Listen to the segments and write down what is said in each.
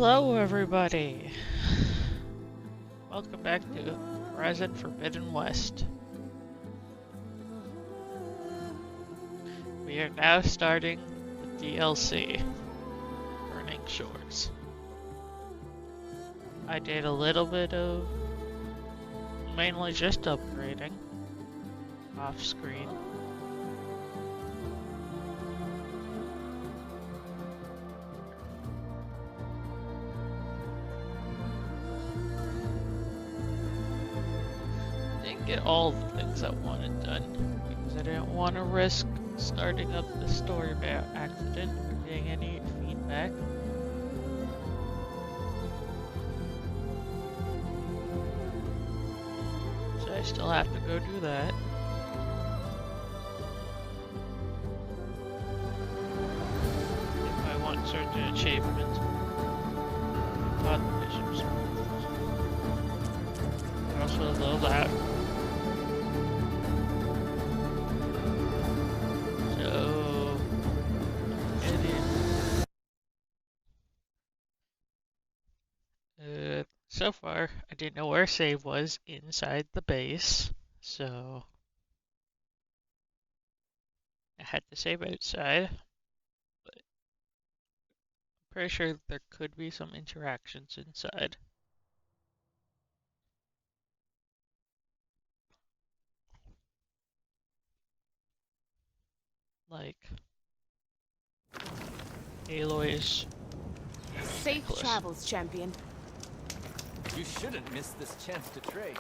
Hello, everybody. Welcome back to Horizon Forbidden West. We are now starting the DLC, Burning Shores. I did a little bit of mainly just upgrading off screen. Didn't get all the things I wanted done because I didn't want to risk starting up the story by accident or getting any feedback. So I still have to go do that. If I want certain achievements. God, the bishops. Also a little loud. So so far I didn't know where save was inside the base, so I had to save outside. But I'm pretty sure there could be some interactions inside. Like Aloy's Safe necklace. travels, champion. You shouldn't miss this chance to trade.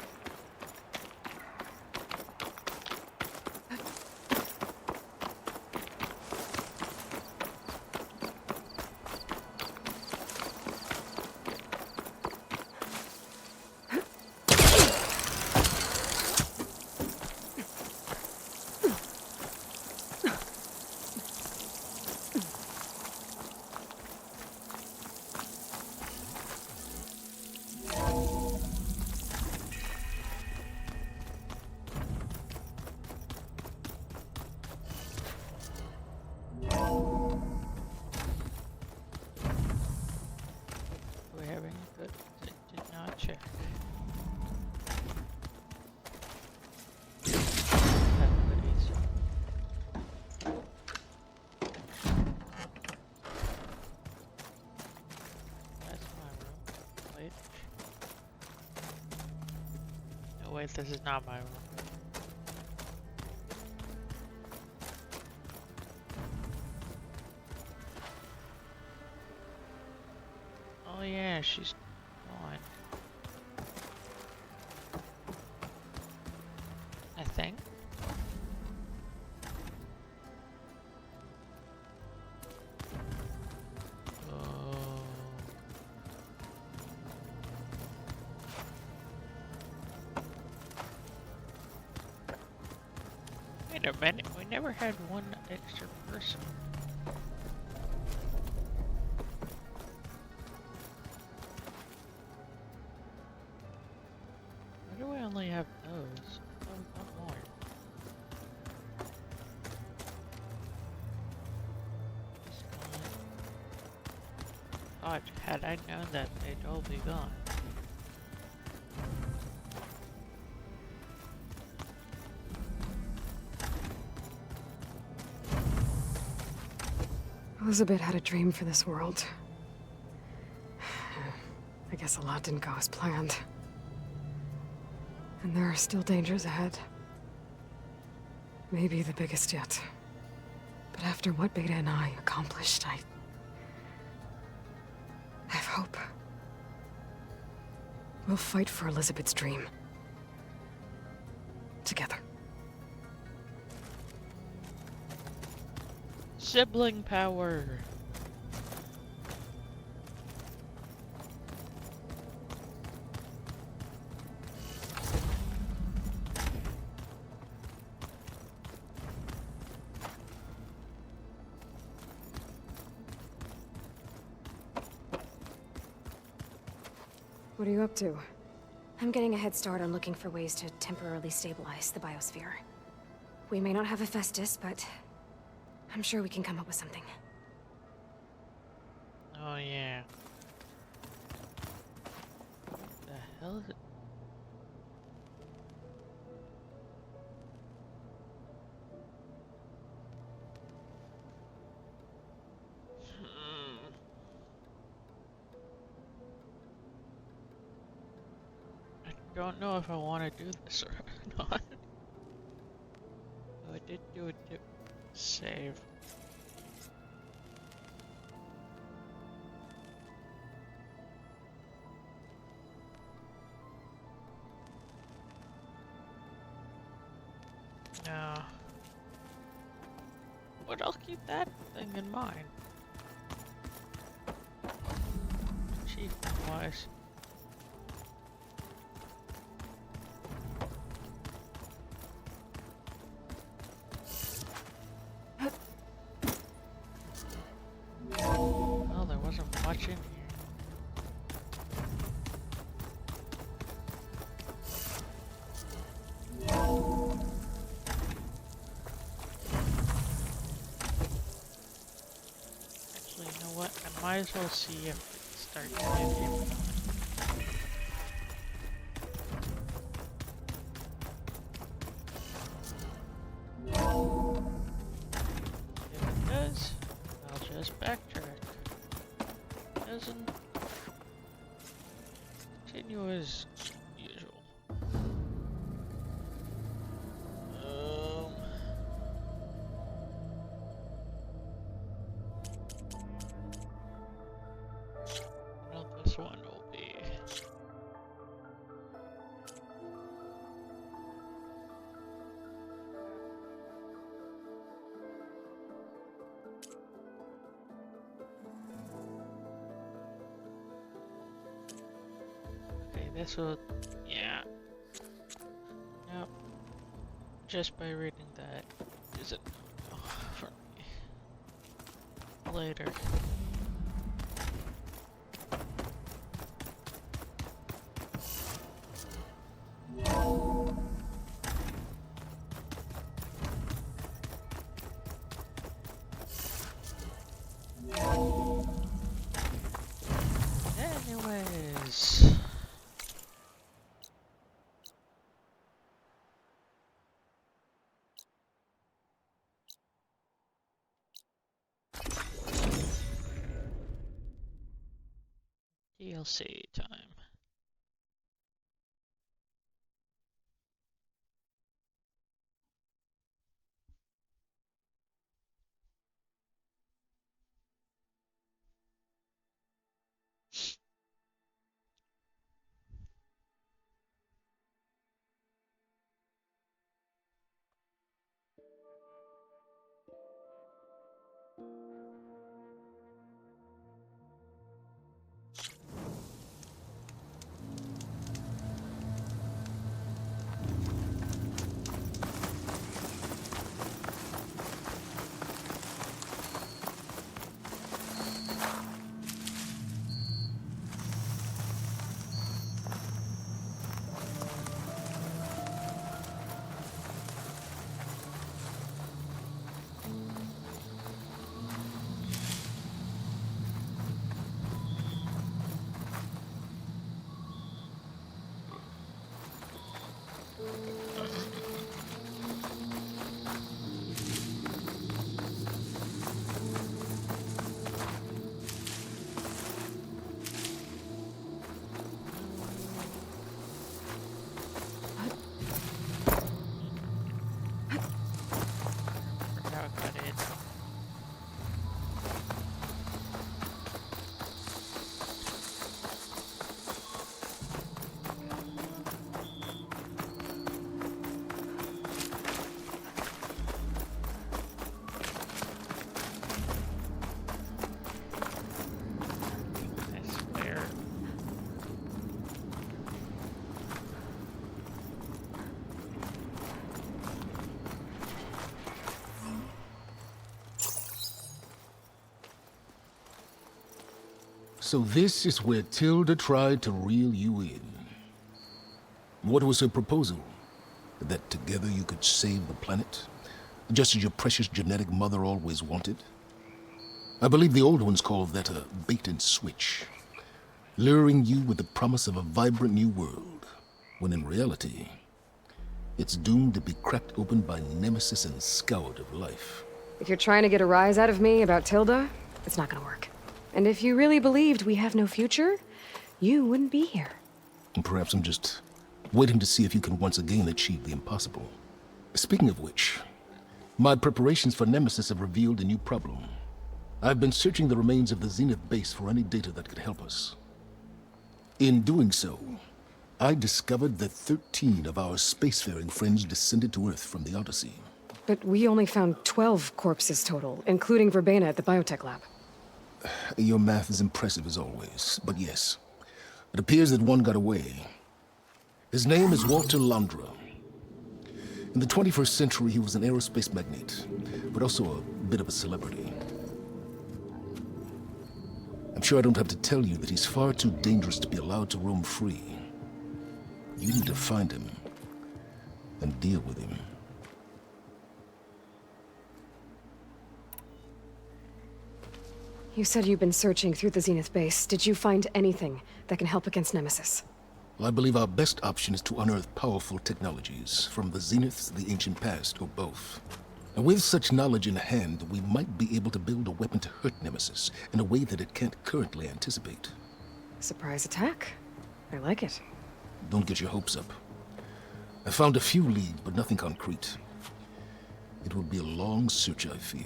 Do we have any good? I did not check. Have goodies. That's my room. Wait. No, wait, this is not my room. Oh yeah, she's gone. I think. Oh. Wait a minute, we never had one extra person. Why do I only have those? Oh, we got more. He's gone. God, had I known that, they'd all be gone. Elizabeth had a dream for this world. I guess a lot didn't go as planned. And there are still dangers ahead. Maybe the biggest yet. But after what Beta and I accomplished, I have hope. We'll fight for Elizabeth's dream. Together. Sibling power! What are you up to? I'm getting a head start on looking for ways to temporarily stabilize the biosphere. We may not have Hephaestus, but I'm sure we can come up with something. Oh yeah. hell is it? I don't know if I want to do this or not. Oh, I did do a save. No. But I'll keep that thing in mind. Achievement wise. Well, there wasn't much in here. Actually, you know what? I might as well see if it starts moving. If it does, I'll just backtrack. Doesn't continue as usual. Well, this one will be. Okay, this will. Yeah. Yep. Just by reading that isn't enough for me. Later. Anyways. DLC time. Forgot about it. I swear. So this is where Tilda tried to reel you in. What was her proposal? That together you could save the planet? Just as your precious genetic mother always wanted? I believe the old ones called that a bait and switch. luring you with the promise of a vibrant new world, when in reality, it's doomed to be cracked open by Nemesis and scoured of life. If you're trying to get a rise out of me about Tilda, it's not gonna work. And if you really believed we have no future, you wouldn't be here. And perhaps I'm just waiting to see if you can once again achieve the impossible. Speaking of which, my preparations for Nemesis have revealed a new problem. I've been searching the remains of the Zenith base for any data that could help us. In doing so, I discovered that 13 of our spacefaring friends descended to Earth from the Odyssey. But we only found 12 corpses total, including Verbena at the biotech lab. Your math is impressive as always, but yes, it appears that one got away. His name is Walter Londra. In the 21st century, he was an aerospace magnate, but also a bit of a celebrity. I'm sure I don't have to tell you that he's far too dangerous to be allowed to roam free. You need to find him and deal with him. You said you've been searching through the Zenith base. Did you find anything that can help against Nemesis? Well, I believe our best option is to unearth powerful technologies from the Zeniths, the ancient past, or both. And with such knowledge in hand, we might be able to build a weapon to hurt Nemesis in a way that it can't currently anticipate. Surprise attack? I like it. Don't get your hopes up. I found a few leads, but nothing concrete. It will be a long search, I fear.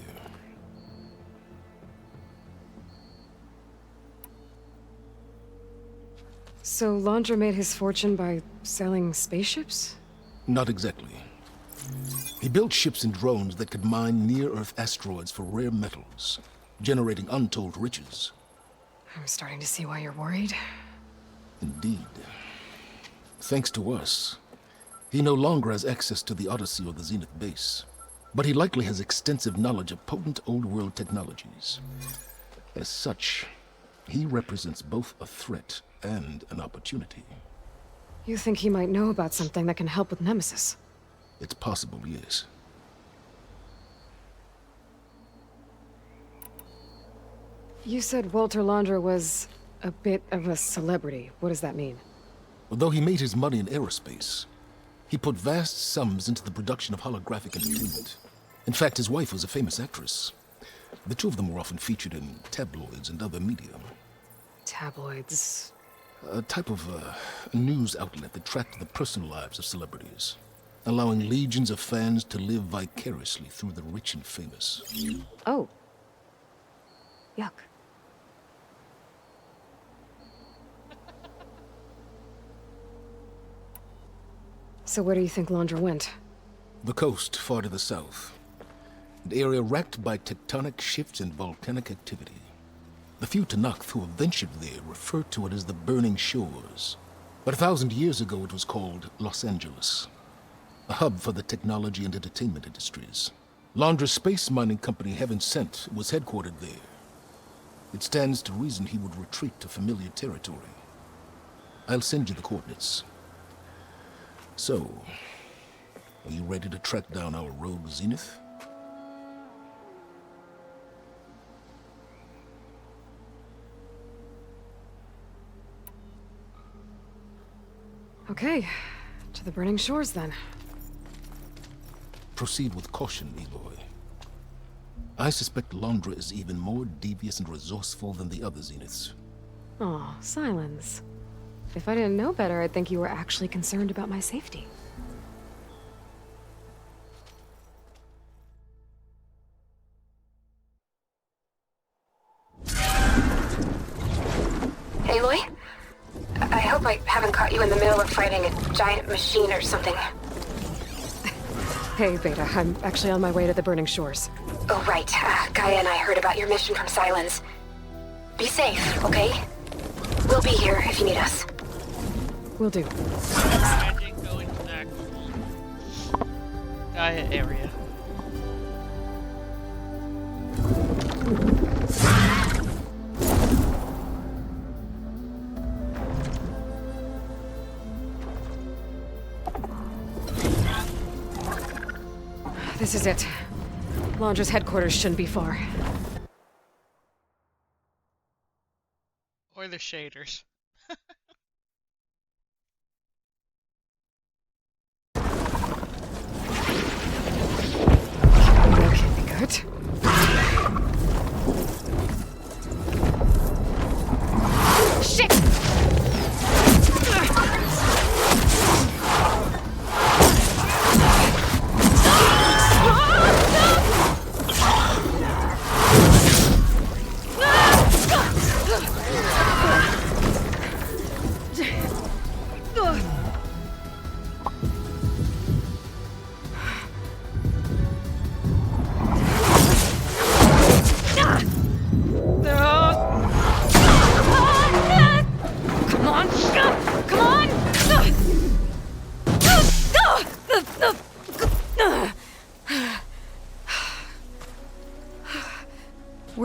So Londra made his fortune by selling spaceships? Not exactly. He built ships and drones that could mine near-Earth asteroids for rare metals, generating untold riches. I'm starting to see why you're worried. Indeed. Thanks to us, he no longer has access to the Odyssey or the Zenith base, but he likely has extensive knowledge of potent old-world technologies. As such, he represents both a threat and an opportunity. You think he might know about something that can help with Nemesis? It's possible, yes. You said Walter Londra was a bit of a celebrity. What does that mean? Although he made his money in aerospace, he put vast sums into the production of holographic entertainment. In fact, his wife was a famous actress. The two of them were often featured in tabloids and other media. Tabloids. A type of news outlet that tracked the personal lives of celebrities, allowing legions of fans to live vicariously through the rich and famous. Oh. Yuck. So where do you think Londra went? The coast, far to the south. An area racked by tectonic shifts and volcanic activity. The few Tenakth who have ventured there refer to it as the Burning Shores. But 1,000 years ago it was called Los Angeles, a hub for the technology and entertainment industries. Londra's space mining company, Heaven Sent, was headquartered there. It stands to reason he would retreat to familiar territory. I'll send you the coordinates. So, are you ready to track down our rogue Zenith? Okay, to the Burning Shores then. Proceed with caution, Eloy. I suspect Londra is even more devious and resourceful than the other Zeniths. Aw, Silence. If I didn't know better, I'd think you were actually concerned about my safety. Aloy? I hope I haven't caught you in the middle of fighting a giant machine or something. Hey, Beta, I'm actually on my way to the Burning Shores. Oh, right. Gaia and I heard about your mission from Silence. Be safe, okay? We'll be here if you need us. Will do. Imagine going to the actual Gaia area. This is it. Londra's headquarters shouldn't be far. Or the shaders.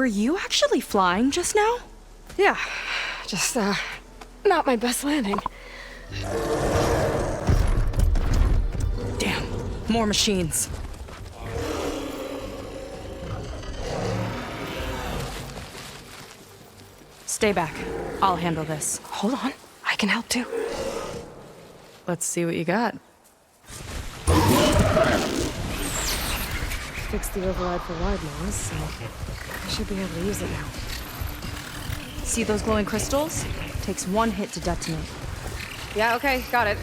Were you actually flying just now? Yeah, just, not my best landing. Damn, more machines. Stay back. I'll handle this. Hold on, I can help too. Let's see what you got. Fixed the override for wide noise, so I should be able to use it now. See those glowing crystals? Takes one hit to detonate. Yeah, okay, got it.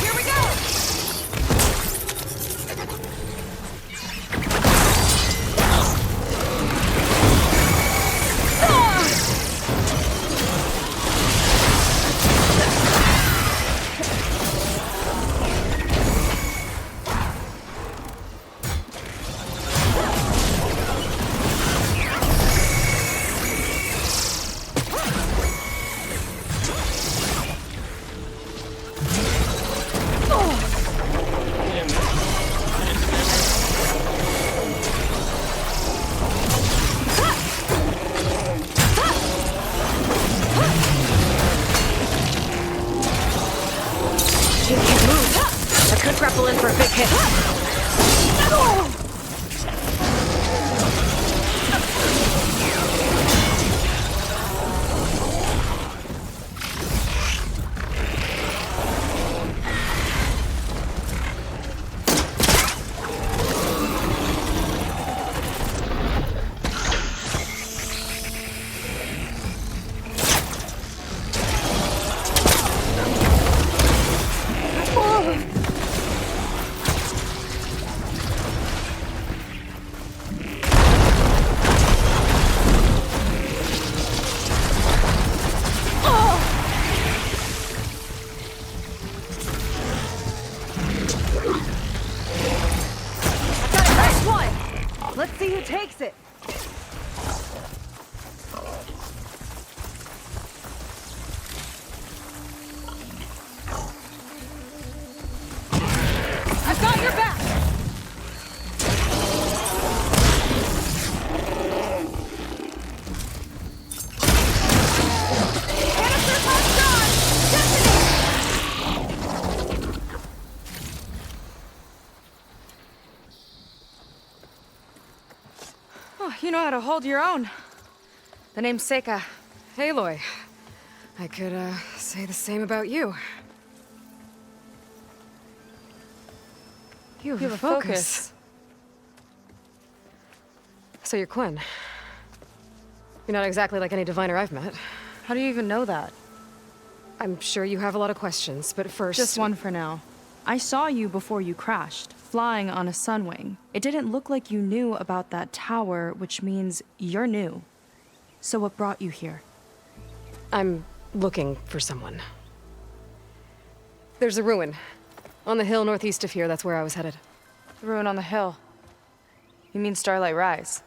Here we go! Grapple in for a big hit. Let's see who takes it. I've got your back. Canister punch on! Oh, you know how to hold your own. The name's Seika. Aloy. I could, say the same about you. You have a focus. So you're Quinn. You're not exactly like any diviner I've met. How do you even know that? I'm sure you have a lot of questions, but first... Just one for now. I saw you before you crashed, flying on a Sunwing. It didn't look like you knew about that tower, which means you're new. So what brought you here? I'm looking for someone. There's a ruin. On the hill northeast of here, that's where I was headed. The ruin on the hill. You mean Starlight Rise?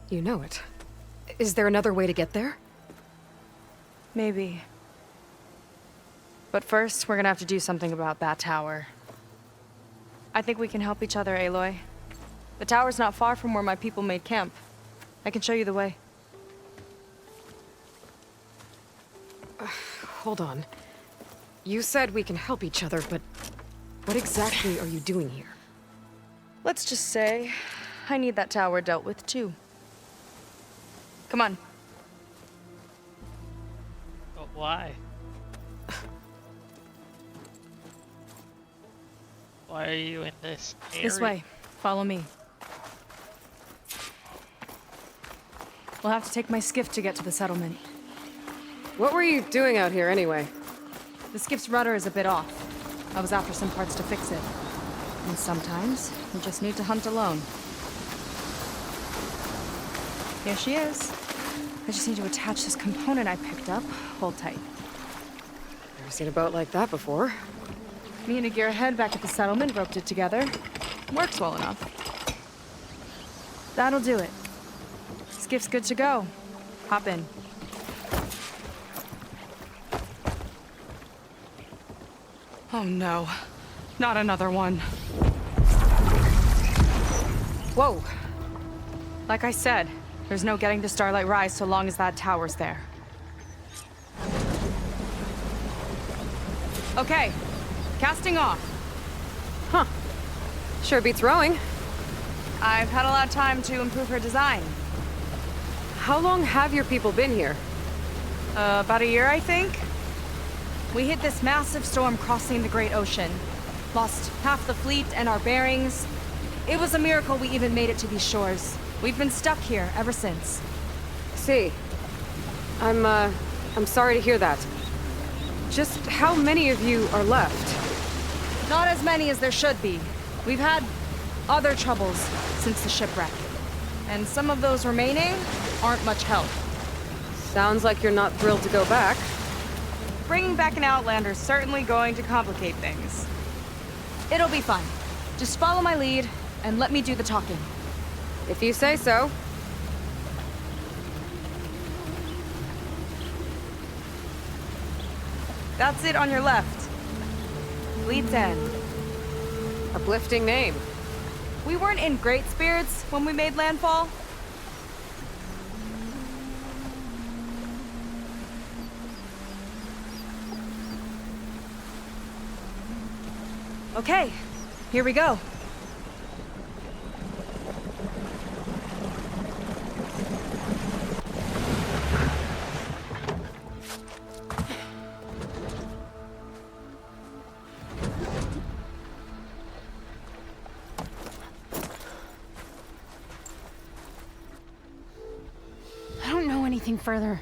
You know it. Is there another way to get there? Maybe. But first, we're gonna have to do something about that tower. I think we can help each other, Aloy. The tower's not far from where my people made camp. I can show you the way. Hold on. You said we can help each other, but what exactly are you doing here? Let's just say, I need that tower dealt with too. Come on. But why? Why are you in this area? This way. Follow me. We'll have to take my skiff to get to the settlement. What were you doing out here anyway? The skiff's rudder is a bit off. I was after some parts to fix it. And sometimes, you just need to hunt alone. Here she is. I just need to attach this component I picked up. Hold tight. Never seen a boat like that before. Me and a gearhead back at the settlement roped it together. Works well enough. That'll do it. Skiff's good to go. Hop in. Oh no. Not another one. Whoa. Like I said, there's no getting to Starlight Rise so long as that tower's there. Okay. Casting off. Huh. Sure beats rowing. I've had a lot of time to improve her design. How long have your people been here? About a year, I think. We hit this massive storm crossing the Great Ocean. Lost half the fleet and our bearings. It was a miracle we even made it to these shores. We've been stuck here ever since. See. I'm sorry to hear that. Just how many of you are left? Not as many as there should be. We've had other troubles since the shipwreck. And some of those remaining aren't much help. Sounds like you're not thrilled to go back. Bringing back an Outlander's certainly going to complicate things. It'll be fun. Just follow my lead and let me do the talking. If you say so. That's it on your left. Fleet's End. Uplifting name. We weren't in great spirits when we made landfall. Okay, here we go. I don't know anything further.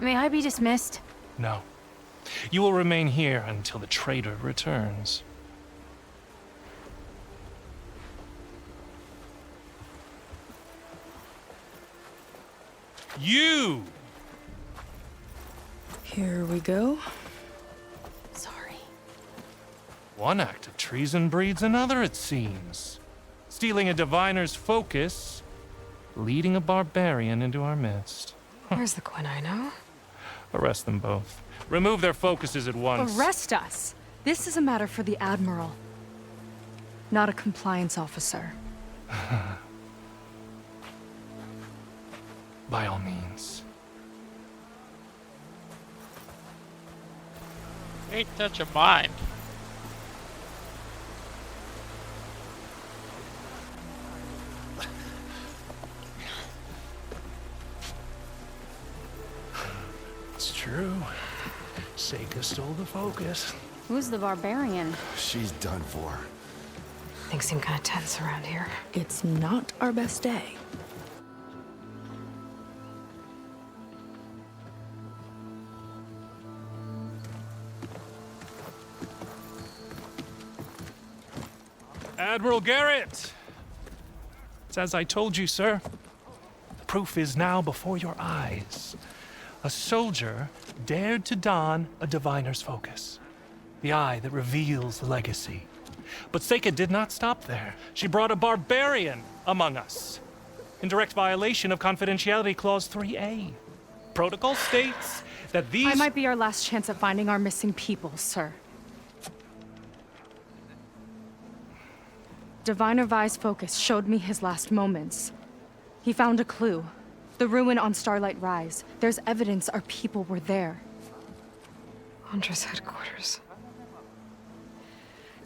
May I be dismissed? No. You will remain here until the traitor returns. You! Here we go. Sorry. One act of treason breeds another, it seems. Stealing a diviner's focus, leading a barbarian into our midst. Where's the Quinino? Arrest them both. Remove their focuses at once. Arrest us! This is a matter for the Admiral, not a compliance officer. By all means. Great touch of mine. It's true. Seika stole the focus. Who's the barbarian? She's done for. Things seem kind of tense around here. It's not our best day. Admiral Garrett! It's as I told you, sir. The proof is now before your eyes. A soldier dared to don a diviner's focus. The eye that reveals legacy. But Seika did not stop there. She brought a barbarian among us. In direct violation of Confidentiality Clause 3A. Protocol states that these... I might be our last chance at finding our missing people, sir. Diviner Vi's focus showed me his last moments. He found a clue. The ruin on Starlight Rise. There's evidence our people were there. Huntress headquarters.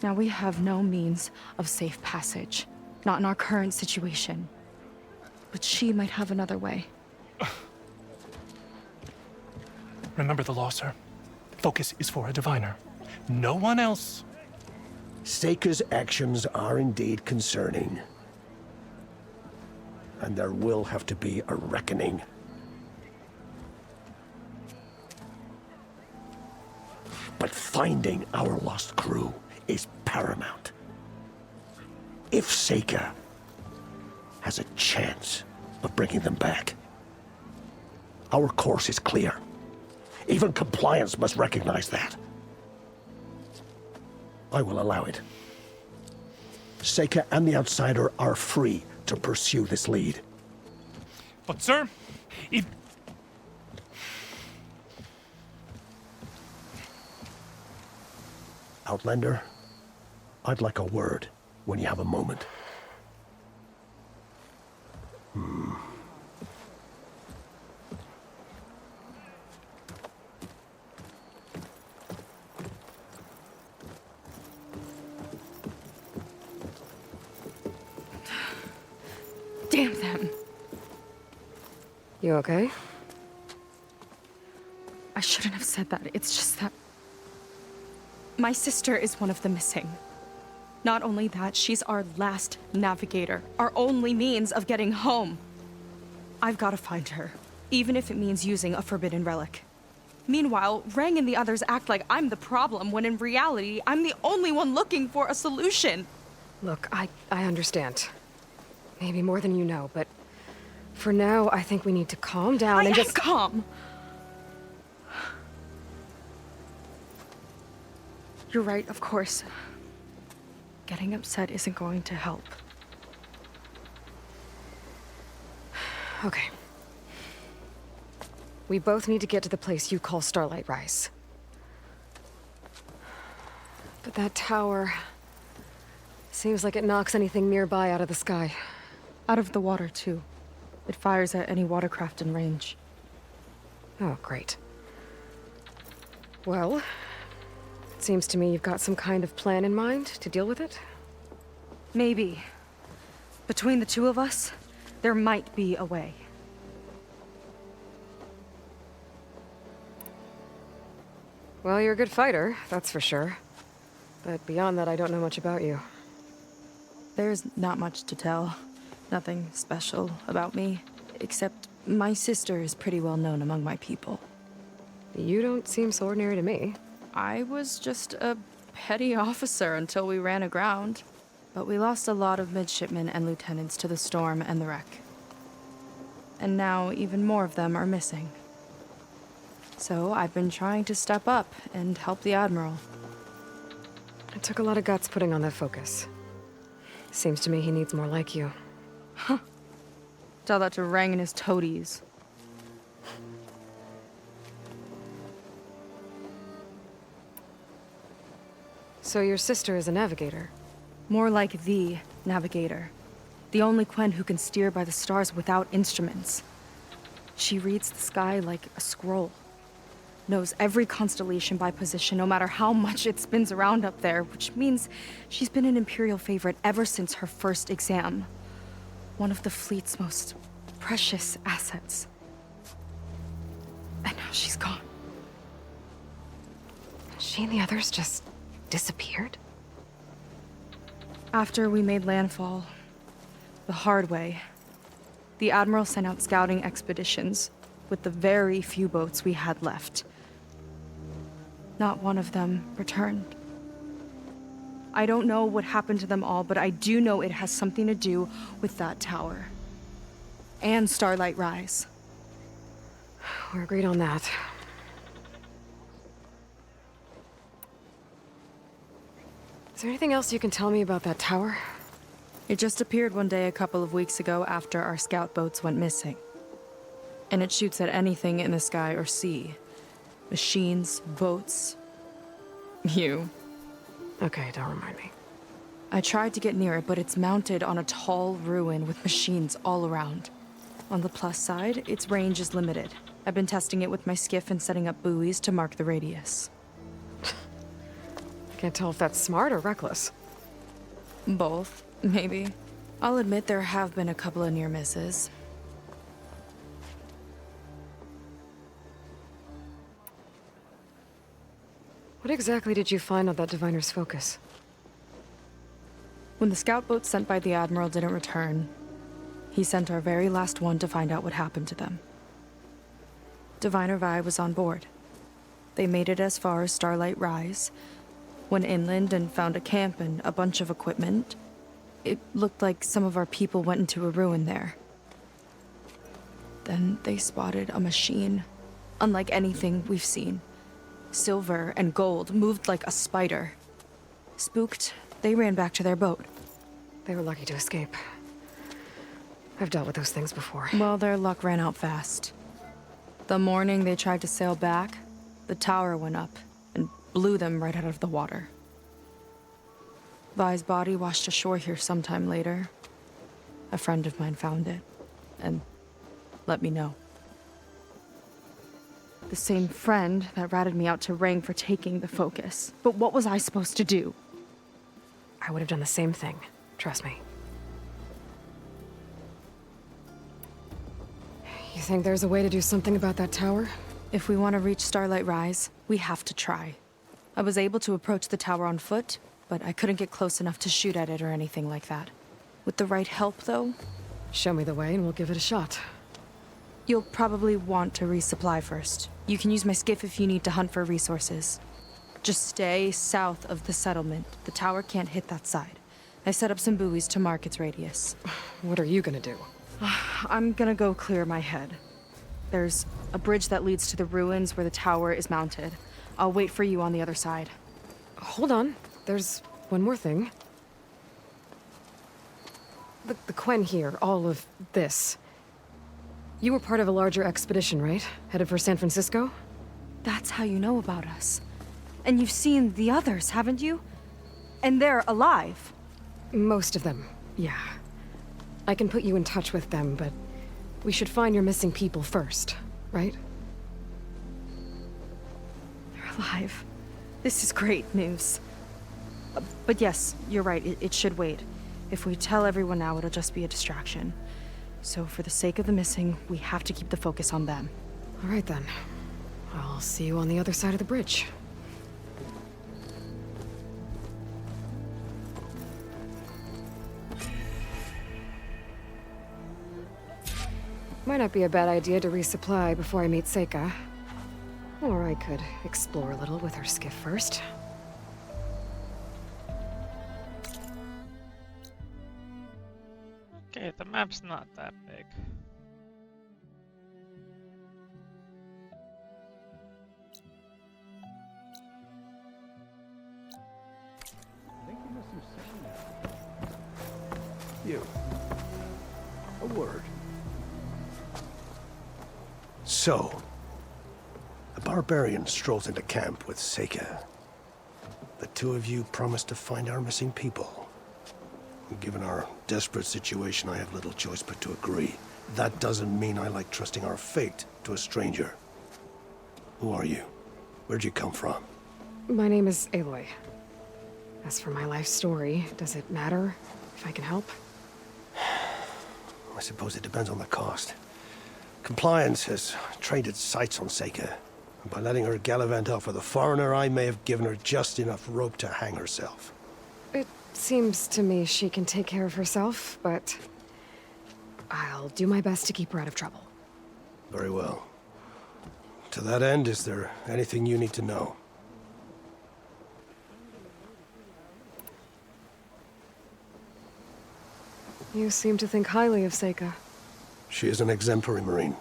Now we have no means of safe passage. Not in our current situation. But she might have another way. Remember the law, sir. Focus is for a diviner. No one else. Seika's actions are indeed concerning. And there will have to be a reckoning. But finding our lost crew is paramount. If Seika has a chance of bringing them back, our course is clear. Even compliance must recognize that. I will allow it. Seika and the Outsider are free to pursue this lead. But, sir, if... Outlander, I'd like a word when you have a moment. Damn them. You okay? I shouldn't have said that. It's just that my sister is one of the missing. Not only that, she's our last navigator, our only means of getting home. I've got to find her, even if it means using a forbidden relic. Meanwhile, Rang and the others act like I'm the problem, when in reality, I'm the only one looking for a solution. Look, I understand. Maybe more than you know, but for now, I think we need to calm down and just— calm. You're right, of course. Getting upset isn't going to help. Okay. We both need to get to the place you call Starlight Rise. But that tower seems like it knocks anything nearby out of the sky. Out of the water, too. It fires at any watercraft in range. Oh, great. Well, it seems to me you've got some kind of plan in mind to deal with it. Maybe. Between the two of us, there might be a way. Well, you're a good fighter, that's for sure. But beyond that, I don't know much about you. There's not much to tell. Nothing special about me, except my sister is pretty well known among my people. You don't seem so ordinary to me. I was just a petty officer until we ran aground. But we lost a lot of midshipmen and lieutenants to the storm and the wreck. And now even more of them are missing. So I've been trying to step up and help the Admiral. It took a lot of guts putting on that focus. Seems to me he needs more like you. Huh. Tell that to Rang and his toadies. So your sister is a navigator? More like the navigator. The only Quen who can steer by the stars without instruments. She reads the sky like a scroll. Knows every constellation by position, no matter how much it spins around up there, which means she's been an Imperial favorite ever since her first exam. One of the fleet's most precious assets. And now she's gone. She and the others just disappeared? After we made landfall, the hard way, the Admiral sent out scouting expeditions with the very few boats we had left. Not one of them returned. I don't know what happened to them all, but I do know it has something to do with that tower. And Starlight Rise. We're agreed on that. Is there anything else you can tell me about that tower? It just appeared one day a couple of weeks ago after our scout boats went missing. And it shoots at anything in the sky or sea. Machines, boats. You. Okay, don't remind me. I tried to get near it, but it's mounted on a tall ruin with machines all around. On the plus side, its range is limited. I've been testing it with my skiff and setting up buoys to mark the radius. Can't tell if that's smart or reckless. Both, maybe. I'll admit there have been a couple of near misses. What exactly did you find on that Diviner's focus? When the scout boat sent by the Admiral didn't return, he sent our very last one to find out what happened to them. Diviner Vi was on board. They made it as far as Starlight Rise, went inland and found a camp and a bunch of equipment. It looked like some of our people went into a ruin there. Then they spotted a machine, unlike anything we've seen. Silver and gold, moved like a spider. Spooked, they ran back to their boat. They were lucky to escape. I've dealt with those things before. Well, their luck ran out fast. The morning they tried to sail back, the tower went up and blew them right out of the water. Vi's body washed ashore here sometime later. A friend of mine found it, and let me know. The same friend that ratted me out to Rang for taking the focus. But what was I supposed to do? I would have done the same thing. Trust me. You think there's a way to do something about that tower? If we want to reach Starlight Rise, we have to try. I was able to approach the tower on foot, but I couldn't get close enough to shoot at it or anything like that. With the right help, though, Show me the way and we'll give it a shot. you'll probably want to resupply first. You can use my skiff if you need to hunt for resources. Just stay south of the settlement. The tower can't hit that side. I set up some buoys to mark its radius. What are you gonna do? I'm gonna go clear my head. There's a bridge that leads to the ruins where the tower is mounted. I'll wait for you on the other side. Hold on. There's one more thing. The Quen here, all of this. You were part of a larger expedition, right? Headed for San Francisco? That's how you know about us. And you've seen the others, haven't you? And they're alive. Most of them, yeah. I can put you in touch with them, but we should find your missing people first, right? They're alive. This is great news. But yes, you're right, it should wait. If we tell everyone now, it'll just be a distraction. So for the sake of the missing, we have to keep the focus on them. All right then. I'll see you on the other side of the bridge. Might not be a bad idea to resupply before I meet Seika. Or I could explore a little with her skiff first. Okay, the map's not that big. You. A word. So, a barbarian strolls into camp with Seika. The two of you promised to find our missing people. Given our desperate situation, I have little choice but to agree. That doesn't mean I like trusting our fate to a stranger. Who are you? Where'd you come from? My name is Aloy. As for my life story, does it matter if I can help? I suppose it depends on the cost. Compliance has trained its sights on Seika. And by letting her gallivant off with a foreigner, I may have given her just enough rope to hang herself. It seems to me she can take care of herself, but I'll do my best to keep her out of trouble. Very well. To that end, is there anything you need to know? You seem to think highly of Seika. She is an exemplary Marine.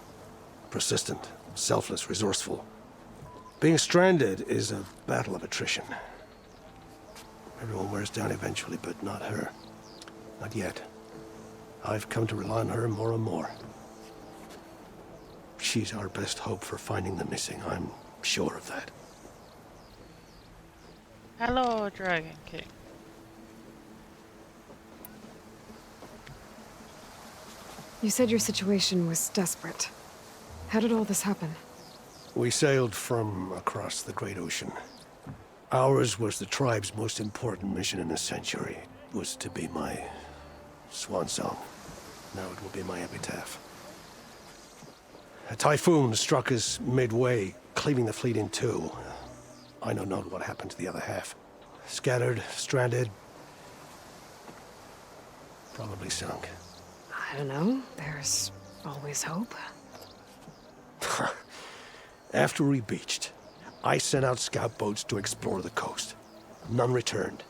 Persistent, selfless, resourceful. Being stranded is a battle of attrition. Everyone wears down eventually, but not her. Not yet. I've come to rely on her more and more. She's our best hope for finding the missing, I'm sure of that. Hello, Dragon King. You said your situation was desperate. How did all this happen? We sailed from across the Great Ocean. Ours was the tribe's most important mission in a century. It was to be my swan song. Now it will be my epitaph. A typhoon struck us midway, cleaving the fleet in two. I know not what happened to the other half. Scattered, stranded, probably sunk. I don't know. There's always hope. After we beached, I sent out scout boats to explore the coast. None returned.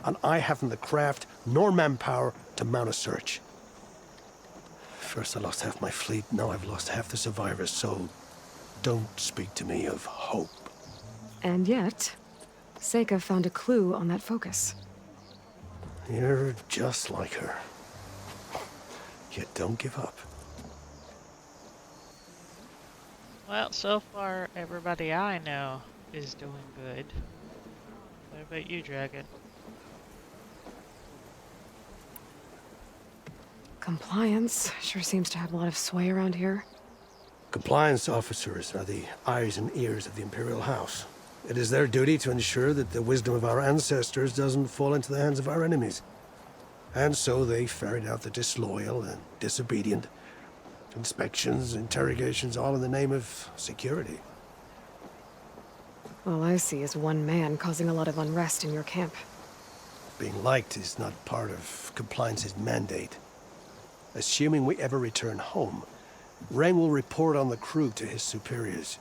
And I haven't the craft nor manpower to mount a search. First I lost half my fleet, now I've lost half the survivors, so don't speak to me of hope. And yet, Seika found a clue on that focus. You're just like her. Yet don't give up. Well, so far, everybody I know is doing good. What about you, Dragon? Compliance sure seems to have a lot of sway around here. Compliance officers are the eyes and ears of the Imperial House. It is their duty to ensure that the wisdom of our ancestors doesn't fall into the hands of our enemies. And so they ferret out the disloyal and disobedient. Inspections, interrogations, all in the name of security. All I see is one man causing a lot of unrest in your camp. Being liked is not part of Compliance's mandate. Assuming we ever return home, Rang will report on the crew to his superiors.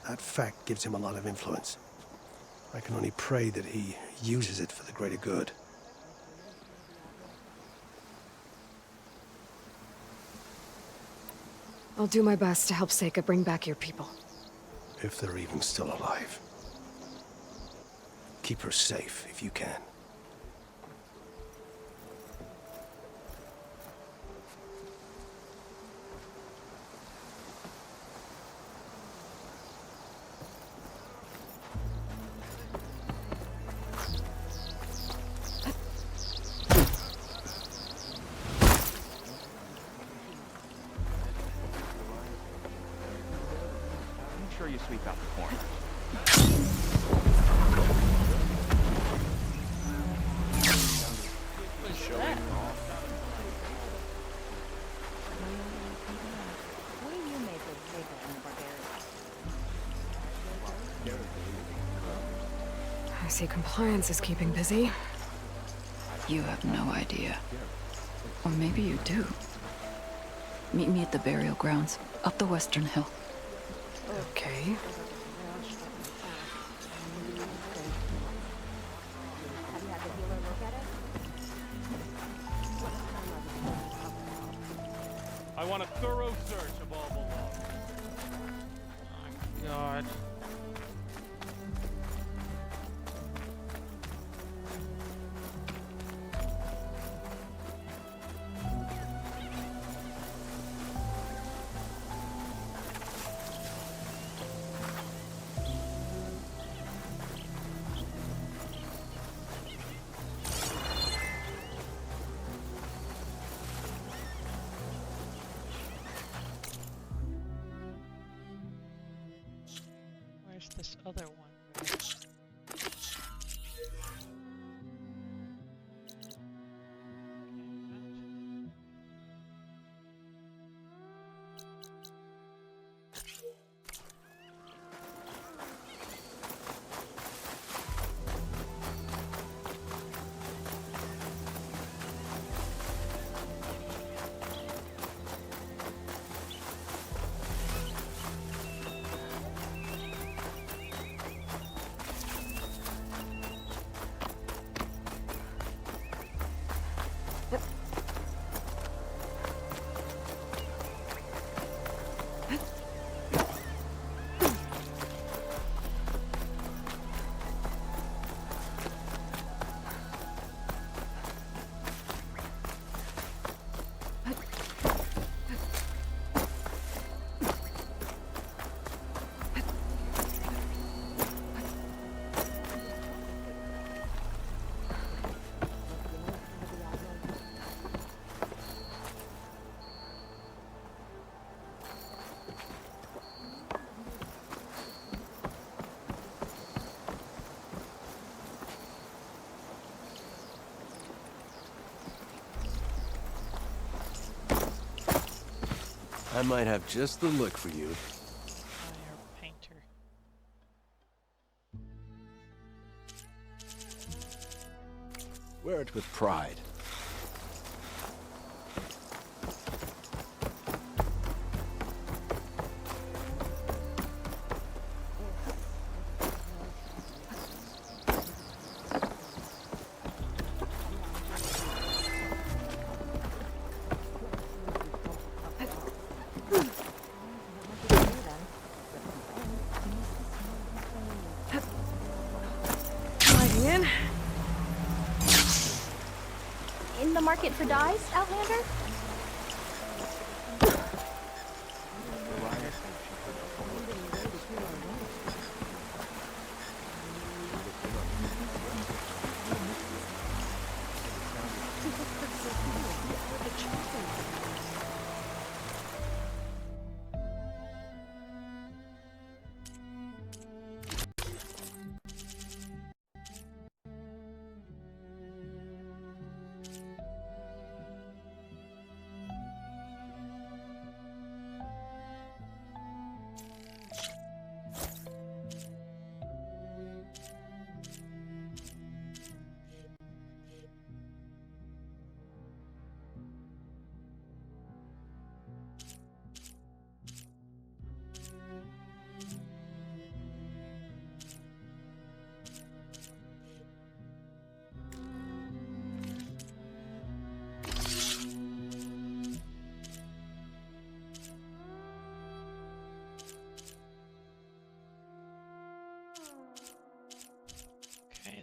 That fact gives him a lot of influence. I can only pray that he uses it for the greater good. I'll do my best to help Seika bring back your people. If they're even still alive. Keep her safe if you can. Make sure you sweep out the corner. I see Compliance is keeping busy. You have no idea. Or maybe you do. Meet me at the burial grounds, up the western hill. Okay. I want a thorough search of all belongings. Oh, God. Where's this other one? I might have just the look for you. Fire painter. Wear it with pride. Sliding in. In the market for dyes, Outlander?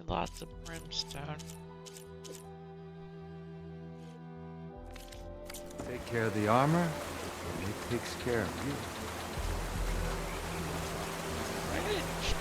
lots of brimstone. Take care of the armor, and it takes care of you. Bridge.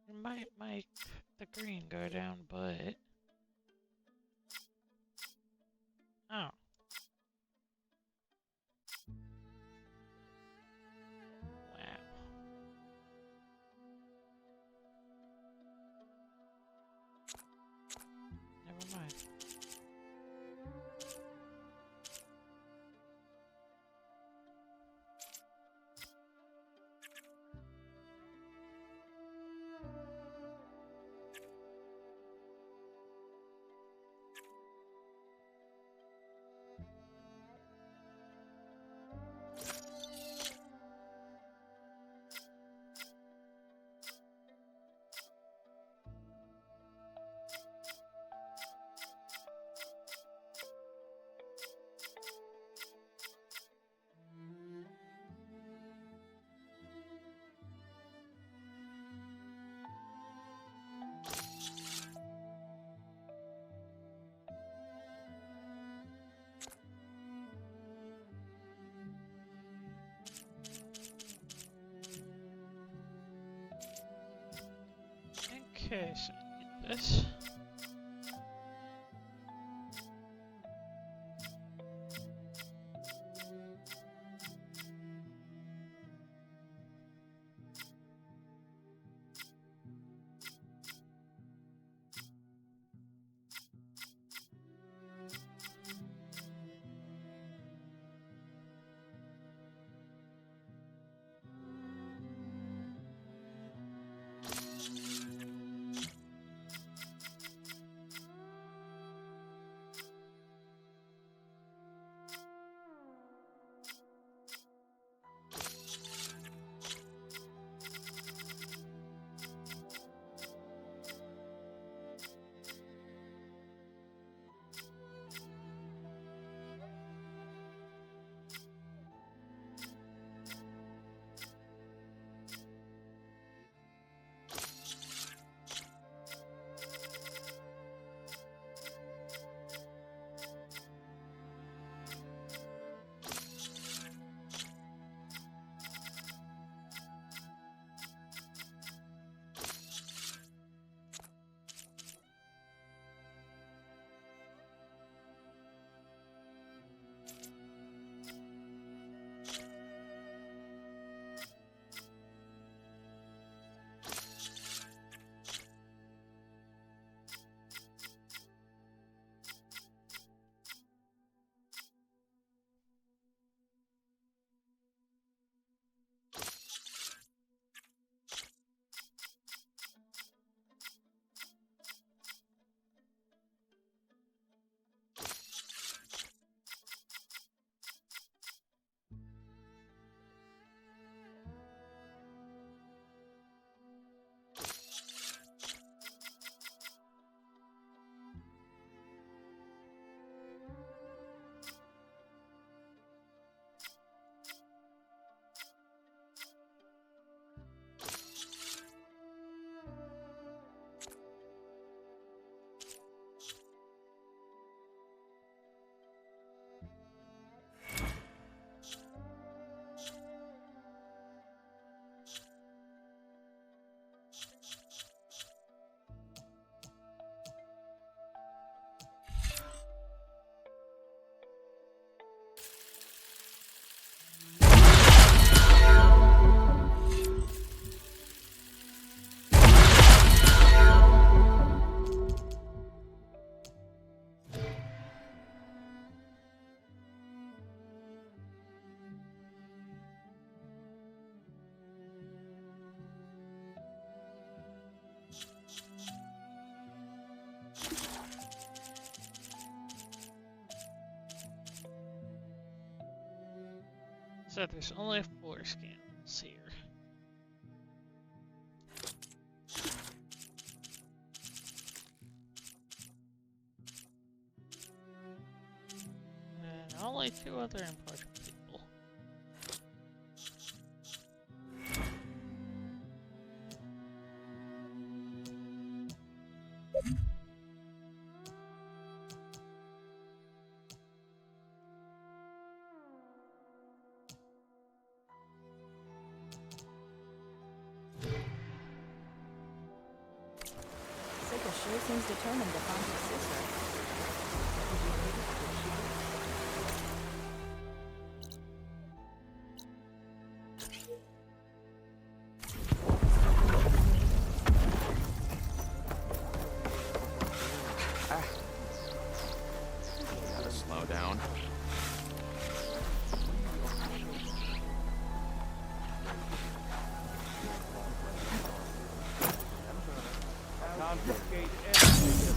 It might make the green go down, but... Oh. Wow. Never mind. Okay, so get this. So there's only 4 scans here. And only 2 other impartial people. Seika sure seems determined to find his sister. Gotta slow down. Confiscate everything.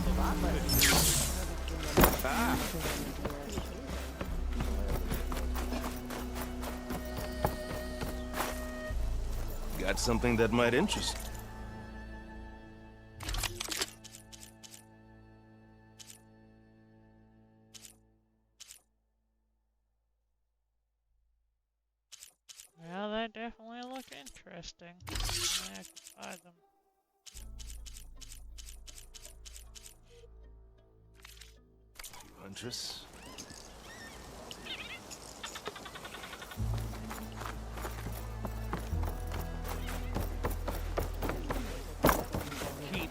Ah. Got something that might interest you. Well, that definitely look interesting. Yeah, I can buy them. Huntress. Keep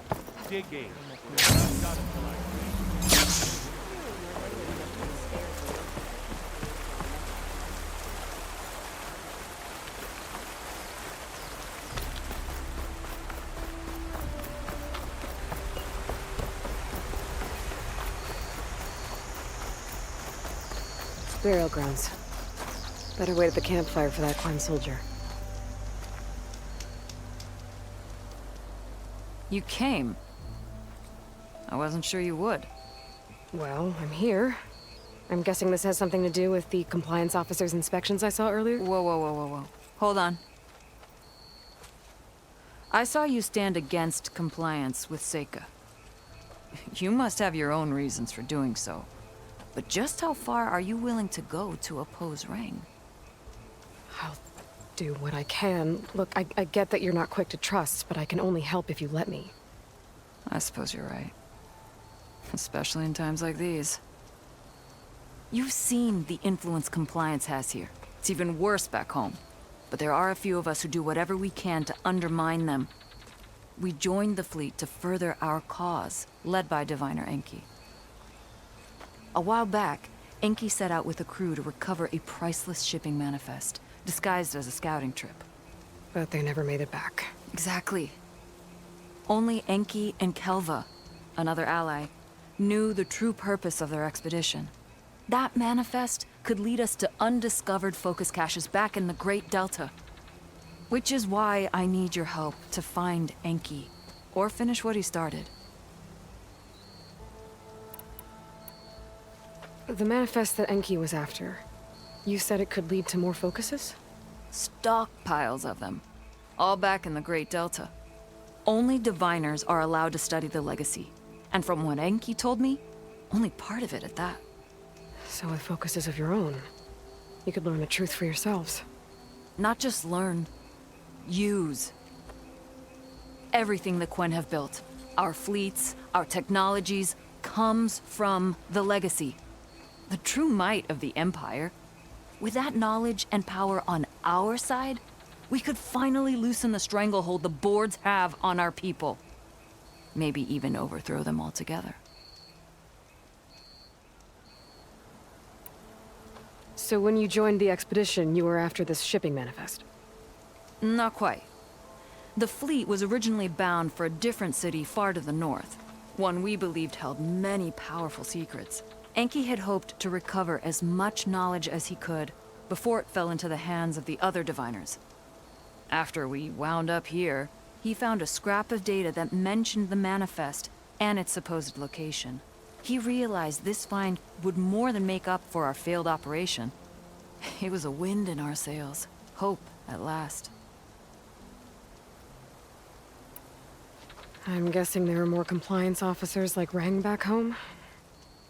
digging. We're not done until I Burial grounds. Better wait at the campfire for that Quen soldier. You came. I wasn't sure you would. Well, I'm here. I'm guessing this has something to do with the compliance officer's inspections I saw earlier? Whoa, whoa, whoa, whoa, whoa. Hold on. I saw you stand against compliance with Seika. You must have your own reasons for doing so. But just how far are you willing to go to oppose Rang? I'll do what I can. Look, I get that you're not quick to trust, but I can only help if you let me. I suppose you're right. Especially in times like these. You've seen the influence compliance has here. It's even worse back home. But there are a few of us who do whatever we can to undermine them. We joined the fleet to further our cause, led by Diviner Enki. A while back, Enki set out with a crew to recover a priceless shipping manifest, disguised as a scouting trip. But they never made it back. Exactly. Only Enki and Kelva, another ally, knew the true purpose of their expedition. That manifest could lead us to undiscovered focus caches back in the Great Delta. Which is why I need your help to find Enki, or finish what he started. The manifest that Enki was after, you said it could lead to more focuses? Stockpiles of them. All back in the Great Delta. Only diviners are allowed to study the legacy. And from what Enki told me, only part of it at that. So with focuses of your own, you could learn the truth for yourselves. Not just learn, use. Everything the Quen have built, our fleets, our technologies, comes from the legacy. The true might of the Empire. With that knowledge and power on our side, we could finally loosen the stranglehold the boards have on our people. Maybe even overthrow them altogether. So when you joined the expedition, you were after this shipping manifest? Not quite. The fleet was originally bound for a different city far to the north. One we believed held many powerful secrets. Enki had hoped to recover as much knowledge as he could before it fell into the hands of the other diviners. After we wound up here, he found a scrap of data that mentioned the manifest and its supposed location. He realized this find would more than make up for our failed operation. It was a wind in our sails. Hope, at last. I'm guessing there are more compliance officers like Rang back home?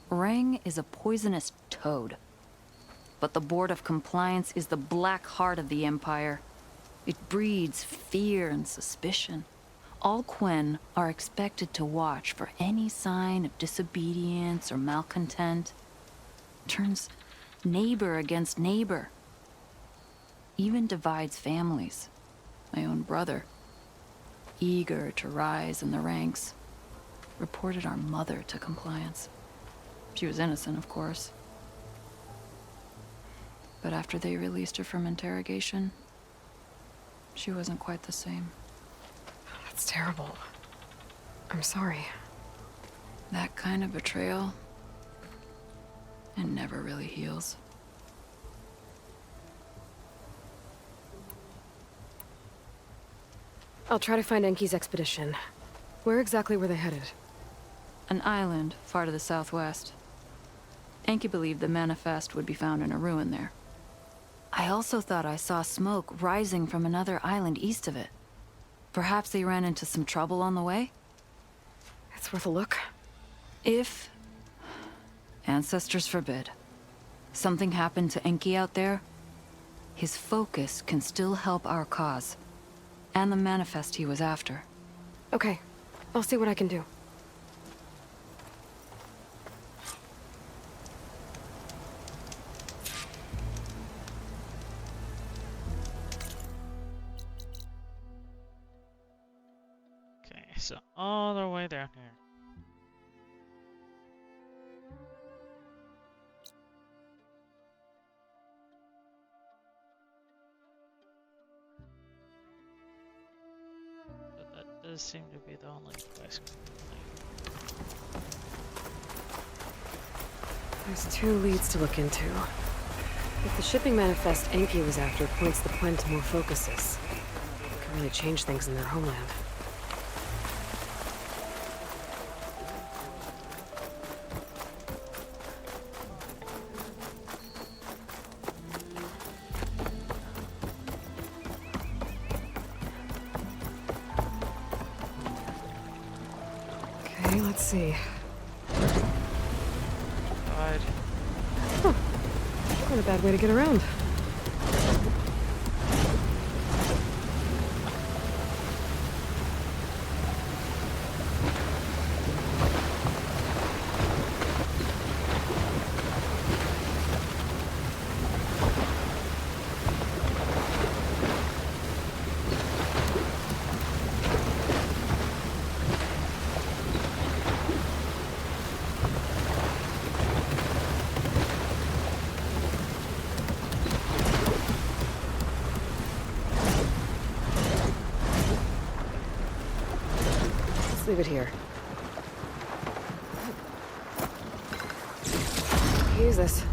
Rang is a poisonous toad. But the Board of Compliance is the black heart of the Empire. It breeds fear and suspicion. All Quen are expected to watch for any sign of disobedience or malcontent. Turns neighbor against neighbor. Even divides families. My own brother, eager to rise in the ranks, reported our mother to Compliance. She was innocent, of course. But after they released her from interrogation, she wasn't quite the same. That's terrible. I'm sorry. That kind of betrayal, it never really heals. I'll try to find Enki's expedition. Where exactly were they headed? An island far to the southwest. Enki believed the manifest would be found in a ruin there. I also thought I saw smoke rising from another island east of it. Perhaps they ran into some trouble on the way? It's worth a look. If, ancestors forbid, something happened to Enki out there, his focus can still help our cause. And the manifest he was after. Okay, I'll see what I can do. Okay, so all the way down here. Does seem to be the only place. There's 2 leads to look into. If the shipping manifest Enki was after points the Quen to more focuses, it could really change things in their homeland. Let's see. God. Huh. Not a bad way to get around. Leave it here. Use this.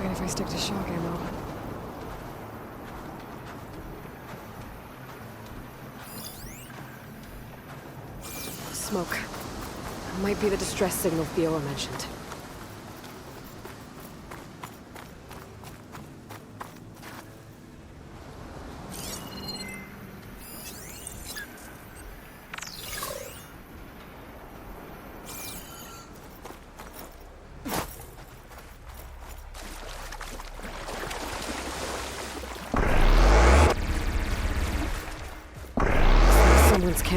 If I stick to shock ammo. Smoke. Might be the distress signal Fiora mentioned.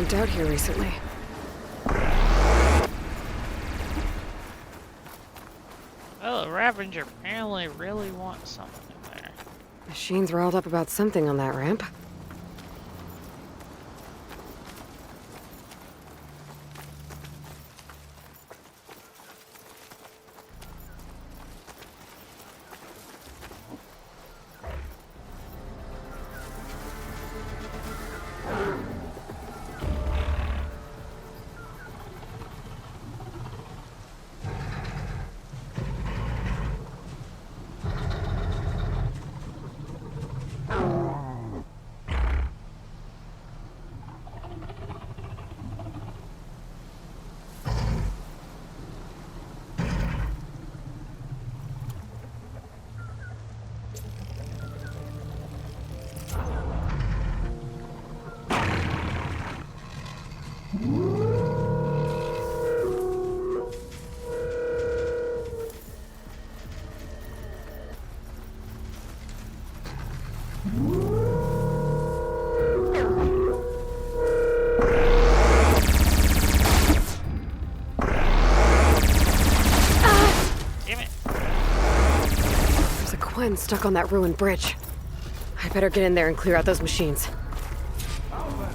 camped out here recently. Well, the Ravager apparently really wants something there. Machine's riled up about something on that ramp. Gwen stuck on that ruined bridge. I better get in there and clear out those machines. Outlander,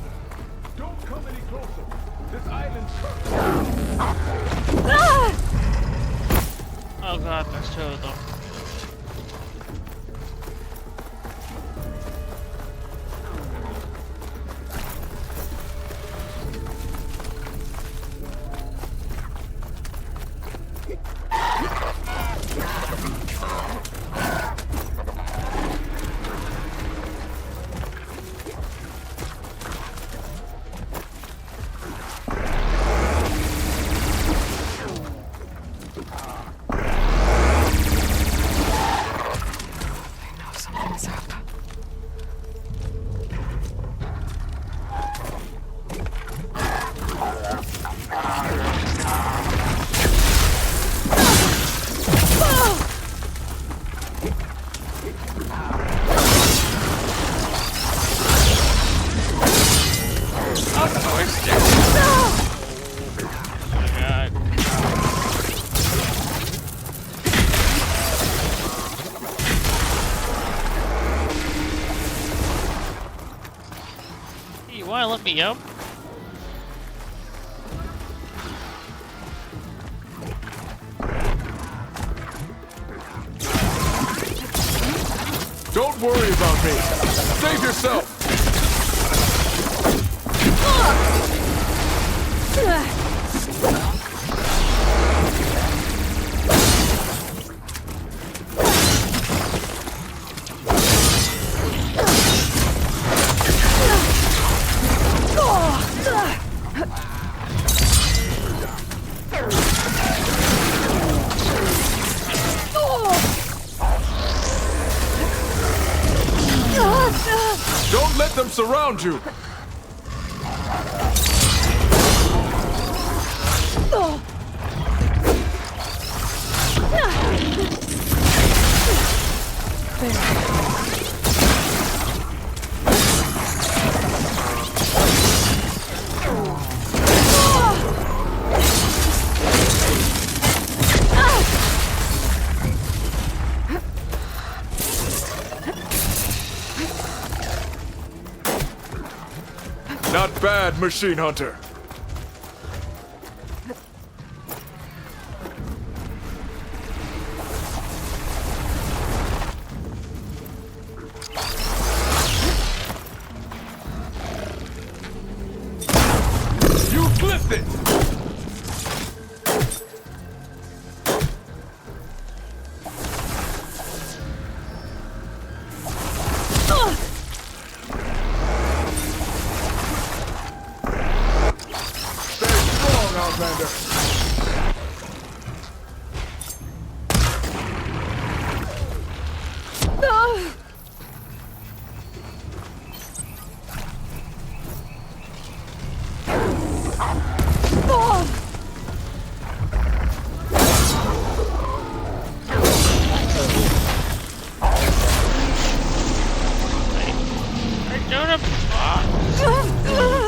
don't come any closer. This island's Oh god, there's two of them. You wanna let me up? Don't worry about me. Save yourself. Don't let them surround you. Not bad, Machine Hunter. You flipped it! Outlander. I don't have. God.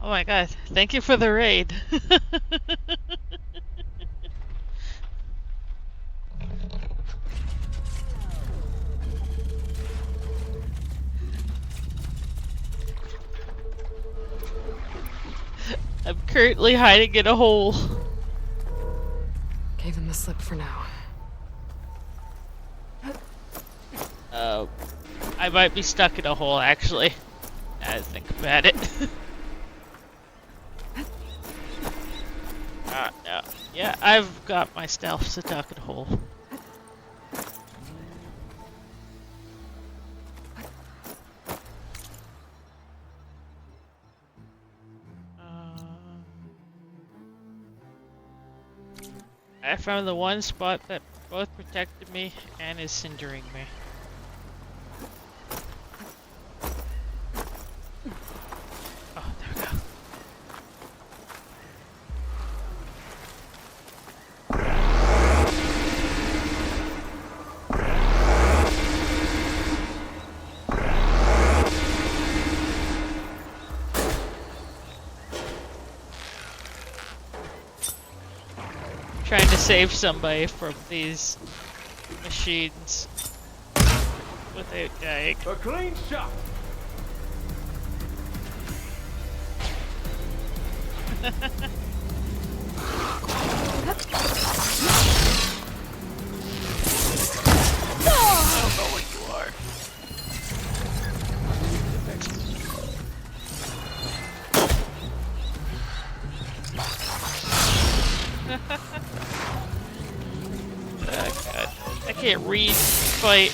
Oh my god, thank you for the raid. I'm currently hiding in a hole. Gave them the slip for now. I might be stuck in a hole actually. Now that I think about it. No. Yeah, I've got myself stuck in a hole. I found the one spot that both protected me and is cindering me. Oh, there we go. Trying to save somebody from these machines without dying. A clean shot. I don't know what you are. Oh god. I can't read fight.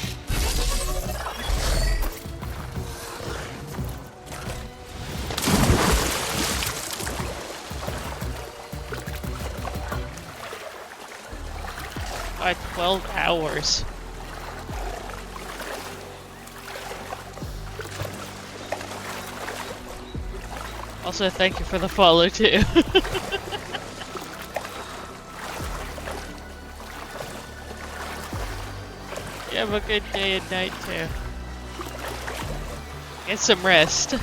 By 12 hours. Also, thank you for the follow too. You have a good day and night too. Get some rest.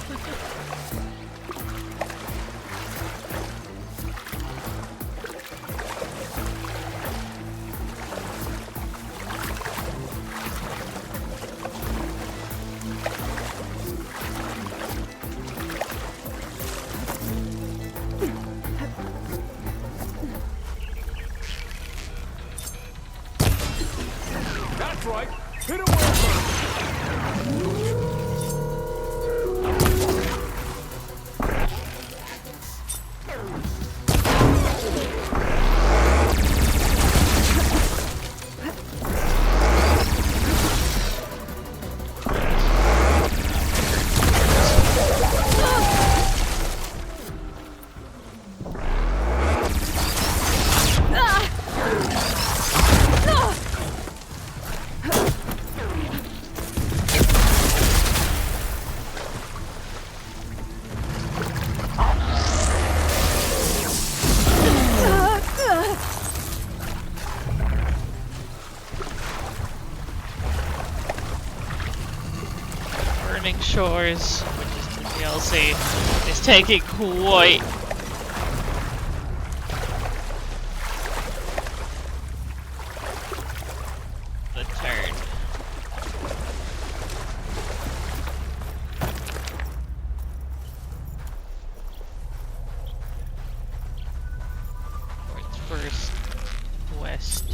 That's right. Hit him where it hurts. Burning Shores, which is the DLC, is taking quite the turn. Towards first west.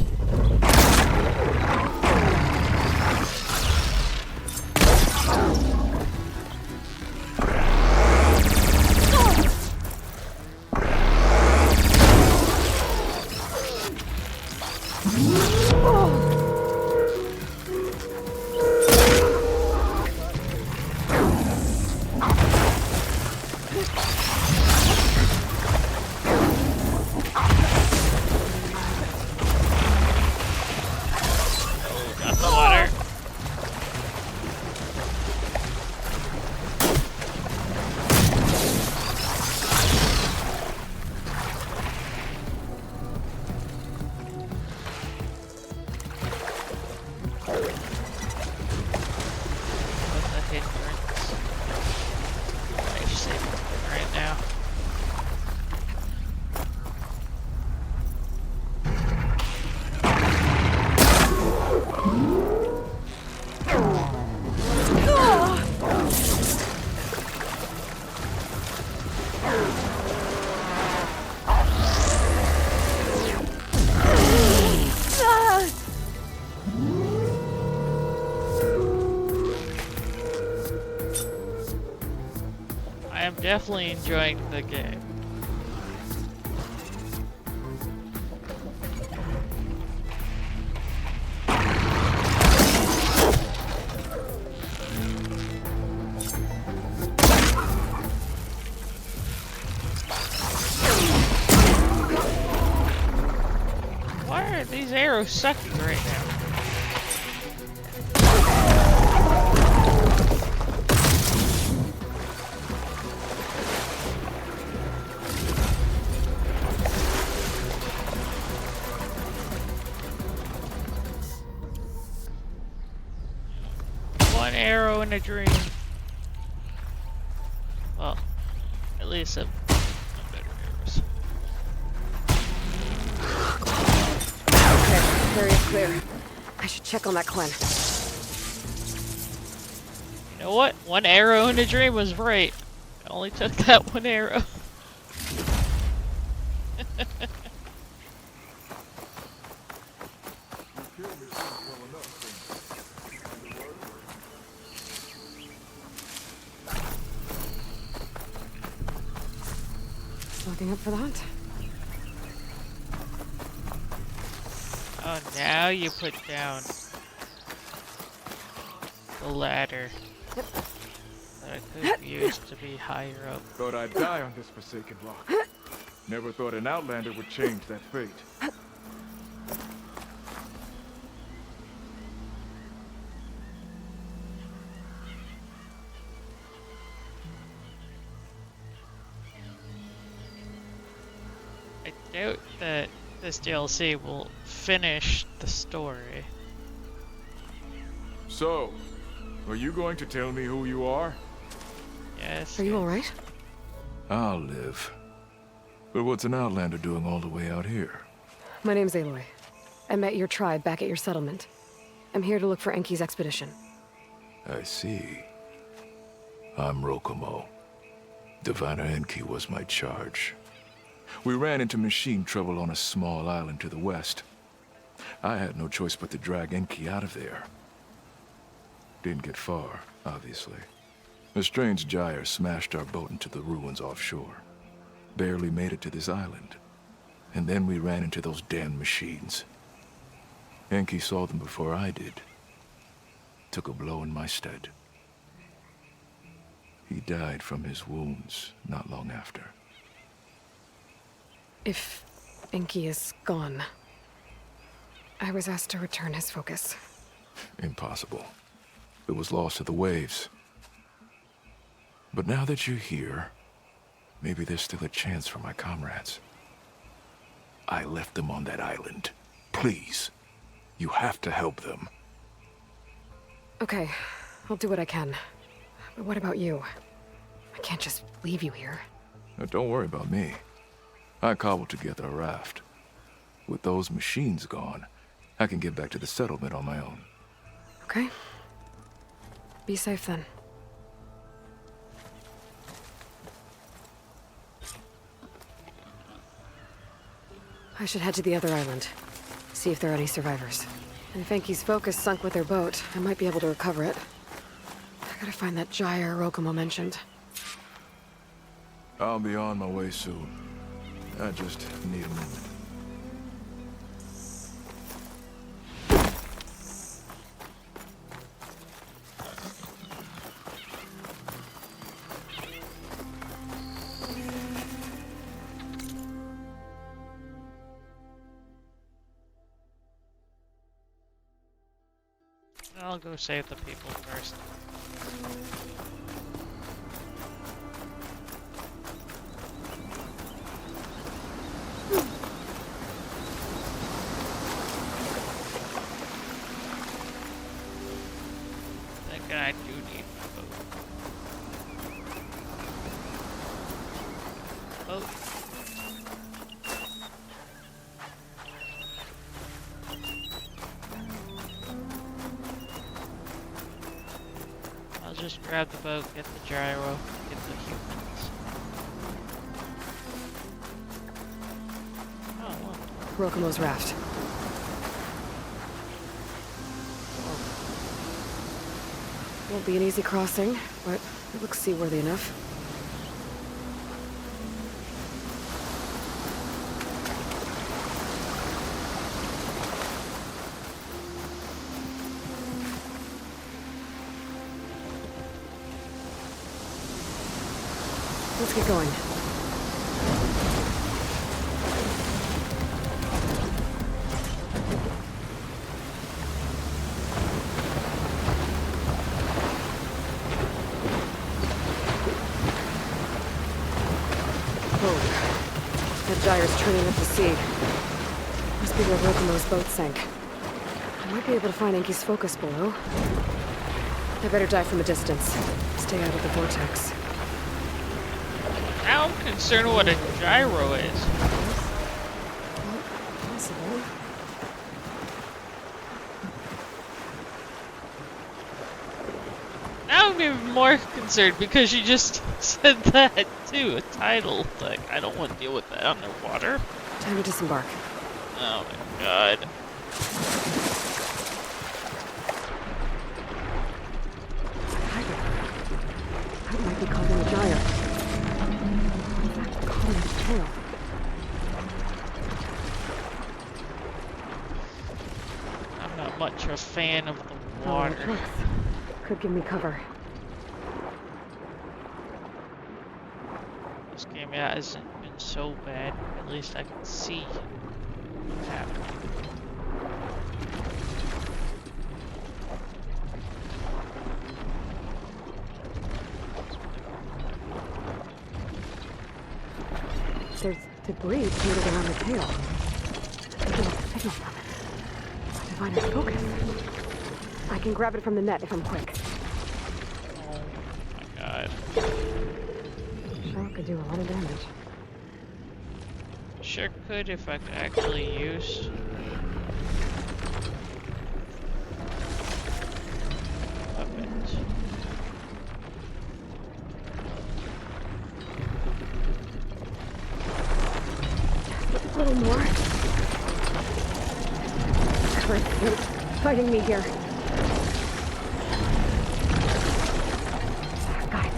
definitely enjoying the game. Why are these arrows sucking right now? One arrow in a dream. Well, at least some better arrows. Okay, area clear. I should check on that Quen. You know what? One arrow in a dream was right. I only took that one arrow. Looking up for the hunt. Oh, now you put down the ladder that I could have used to be higher up. Thought I'd die on this forsaken rock. Never thought an Outlander would change that fate. I doubt that this DLC will finish the story. So, are you going to tell me who you are? Yes. Are you alright? I'll live. But what's an Outlander doing all the way out here? My name's Aloy. I met your tribe back at your settlement. I'm here to look for Enki's expedition. I see. I'm Rokomo. Diviner Enki was my charge. We ran into machine trouble on a small island to the west. I had no choice but to drag Enki out of there. Didn't get far, obviously. A strange gyre smashed our boat into the ruins offshore. Barely made it to this island. And then we ran into those damn machines. Enki saw them before I did. Took a blow in my stead. He died from his wounds not long after. If Enki is gone, I was asked to return his focus. Impossible. It was lost to the waves. But now that you're here, maybe there's still a chance for my comrades. I left them on that island. Please, you have to help them. Okay, I'll do what I can. But what about you? I can't just leave you here. Now, don't worry about me. I cobbled together a raft. With those machines gone, I can get back to the settlement on my own. Okay. Be safe then. I should head to the other island. See if there are any survivors. And if Enki's focus sunk with their boat, I might be able to recover it. I gotta find that gyre Rokomo mentioned. I'll be on my way soon. I just need a moment. I'll go save the people first. I think I do need my boat. Oh. I'll just grab the boat, get the gyro, get the humans. Oh, look. Rokomo's raft. Won't be an easy crossing, but it looks seaworthy enough. Let's get going. That gyre's turning up the sea. Must be where Rokumo's boat sank. I might be able to find Enki's focus below. I better dive from a distance. Stay out of the vortex. Now I'm concerned what a gyro is. Possible. Now I'm even more concerned because you just said that too, a tidal thing. I don't want to deal with that underwater. Time to disembark. Oh my god. That might be causing a gyre. That's calling its tail. I'm not much of a fan of the Oh, water. it looks. Could give me cover. This game hasn't been so bad. At least I can see what's happening. There's debris painted around the tail. Picking up a signal from it. Diviner's focus. I can grab it from the net if I'm quick. Oh my god. Sure could do a lot of damage. Sure could if I could actually use weapons. A little more. It's fighting me here. Guys.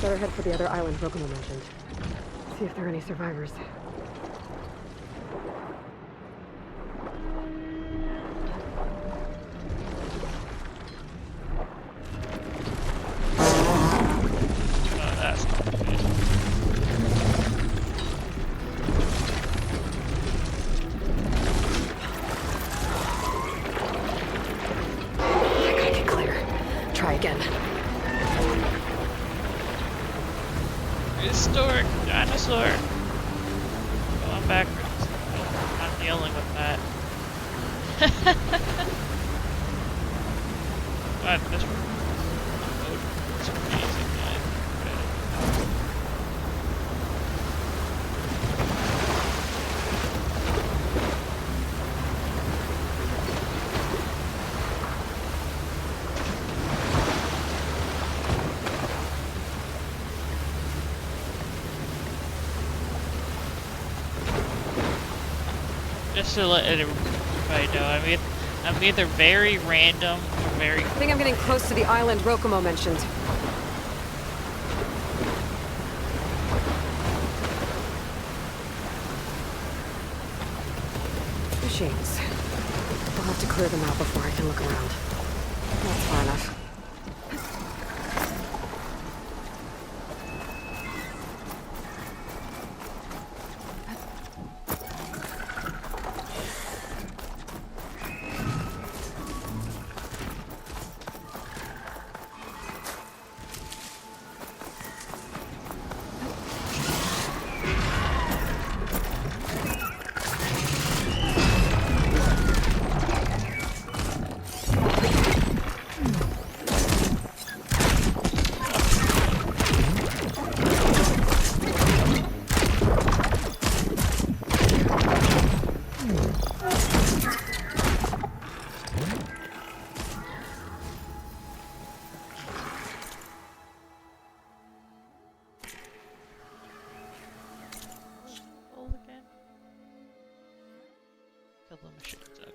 Better head for the other island Rokumo mentioned. See if there are any survivors. Oh, that's not good. I gotta get clear. Try again. Historic dinosaur. Going backwards. Nope, not dealing with that. God, this road is amazing, man. Just to let everybody know, I'm either very random or very. I think I'm getting close to the island Rokumo mentioned. Machines. I'll have to clear them out before I can look around. That's far enough. Kill the machines, okay.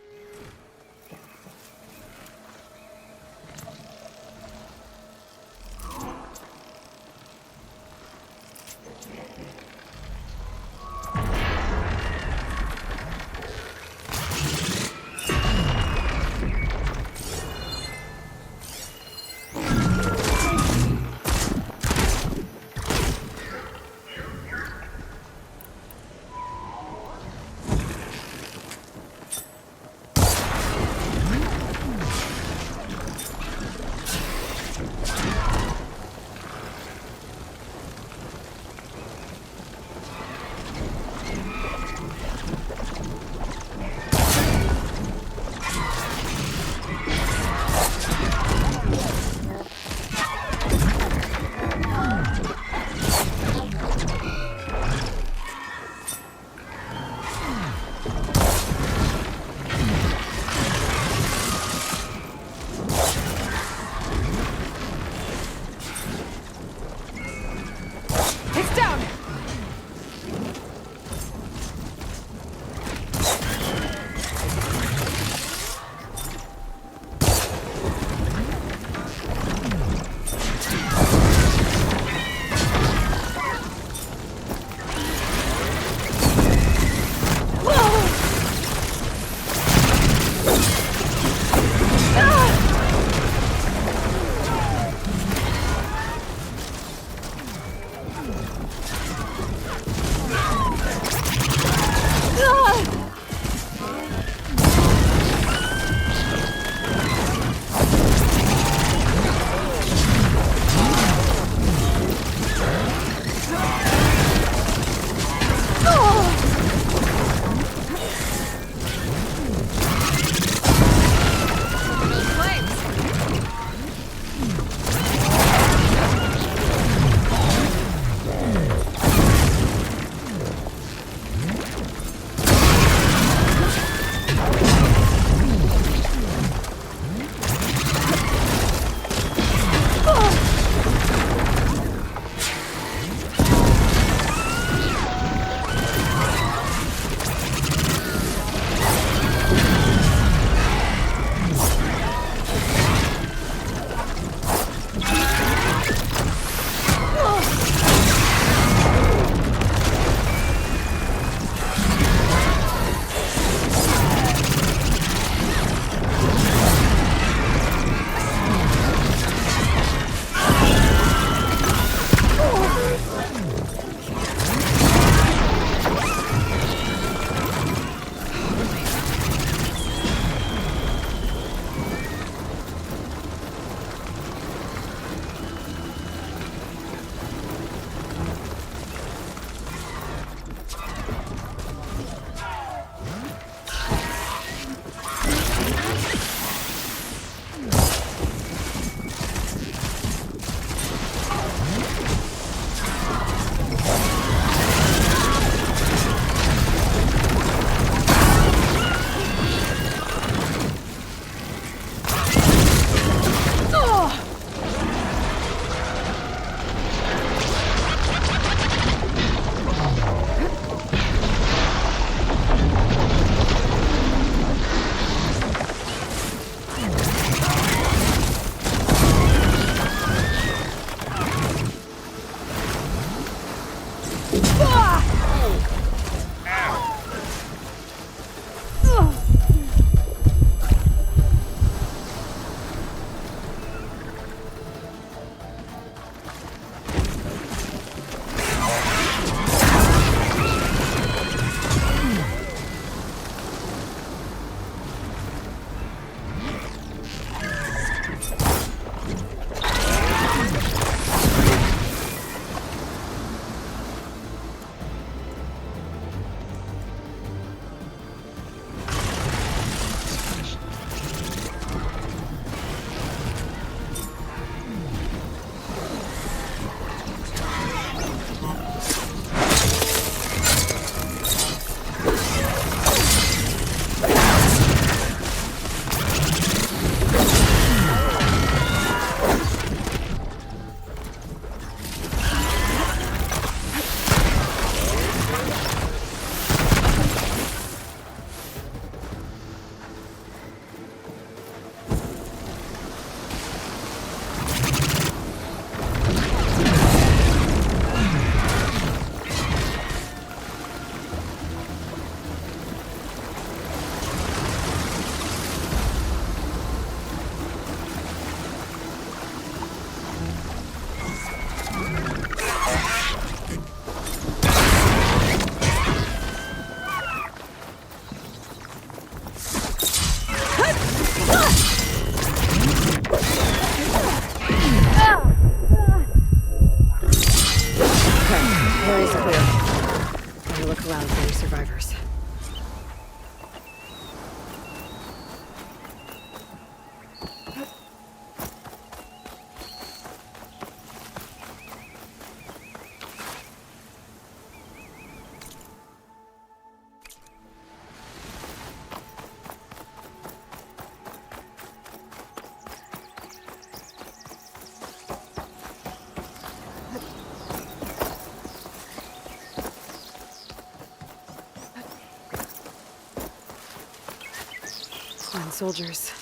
Fine soldiers.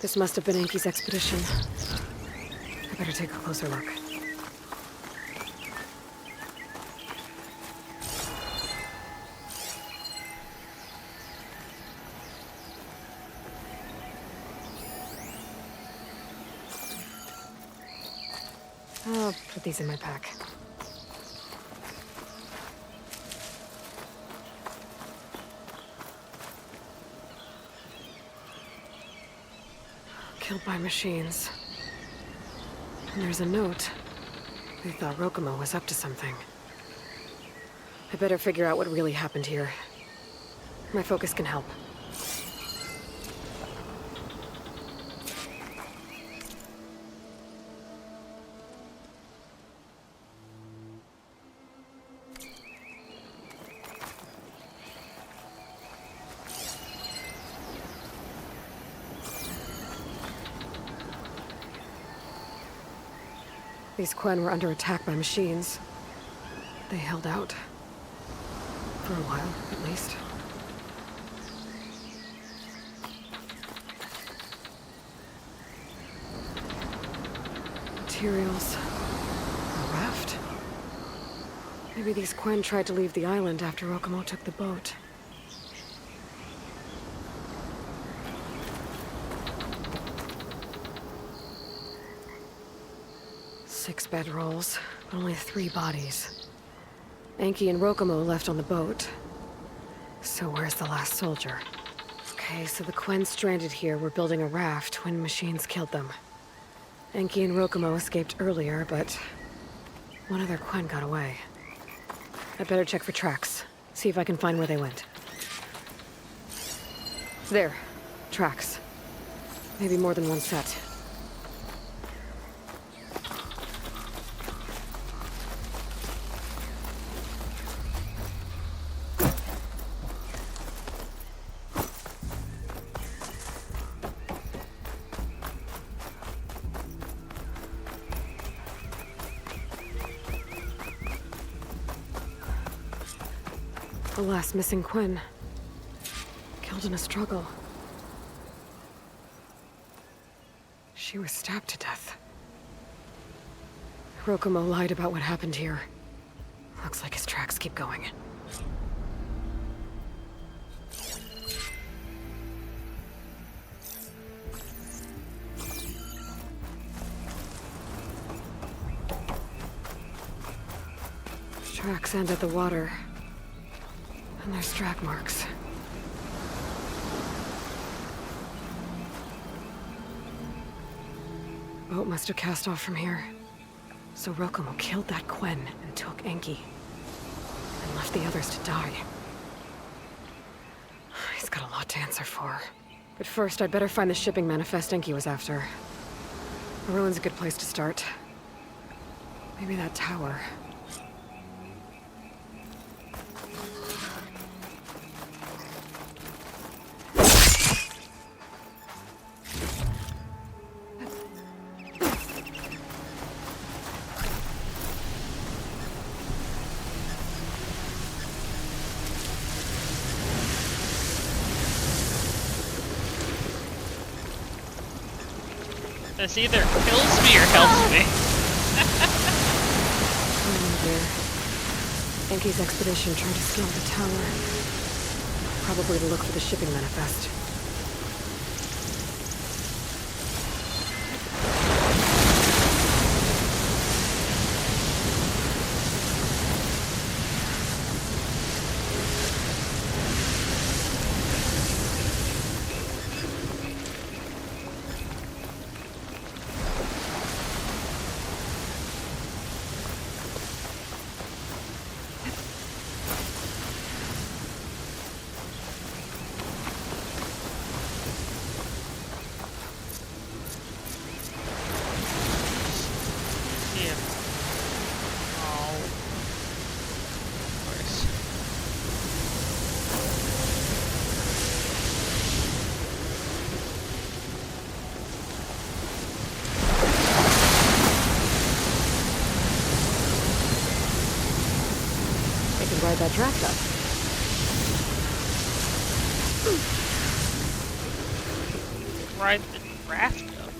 This must have been Enki's expedition. I better take a closer look. I'll put these in my pack. Killed by machines. And there's a note. They thought Rokumo was up to something. I better figure out what really happened here. My focus can help. These Quen were under attack by machines. They held out. For a while, at least. Materials. A raft? Maybe these Quen tried to leave the island after Rokumo took the boat. Six bedrolls, but only 3 bodies. Enki and Rokumo left on the boat. So where's the last soldier? Okay, so the Quen stranded here were building a raft when machines killed them. Enki and Rokumo escaped earlier, but one other Quen got away. I better check for tracks, see if I can find where they went. There. Tracks. Maybe more than one set. The last missing Quen. Killed in a struggle. She was stabbed to death. Rokumo lied about what happened here. Looks like his tracks keep going. Tracks end at the water. And there's drag marks. Boat must have cast off from here. So Rokumo killed that Quen and took Enki. And left the others to die. He's got a lot to answer for. But first, I'd better find the shipping manifest Enki was after. The ruin's a good place to start. Maybe that tower. This either kills me or helps me. There. Enki's expedition tried to scale the tower. Probably to look for the shipping manifest. Ride that draft up. Ride the draft up.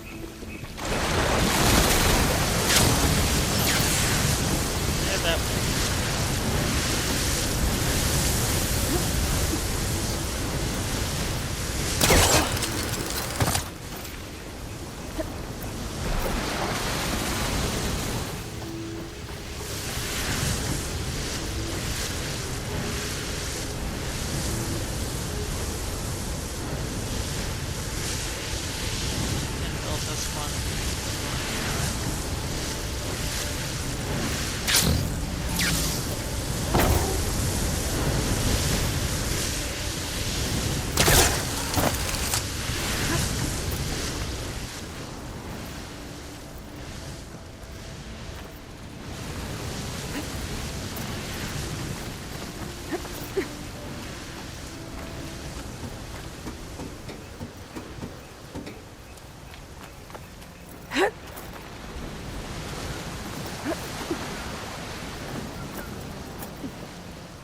Yeah, that way.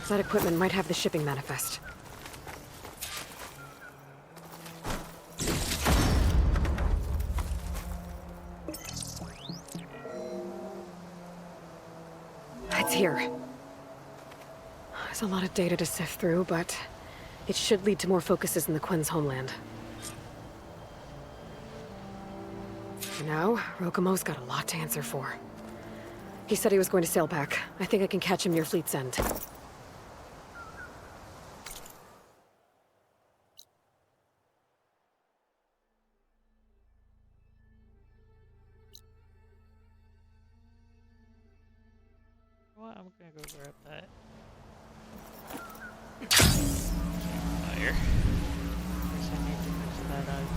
That equipment might have the shipping manifest. It's here. There's a lot of data to sift through, but it should lead to more focuses in the Quen's homeland. For now, Rokumo's got a lot to answer for. He said he was going to sail back. I think I can catch him near Fleet's End. Well, I'm gonna go grab that. Fire. Guess I need to fix that up.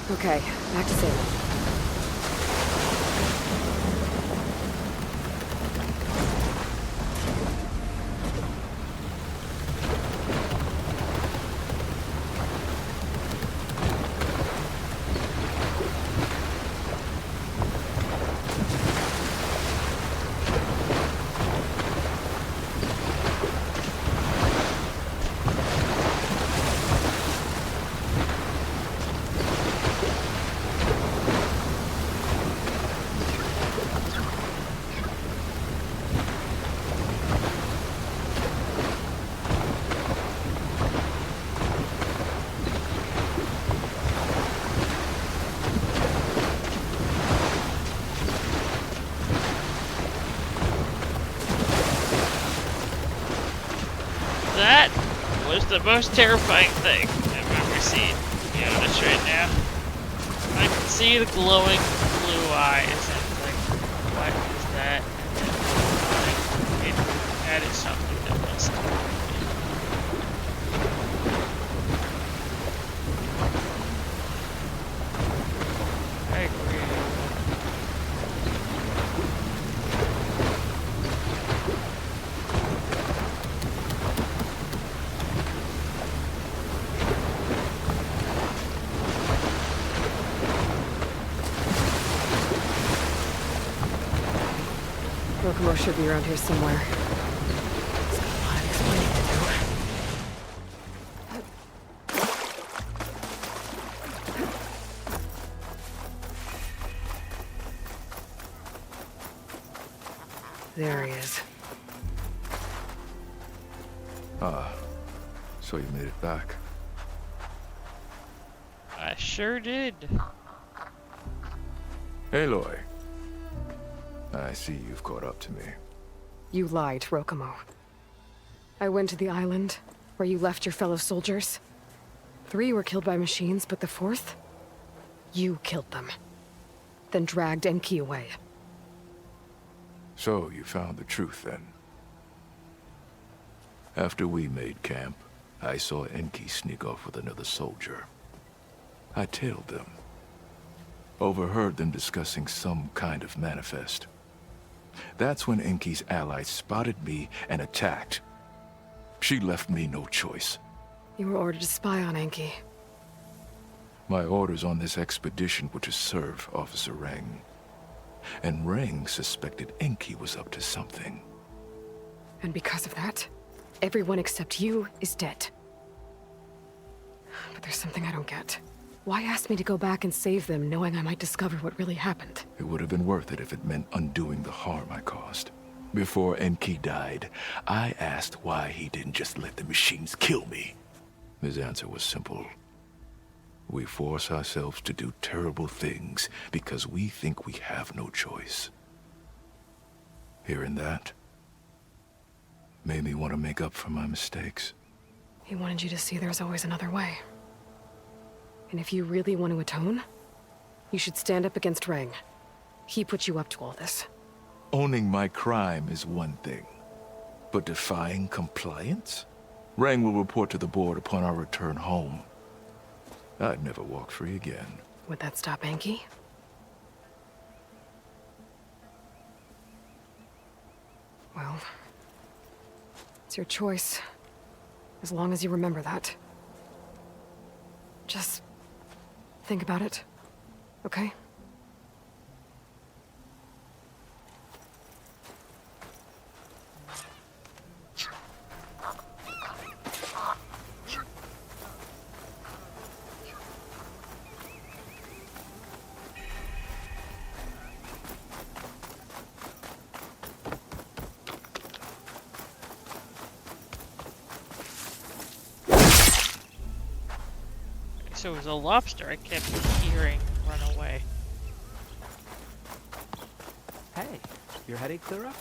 Okay, back to sailing. That was the most terrifying thing I've ever seen. You notice right now? I can see the glowing blue eyes and it's like, what is that? And then that is something that must be. I agree. Rokumo should be around here somewhere. He's got a lot of explaining to do. There he is. Ah, so you made it back. I sure did. Aloy. I see you've caught up to me. You lied, Rokumo. I went to the island, where you left your fellow soldiers. 3 were killed by machines, but the 4th? You killed them. Then dragged Enki away. So you found the truth then. After we made camp, I saw Enki sneak off with another soldier. I tailed them. Overheard them discussing some kind of manifest. That's when Enki's allies spotted me and attacked. She left me no choice. You were ordered to spy on Enki. My orders on this expedition were to serve Officer Reng. And Reng suspected Enki was up to something. And because of that, everyone except you is dead. But there's something I don't get. Why ask me to go back and save them, knowing I might discover what really happened? It would have been worth it if it meant undoing the harm I caused. Before Enki died, I asked why he didn't just let the machines kill me. His answer was simple. We force ourselves to do terrible things because we think we have no choice. Hearing that made me want to make up for my mistakes. He wanted you to see there's always another way. And if you really want to atone, You should stand up against Rang. He put you up to all this. Owning my crime is one thing, but defying compliance? Rang will report to the board upon our return home. I'd never walk free again. Would that stop Enki? Well, it's your choice. As long as you remember that. Just think about it, okay? So it was a lobster I kept hearing run away. Hey, your headache clear up?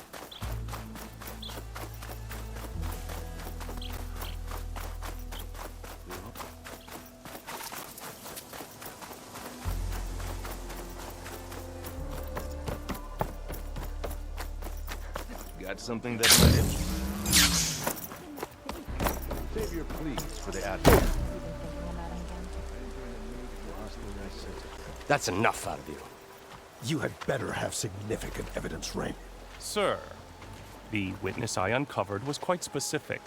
Got something that might interest. Save your pleas for the admiral. That's enough out of you. You had better have significant evidence, Rain. Sir, the witness I uncovered was quite specific.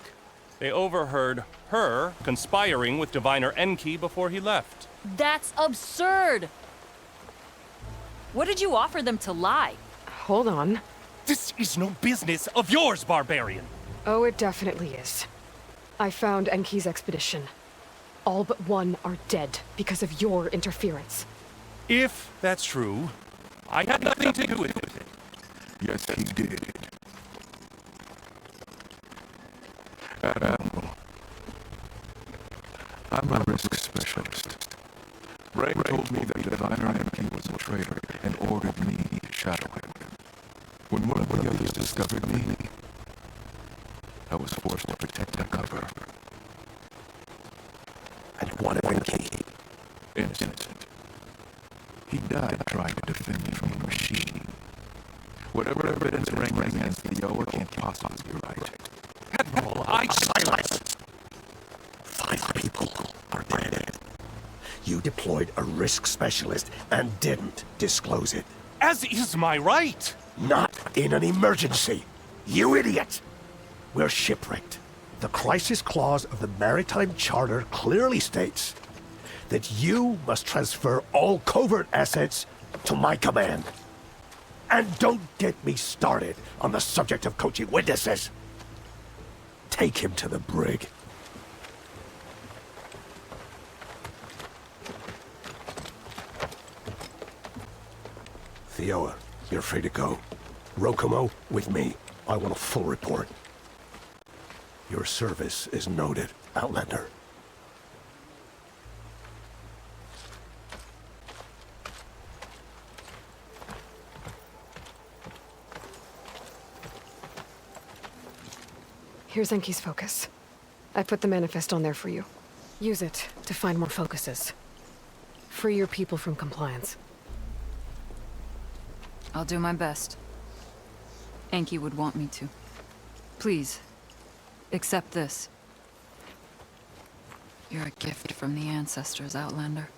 They overheard her conspiring with Diviner Enki before he left. That's absurd! What did you offer them to lie? Hold on. This is no business of yours, barbarian! Oh, it definitely is. I found Enki's expedition. All but one are dead because of your interference. If that's true, I had nothing to do with it. Yes, he did. Admiral, I'm a risk specialist. Ray told me that Diviner Enki was a traitor and ordered me to shadow him. When one of the others discovered me, I was forced to protect my cover. And one of Enki. Innocent. He died trying to defend me from a machine. Whatever evidence Rang against Theo can't possibly be right. Admiral, Silence! 5 people are dead. You deployed a risk specialist and didn't disclose it. As is my right! Not in an emergency! You idiot! We're shipwrecked. The crisis clause of the Maritime Charter clearly states that you must transfer all covert assets to my command. And don't get me started on the subject of coaching witnesses. Take him to the brig. Theoa, you're free to go. Rokomo, with me. I want a full report. Your service is noted, Outlander. Here's Enki's focus. I put the manifest on there for you. Use it to find more focuses. Free your people from compliance. I'll do my best. Enki would want me to. Please, accept this. You're a gift from the ancestors, Outlander.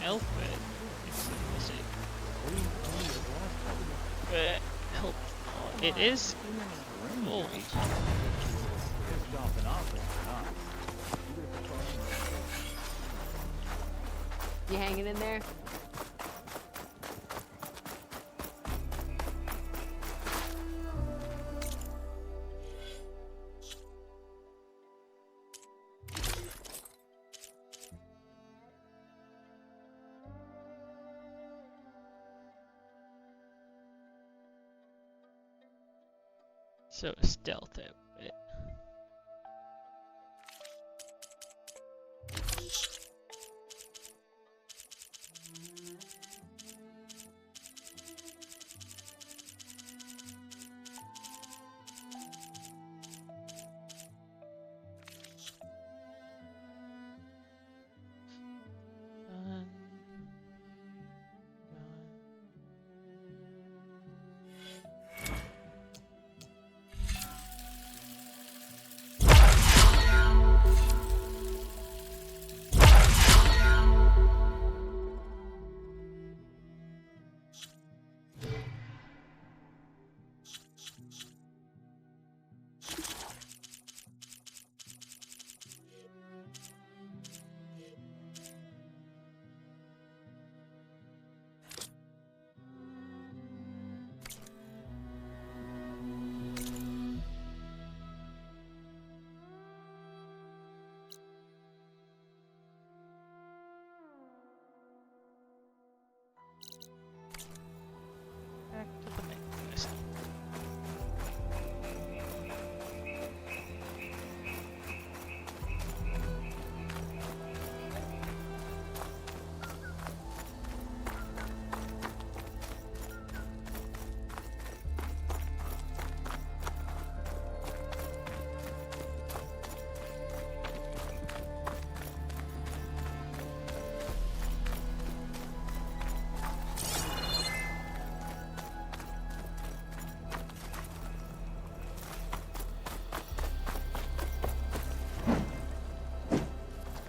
Help it. Help. It is old. You hanging in there? So stealth it.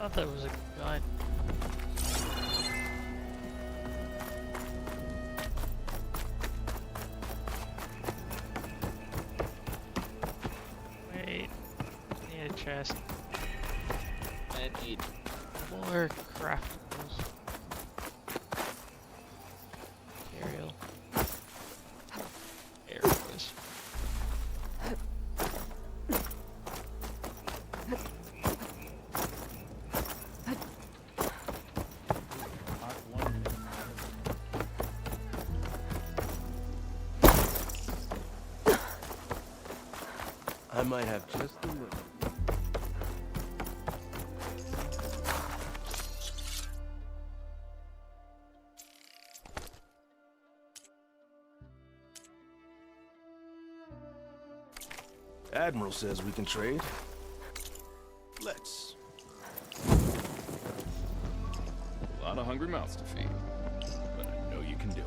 thought that was a gun. Wait, I need a chest. I need more craftables. Material. There it was. I might have just a little. Admiral says we can trade. Let's. A lot of hungry mouths to feed, but I know you can do it.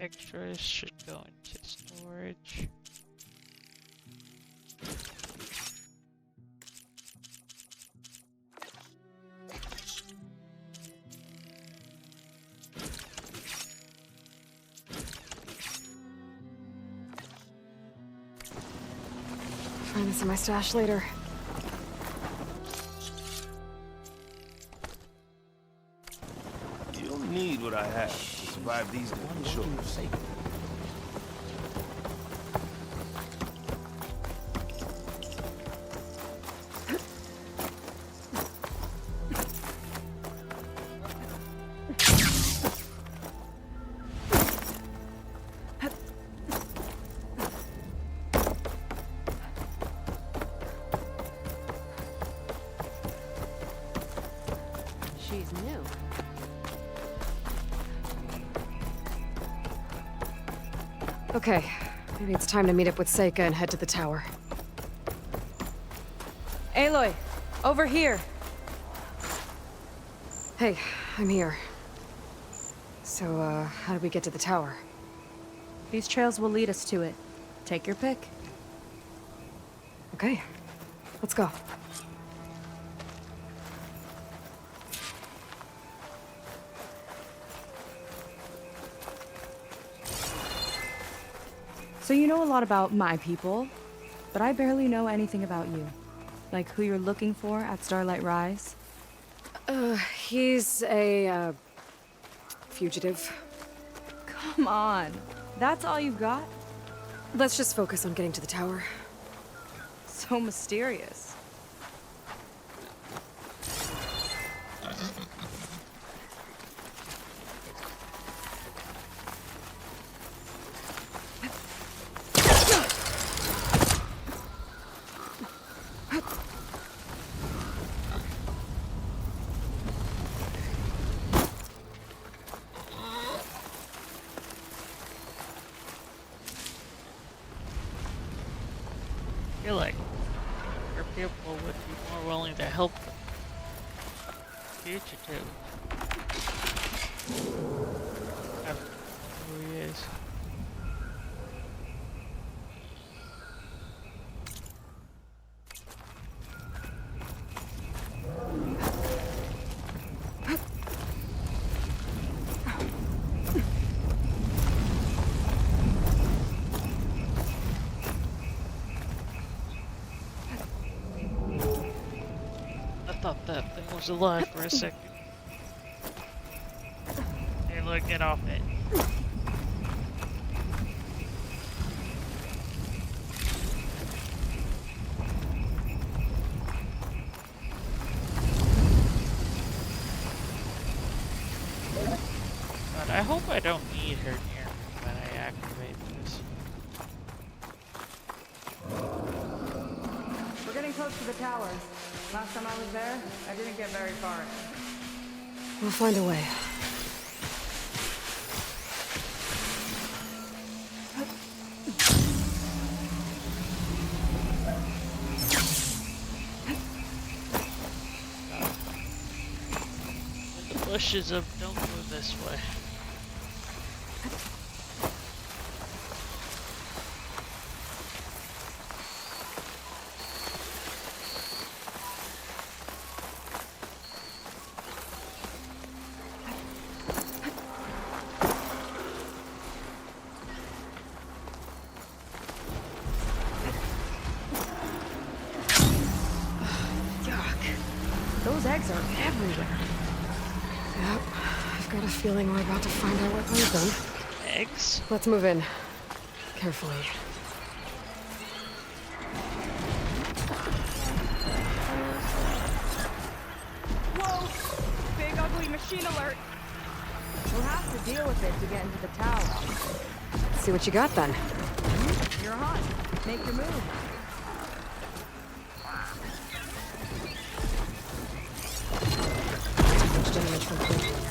Extras should go into storage. Find this in my stash later. You'll need what I have to survive these different shores. She's new. Okay, maybe it's time to meet up with Seika and head to the tower. Aloy, over here. Hey, I'm here. So, how do we get to the tower? These trails will lead us to it. Take your pick. Okay, let's go. So you know a lot about my people, but I barely know anything about you. Like who you're looking for at Starlight Rise? He's a, fugitive. Come on. That's all you've got? Let's just focus on getting to the tower. So mysterious. I feel like your people would be more willing to help the fugitive. I don't know who he is. I thought that thing was alive for a second. Hey, look, get off it. hope I don't need her near me when I activate this. We're getting close to the towers. Last time I was there, I didn't get very far. We'll find a way. Bushes of don't go this way. Those eggs are everywhere. Yep. I've got a feeling we're about to find out what laid them. Eggs? Let's move in. Carefully. Whoa! Big ugly machine alert! We'll have to deal with it to get into the tower. Let's see what you got then. You're hot. Make your move. Much damage from Plate Runner.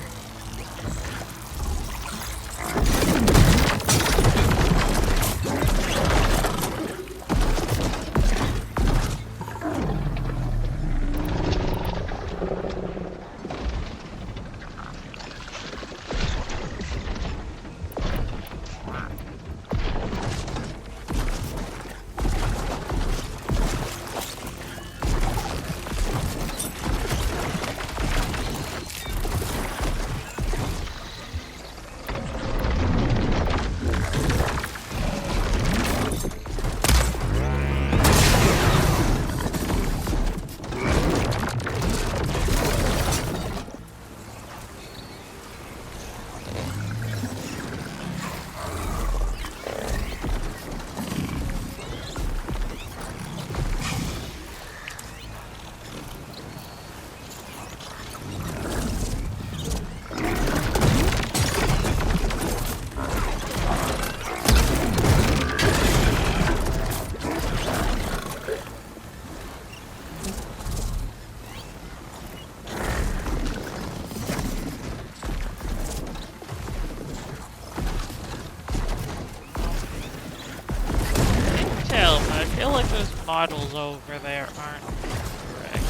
I feel like those models over there aren't correct.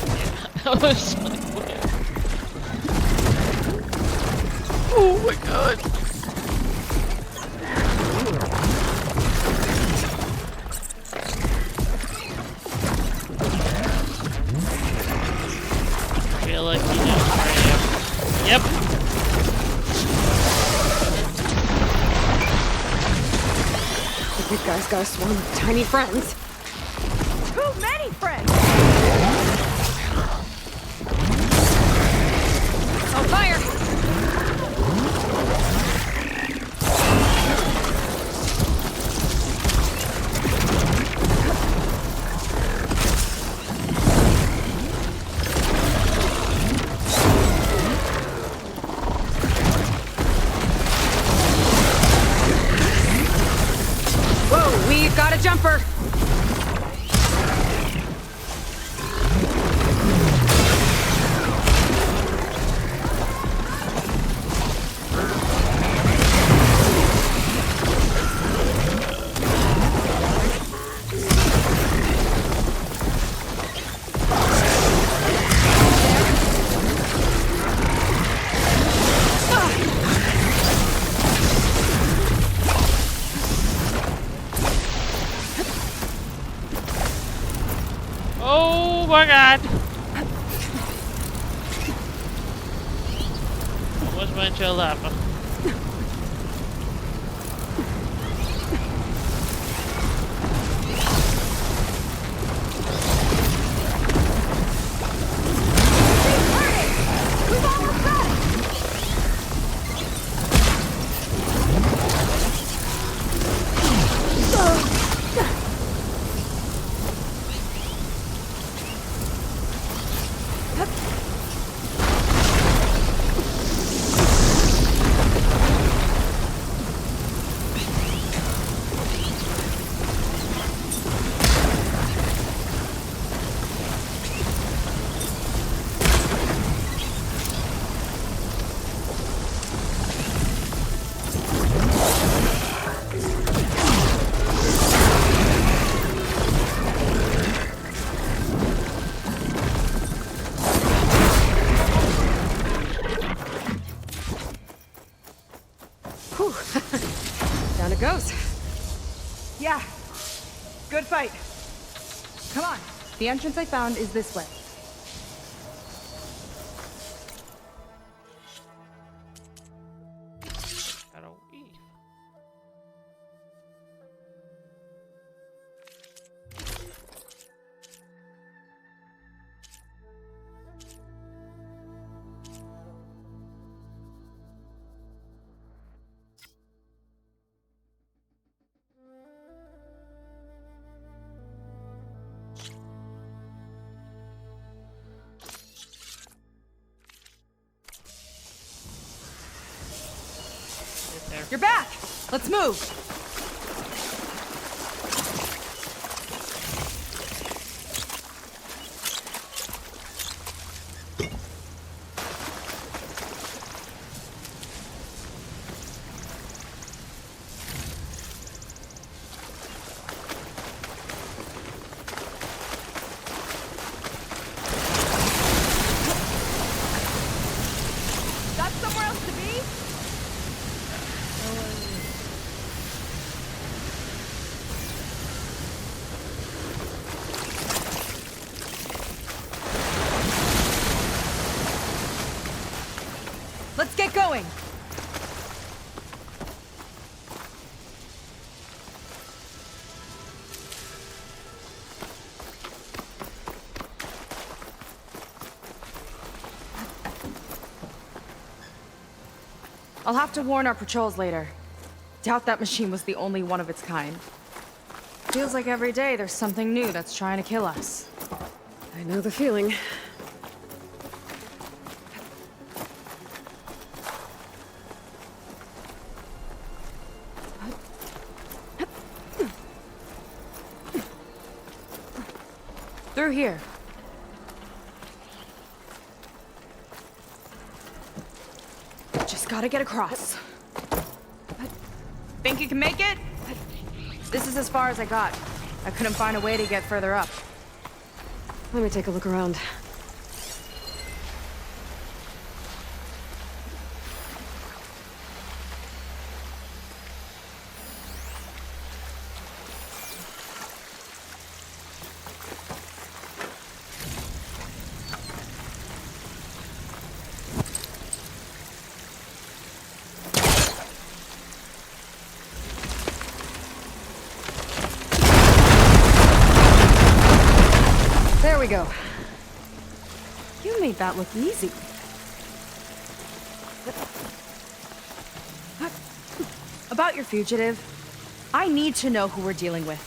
Yeah, I was like, what? Oh my god! I feel like he knows where I am. Yep! The big guy's got a swarm of tiny friends. Too many friends! On fire! Whoa, we've got a jumper! Oh my god! What's my chill lava? Yeah. Good fight. Come on. The entrance I found is this way. Gotta weave. You're back! Let's move! Got somewhere else to be? Let's get going! I'll have to warn our patrols later. Doubt that machine was the only one of its kind. Feels like every day there's something new that's trying to kill us. I know the feeling. Through here. Just gotta get across. Think you can make it? This is as far as I got. I couldn't find a way to get further up. Let me take a look around. There we go. You made that look easy. About your fugitive, I need to know who we're dealing with.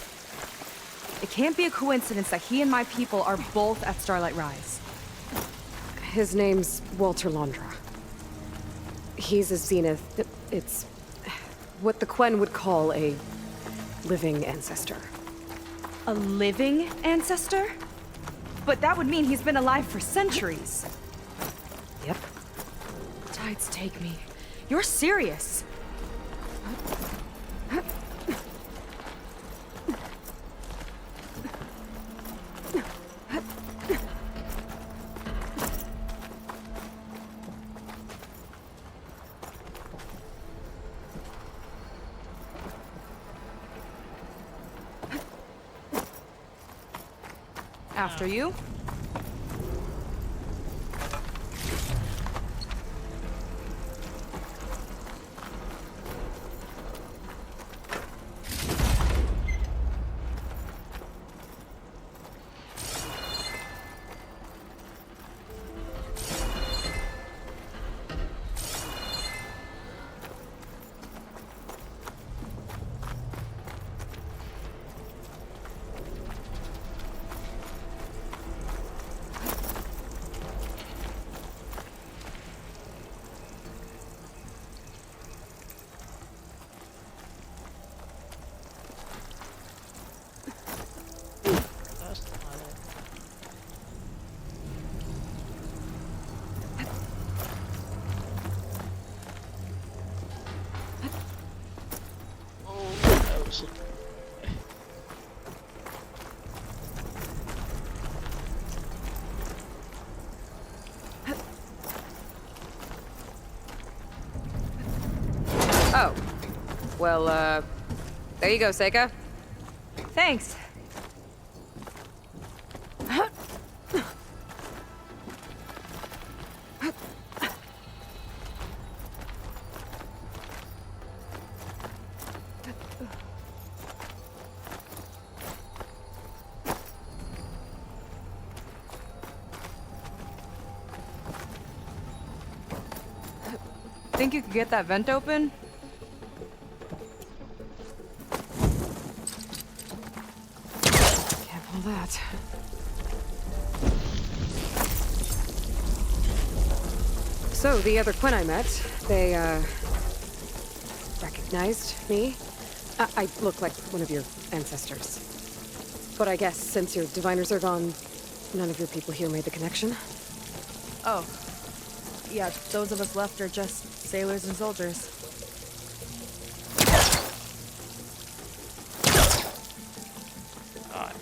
It can't be a coincidence that he and my people are both at Starlight Rise. His name's Walter Londra. He's a Zenith. It's what the Quen would call a living ancestor. A living ancestor? But that would mean he's been alive for centuries. Yep. Tides take me. You're serious. After you. Oh. Well, there you go, Seika. Thanks. Think you could get that vent open? Can't pull that. So, the other Quinn I met, they, recognized me. I look like one of your ancestors. But I guess since your diviners are gone, none of your people here made the connection? Oh. Yeah, those of us left are just sailors and soldiers. God.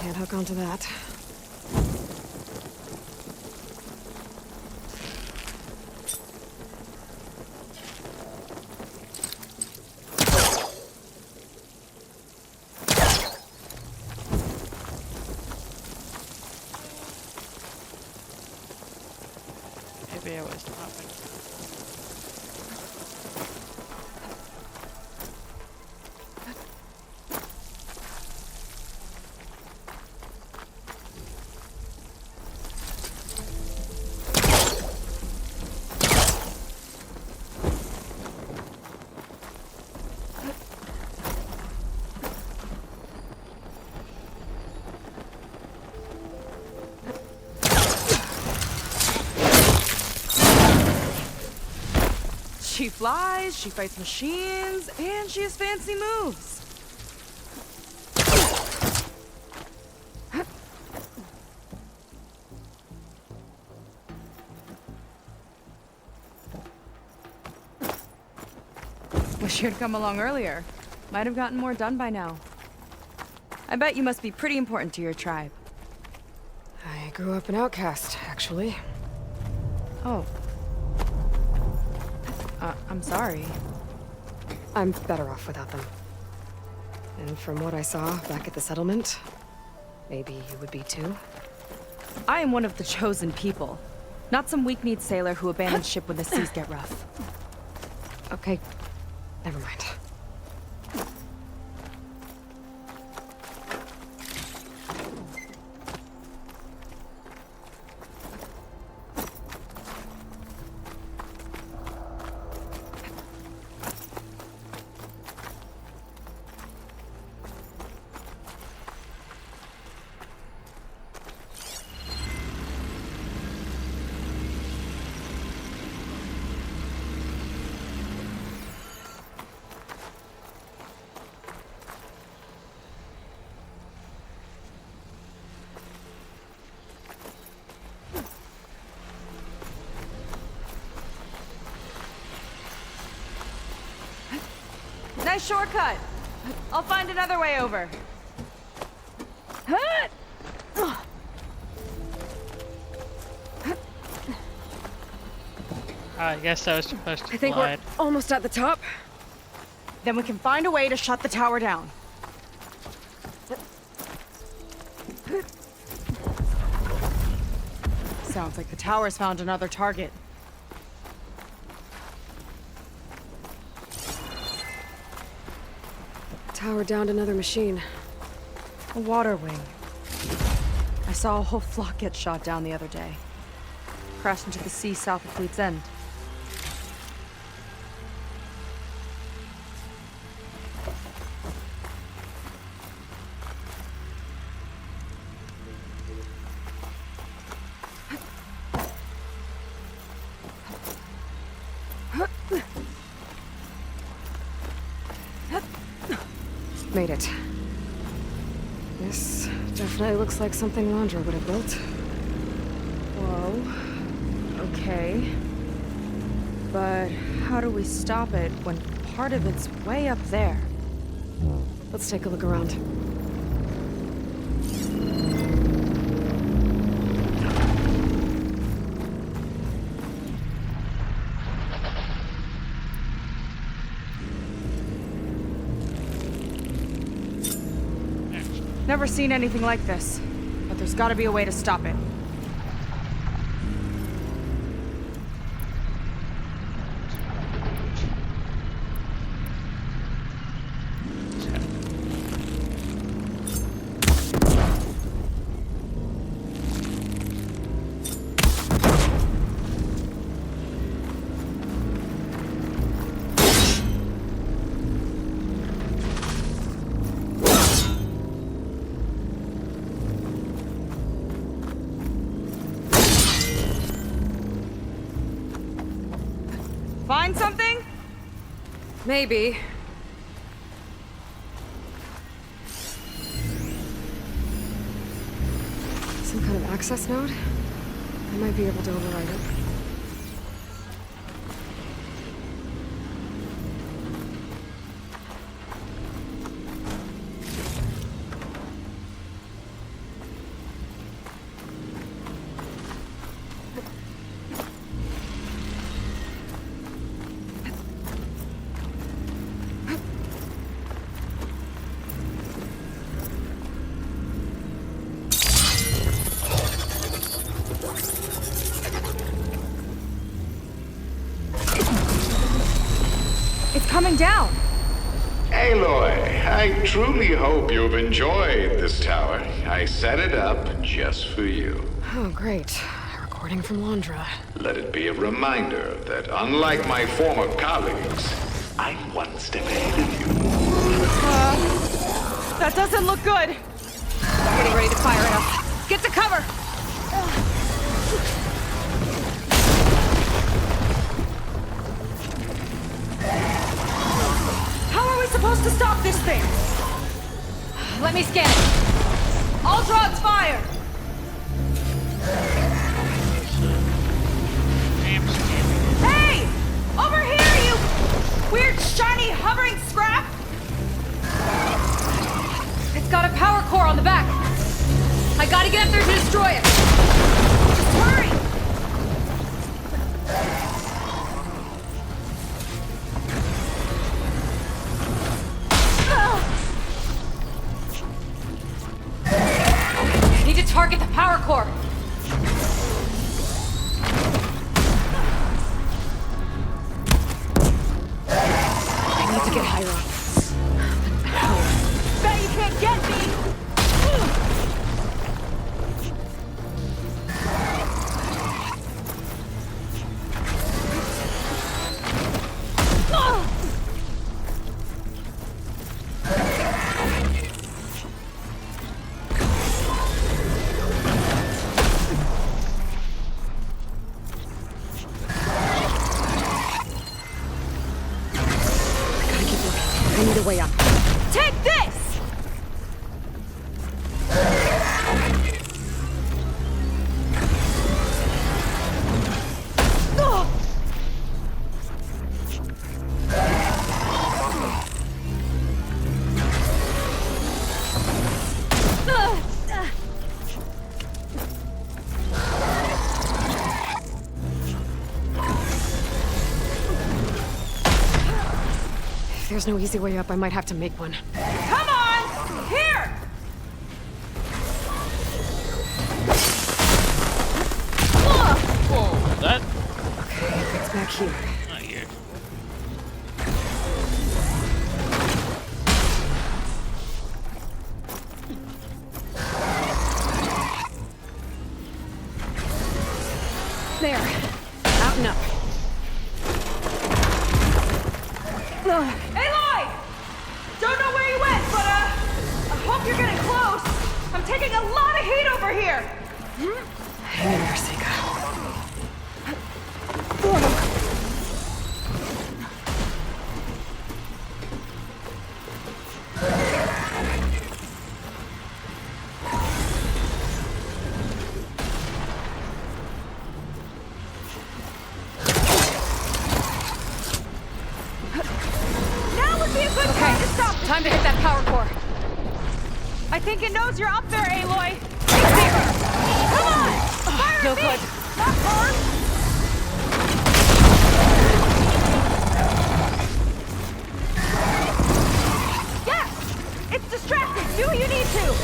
Can't hook onto that. Maybe I was popping. She flies, she fights machines, and she has fancy moves. Wish you'd come along earlier. Might have gotten more done by now. I bet you must be pretty important to your tribe. I grew up an outcast, actually. Oh. I'm sorry. I'm better off without them. And from what I saw back at the settlement, maybe you would be too. I am one of the chosen people. Not some weak-kneed sailor who abandons ship when the seas get rough. Okay, never mind. Nice shortcut. I'll find another way over. I guess I was supposed to I think glide. we're almost at the top. Then we can find a way to shut the tower down. Sounds like the tower's found another target. Tower downed another machine. A water wing. I saw a whole flock get shot down the other day. Crashed into the sea south of Fleet's End. Made it. This definitely looks like something Landra would have built. Whoa. Okay. But how do we stop it when part of it's way up there? Let's take a look around. Never seen anything like this, but there's gotta be a way to stop it. Find something? Maybe. Some kind of access node? I might be able to override it. Coming down! Aloy, I truly hope you've enjoyed this tower. I set it up just for you. Oh, great. A recording from Londra. Let it be a reminder that unlike my former colleagues, I'm one step ahead of you. That doesn't look good! Getting ready to fire it up. Get to cover! Supposed to stop this thing! Let me scan it. All drones fire! Hey! Over here, you weird, shiny, hovering scrap! It's got a power core on the back. I gotta get up there to destroy it. Just hurry! Target the power core. I need to get higher up. Bet you can't get me! Way up. Take this! If there's no easy way up, I might have to make one. Come on! Here! Whoa, that? Okay, it's back here. Not here. There. Out and up. Aloy! Don't know where you went, but I hope you're getting close. I'm taking a lot of heat over here. Hang in there, Sika. Time to hit that power core. I think it knows you're up there, Aloy. Come on! Fire No at me! good. Not hard! Yes! It's distracted. Do what you need to.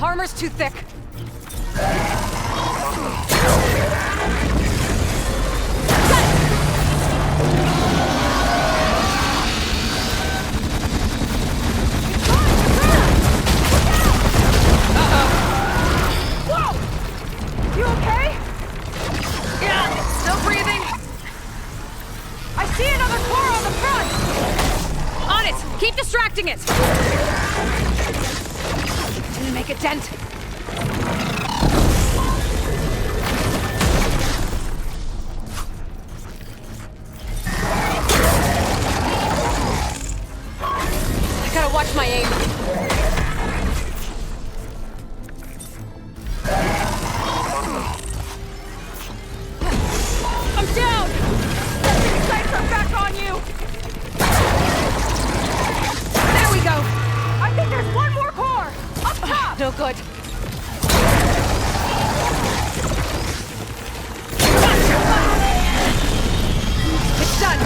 Armor's too thick. You okay? Yeah, still breathing. I see another core on the front. On it! Keep distracting it! Didn't make a dent. I gotta watch my aim. I'm down! Septic sights are back on you. There we go! I think there's one more core. Up top. No good. It's done!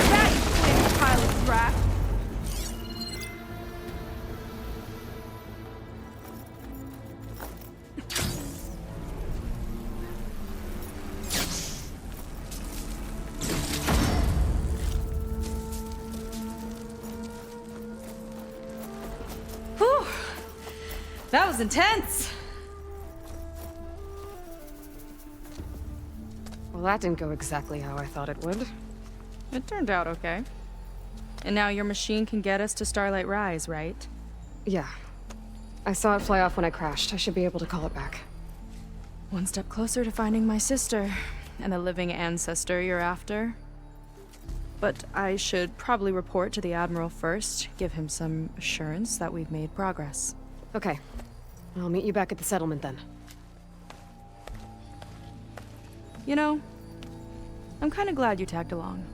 That explains pilot's rat. Whew. That was intense. Well, that didn't go exactly how I thought it would. It turned out okay. And now your machine can get us to Starlight Rise, right? Yeah. I saw it fly off when I crashed. I should be able to call it back. One step closer to finding my sister and the living ancestor you're after. But I should probably report to the Admiral first, give him some assurance that we've made progress. Okay. I'll meet you back at the settlement then. You know, I'm kind of glad you tagged along.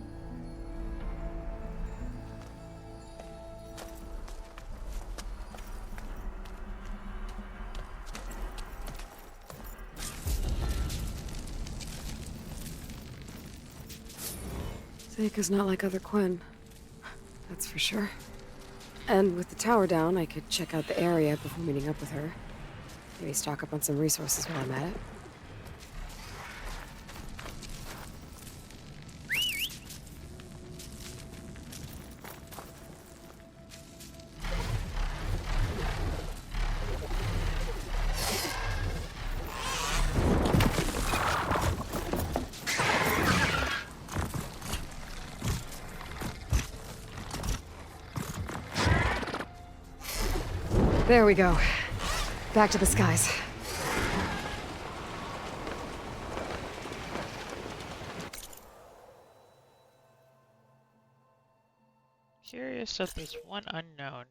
Seika's not like other Quinn. That's for sure. And with the tower down, I could check out the area before meeting up with her. Maybe stock up on some resources while I'm at it. There we go. Back to the skies. Curious that there's one unknown.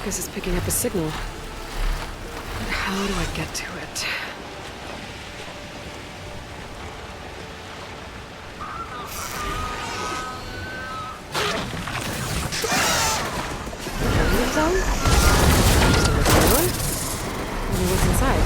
Focus is picking up a signal. But how do I get to it? Landing zone? Just a little one? Wonder what's inside.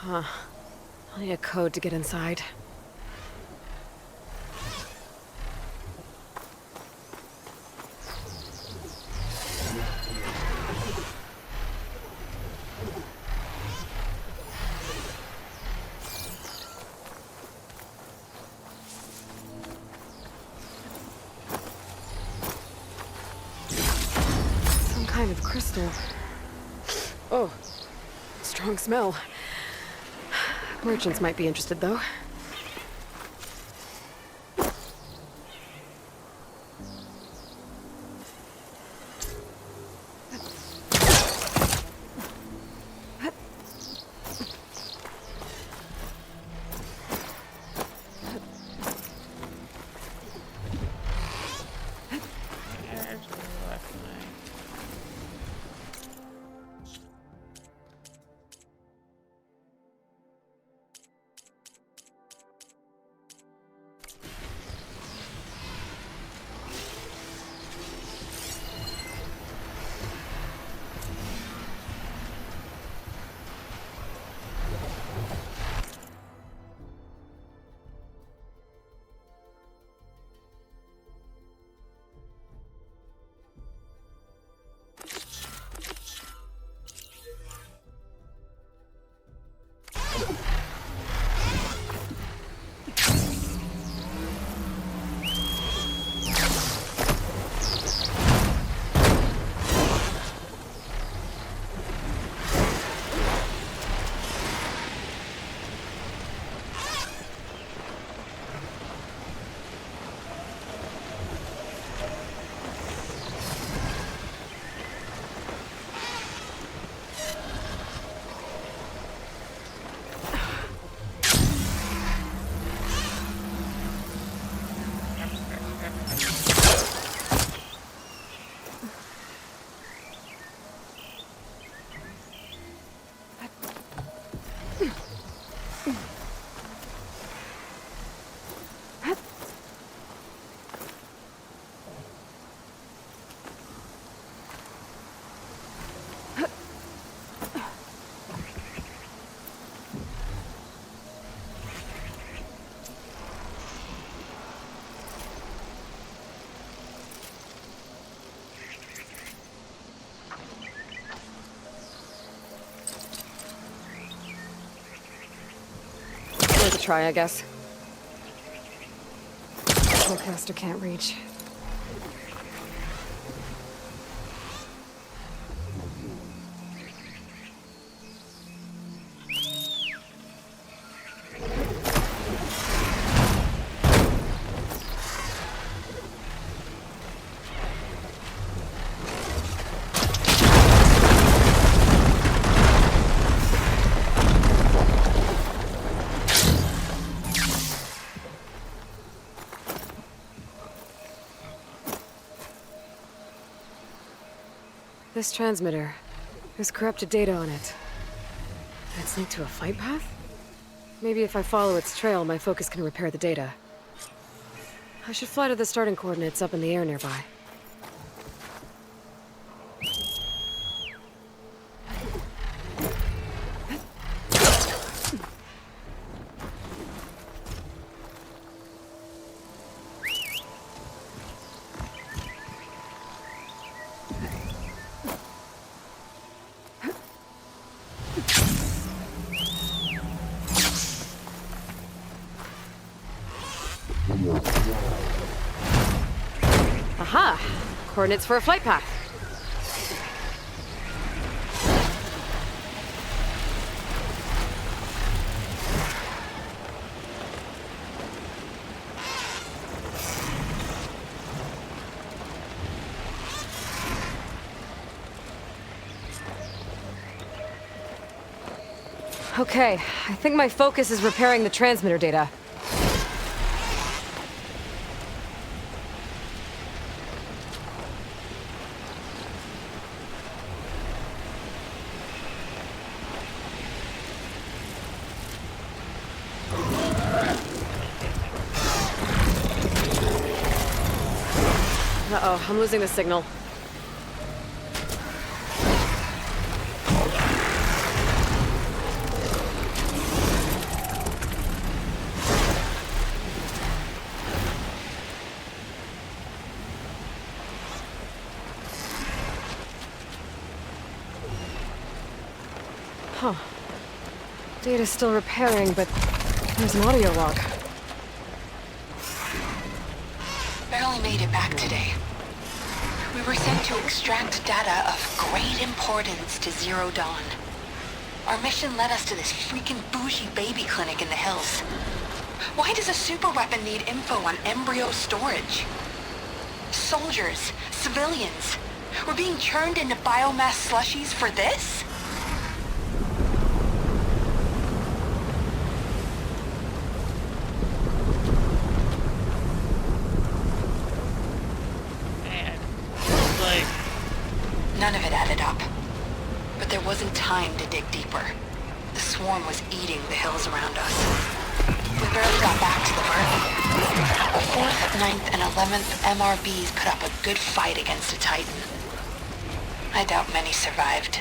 Huh. I'll need a code to get inside. Some kind of crystal. Oh, strong smell. Merchants might be interested, though. Worth a try, I guess. spellcaster can't reach. This transmitter, there's corrupted data on it. It's linked to a flight path? Maybe if I follow its trail, my focus can repair the data. I should fly to the starting coordinates up in the air nearby. Aha! Coordinates for a flight path. Okay, I think my focus is repairing the transmitter data. Uh-oh, I'm losing the signal. Huh. Data's still repairing, but there's an audio log. Barely made it back today. We were sent to extract data of great importance to Zero Dawn. Our mission led us to this freaking bougie baby clinic in the hills. Why does a superweapon need info on embryo storage? Soldiers, civilians, we're being churned into biomass slushies for this? None of it added up. But there wasn't time to dig deeper. The swarm was eating the hills around us. We barely got back to the birth. The 4th, 9th, and 11th MRBs put up a good fight against a Titan. I doubt many survived.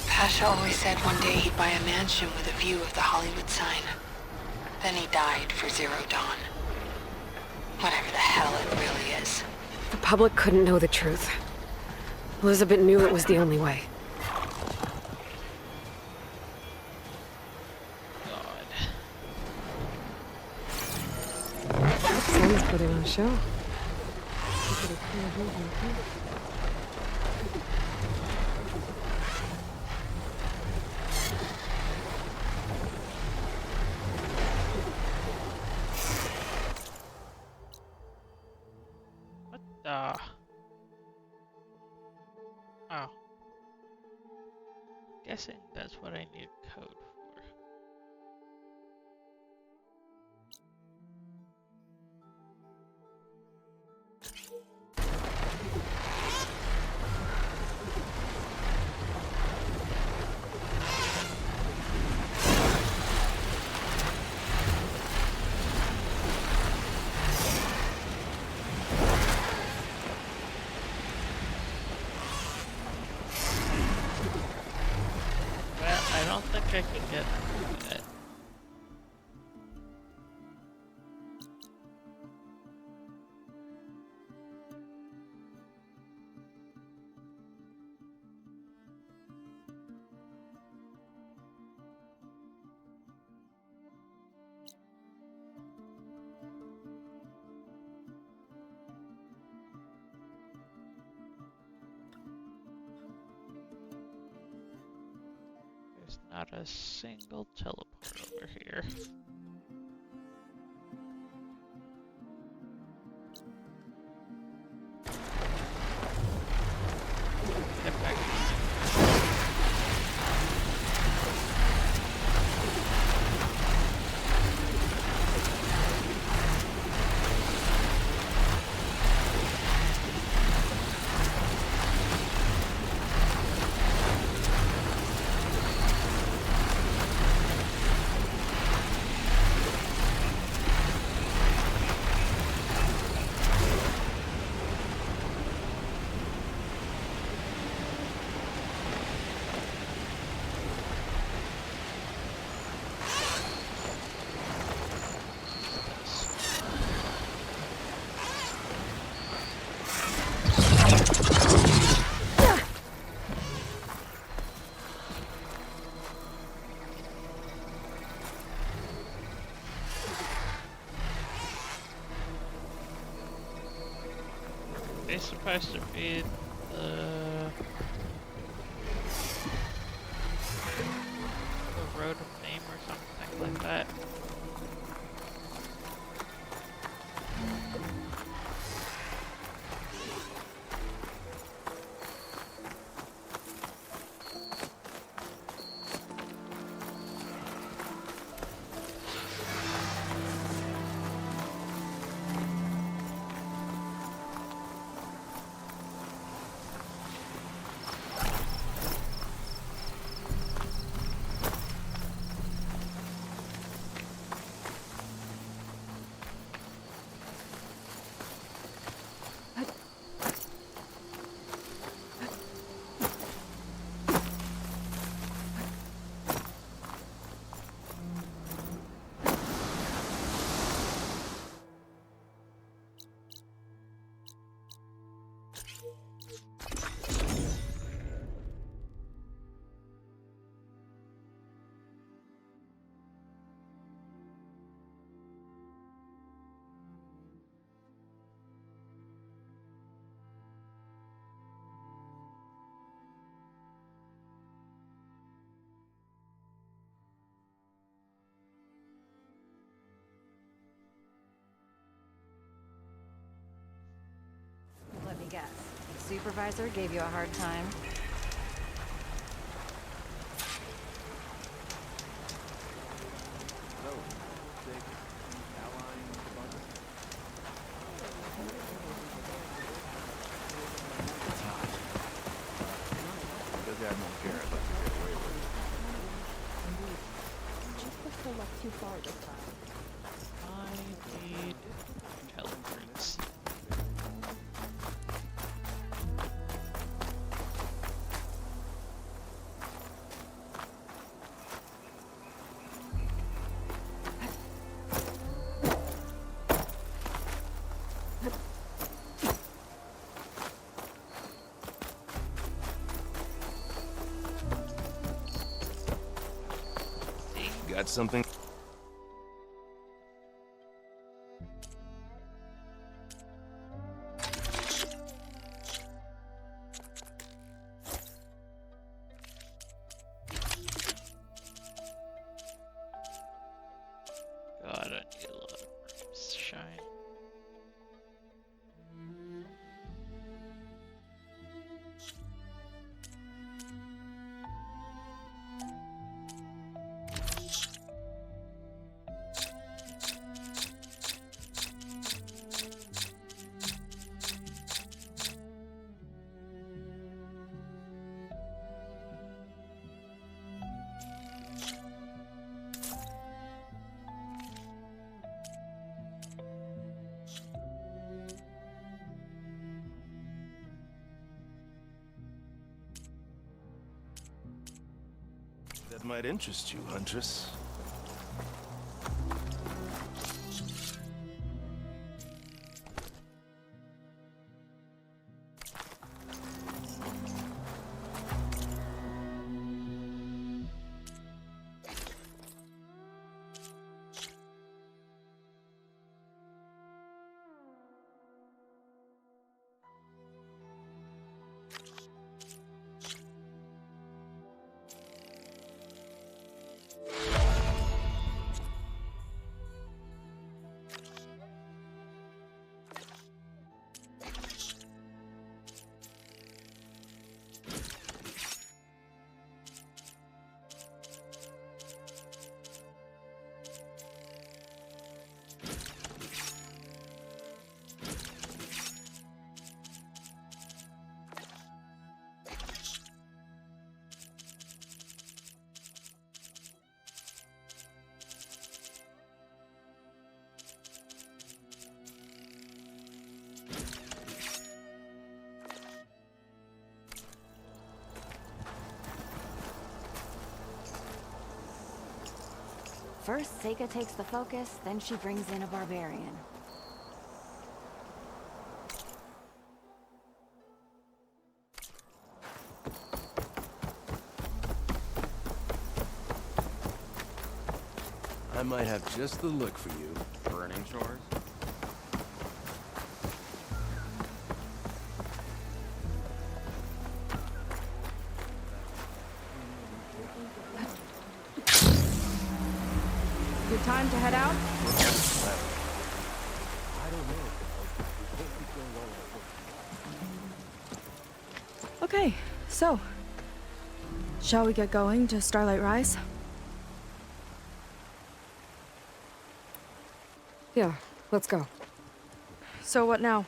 Pasha always said one day he'd buy a mansion with a view of the Hollywood sign. Then he died for Zero Dawn. Whatever the hell it really is. The public couldn't know the truth. Elizabeth knew it was the only way. Someone's putting on a show. Oh. Guessing that's what I need code for. I could get that. There's not a single teleport over here. Get back. It's supposed to be the Road of Fame or something like that. Let me guess. The supervisor gave you a hard time? Does have no care about to get away with it. Just before left too far this time. I need teleports. Got something? God, I need a lot of rooms to shine. that might interest you, Huntress. First, Seika takes the focus, then she brings in a barbarian. I might have just the look for you. Burning shores? Good time to head out? Okay, so shall we get going to Starlight Rise? Yeah, let's go. So what now?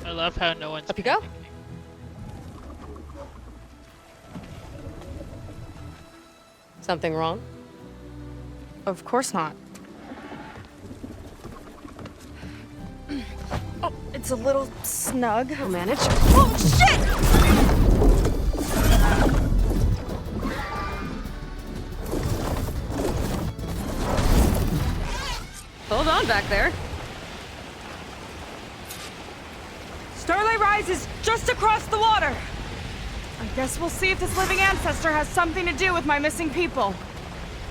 I love how no one's Up you go. Something wrong? Of course not. Oh, it's a little snug. I'll manage. Oh, shit! Hold on back there. Starlight Rise is just across the water. I guess we'll see if this living ancestor has something to do with my missing people.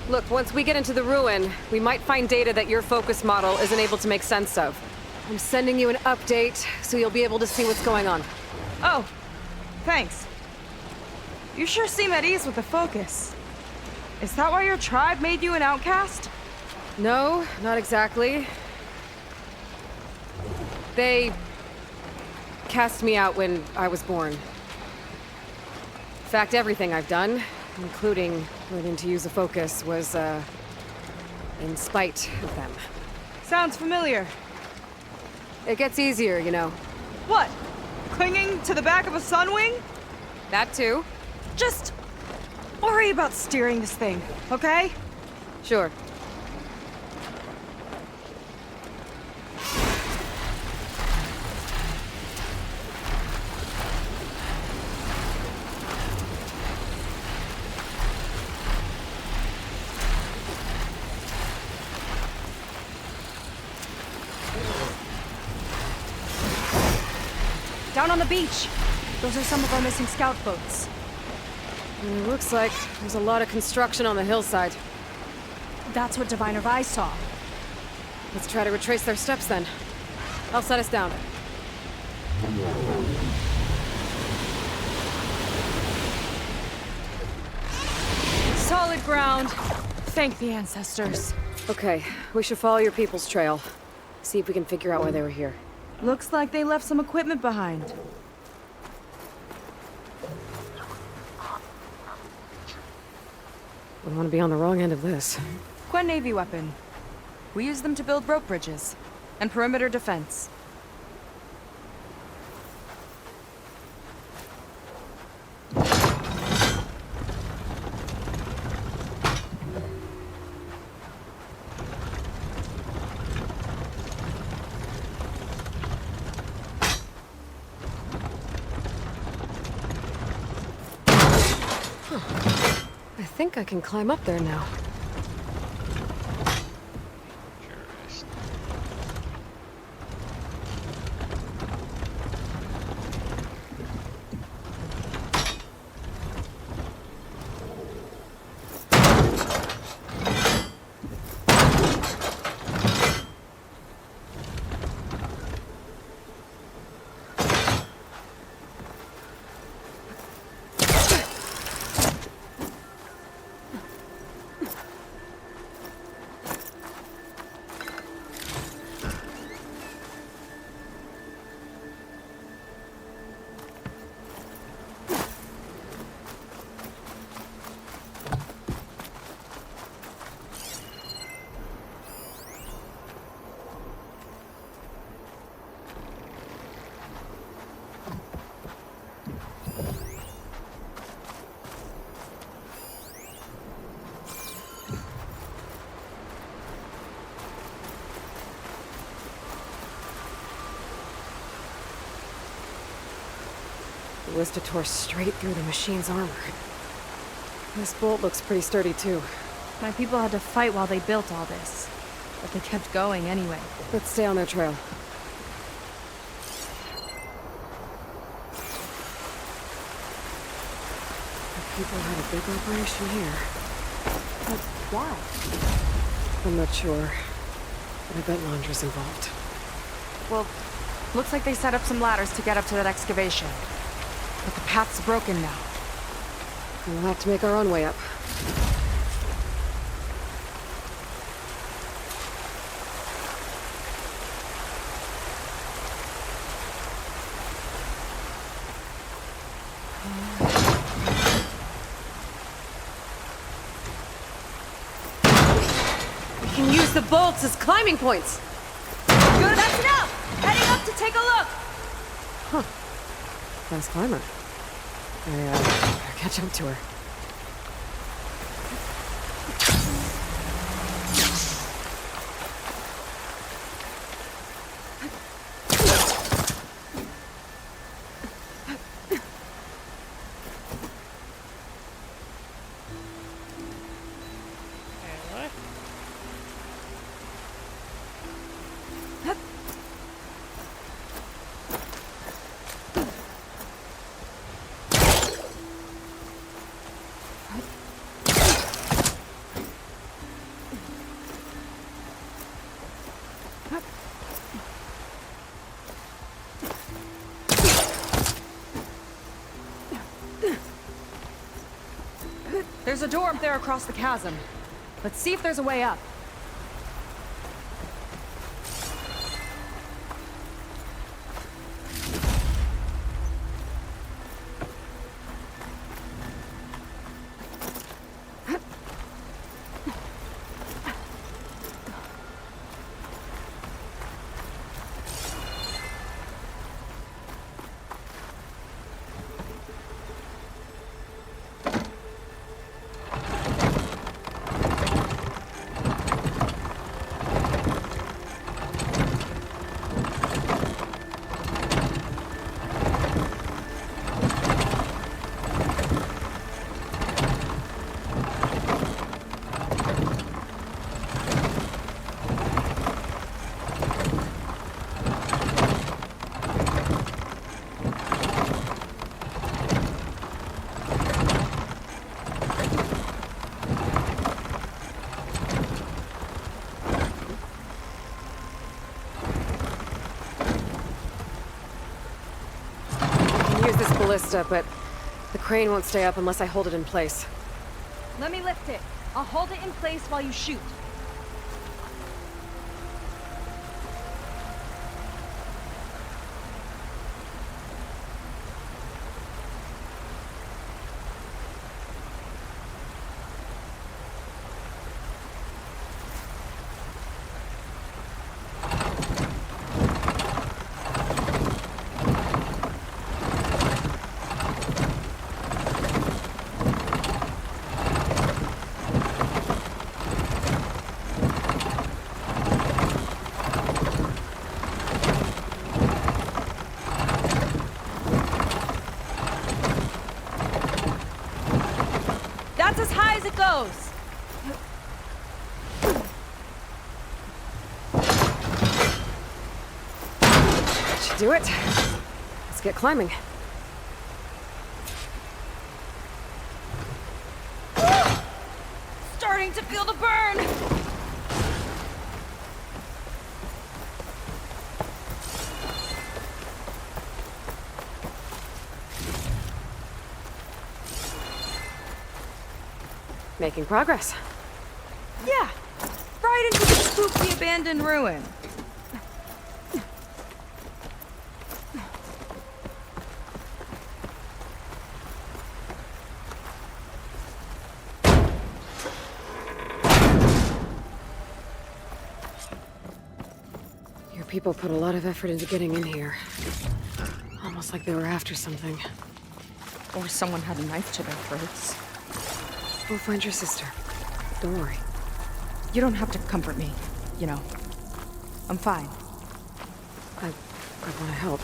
Look, once we get into the ruin, we might find data that your focus model isn't able to make sense of. I'm sending you an update, so you'll be able to see what's going on. Oh, thanks. You sure seem at ease with the focus. Is that why your tribe made you an outcast? No, not exactly. They cast me out when I was born. In fact, everything I've done, including learning to use a focus, was, in spite of them. Sounds familiar. It gets easier, you know. What? Clinging to the back of a sunwing? That too. Just worry about steering this thing, okay? Sure. Down on the beach. Those are some of our missing scout boats. It looks like there's a lot of construction on the hillside. That's what Diviner Vi saw. Let's try to retrace their steps then. I'll set us down. Solid ground. Thank the ancestors. Okay, we should follow your people's trail. See if we can figure out why they were here. Looks like they left some equipment behind. Wouldn't want to be on the wrong end of this. Quen Navy weapon. We use them to build rope bridges and perimeter defense. think I can climb up there now. The Ballista tore straight through the machine's armor. This bolt looks pretty sturdy, too. My people had to fight while they built all this. But they kept going anyway. Let's stay on their trail. The people had a big operation here. But why? I'm not sure. But I bet Londra's involved. Well, looks like they set up some ladders to get up to that excavation. But the path's broken now. We'll have to make our own way up. We can use the bolts as climbing points! Good, that's enough! Heading up to take a look! Huh. Fast climber. I, better catch up to her. There's a door up there across the chasm. Let's see if there's a way up. Ballista, but the crane won't stay up unless I hold it in place. Let me lift it. I'll hold it in place while you shoot. Should do it. Let's get climbing. Starting to feel the burn! Making progress. Yeah, right into the spooky abandoned ruin. Your people put a lot of effort into getting in here. Almost like they were after something. Or someone had a knife to their throats. We'll find your sister. Don't worry. You don't have to comfort me, you know. I'm fine. I want to help.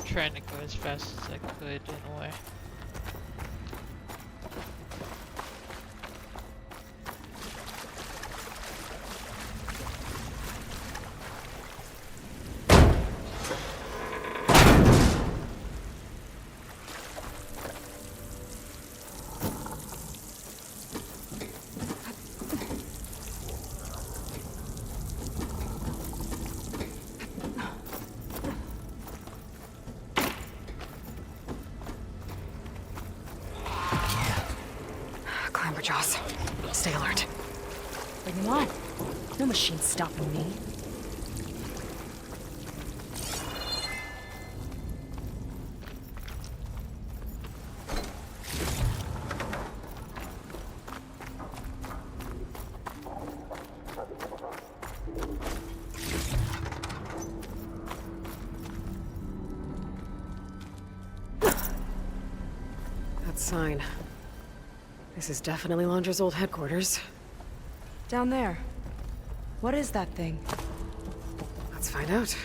Trying to go as fast as I could in a way. Jaws. Stay alert. Bring him on. No machine's stopping me. That sign. This is definitely Londra's old headquarters. Down there. What is that thing? Let's find out.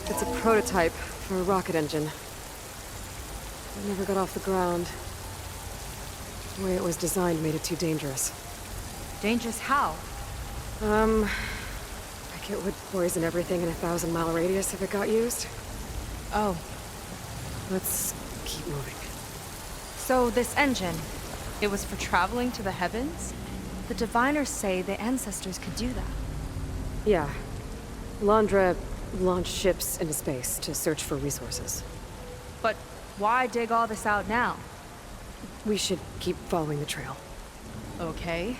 It's a prototype for a rocket engine. It never got off the ground. The way it was designed made it too dangerous. Dangerous how? Like it would poison everything in a 1,000-mile radius if it got used. Oh. Let's keep moving. So this engine, it was for traveling to the heavens? The diviners say the ancestors could do that. Yeah. Londra launched ships into space to search for resources. But why dig all this out now? We should keep following the trail. Okay.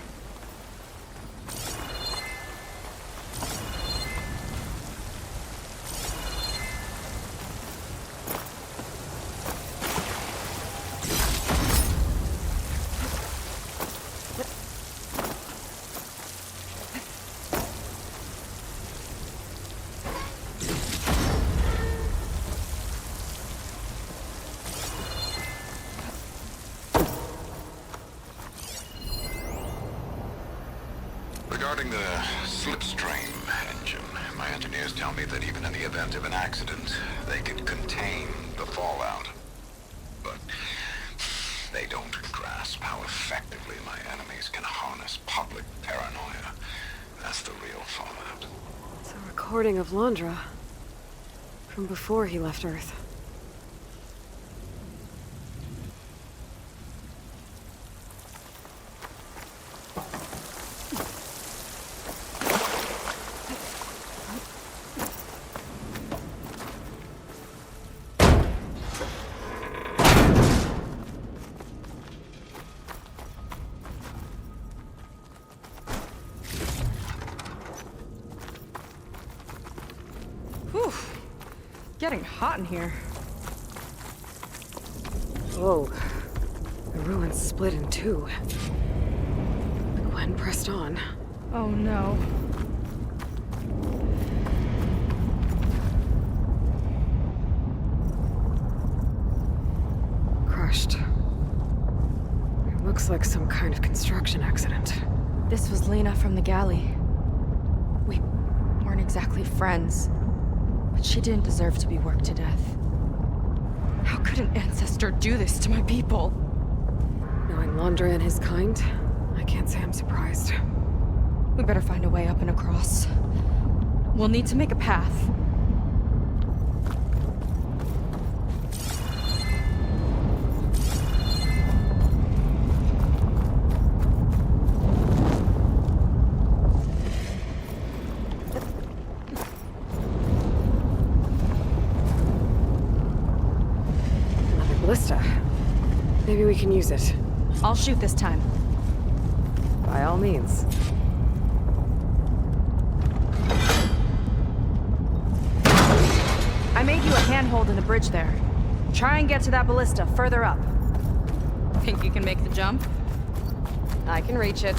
Regarding the Slipstream engine, my engineers tell me that even in the event of an accident, they can contain the fallout. But they don't grasp how effectively my enemies can harness public paranoia. That's the real fallout. It's a recording of Londra. From before he left Earth. Whew. Getting hot in here. Whoa. The ruins split in two. Gwen pressed on. Oh no. Crushed. It looks like some kind of construction accident. This was Lena from the galley. We weren't exactly friends, but she didn't deserve to be worked to death. How could an ancestor do this to my people? Knowing Londra and his kind, I can't say I'm surprised. We better find a way up and across. We'll need to make a path. Another ballista. Maybe we can use it. I'll shoot this time. By all means. I made you a handhold in the bridge there. Try and get to that ballista further up. Think you can make the jump? I can reach it.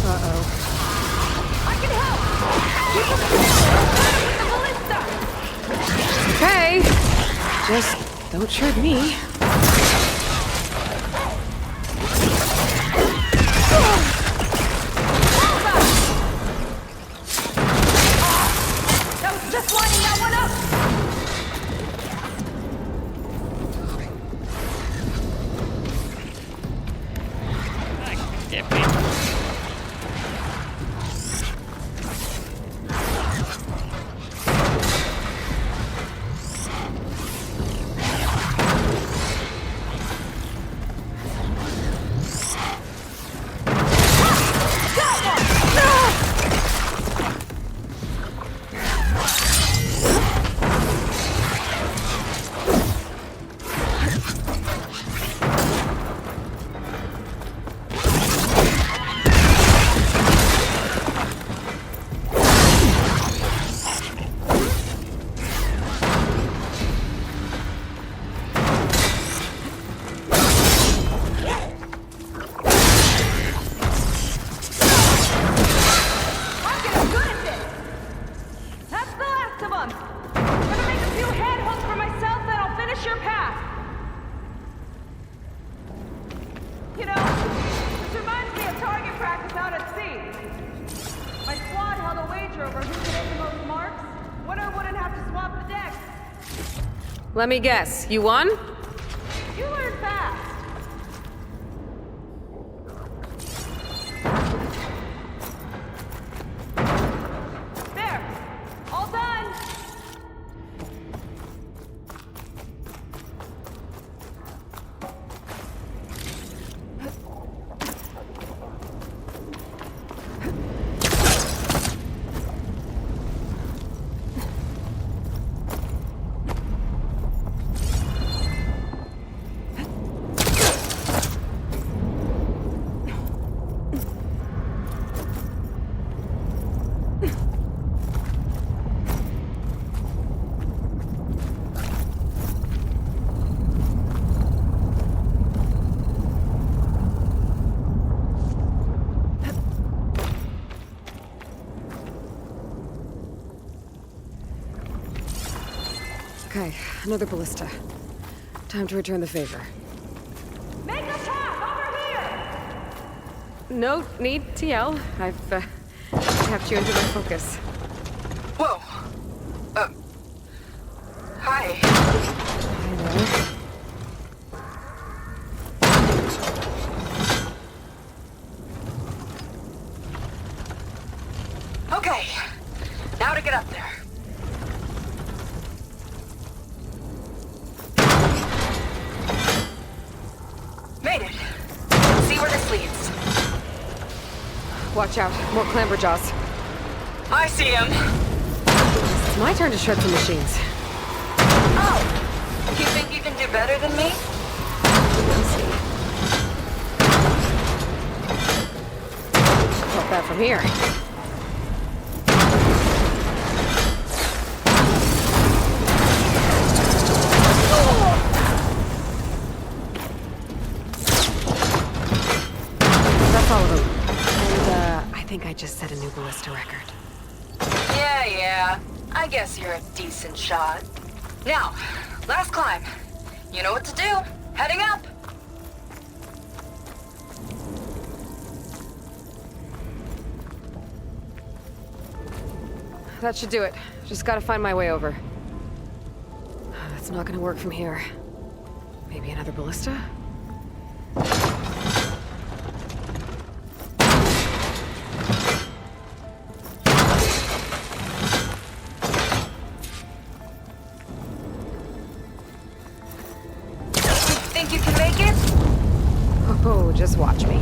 Uh-oh. I can help! Keep the ballista! Okay. Just don't shoot me. That was just lining that one up! Get me. Let me guess, you won? You learn fast. There. All done. Okay, another ballista. Time to return the favor. No need to yell. I've tapped you into my focus. Whoa. Hi. Hi there. Okay. Now to get up there. Made it. See where this leads. Watch out. More clamberjaws. I see him. It's my turn to shred some machines. Oh! You think you can do better than me? We'll see. Not bad from here. That's all of them. And, I think I just set a new ballista record. Yeah. I guess you're a decent shot. Now, last climb. You know what to do. Heading up. That should do it. Just gotta find my way over. That's not gonna work from here. Maybe another ballista? Think you can make it? Oh, just watch me.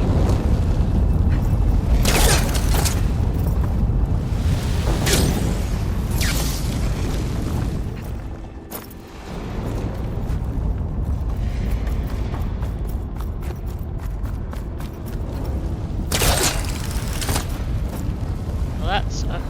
Well, that sucked.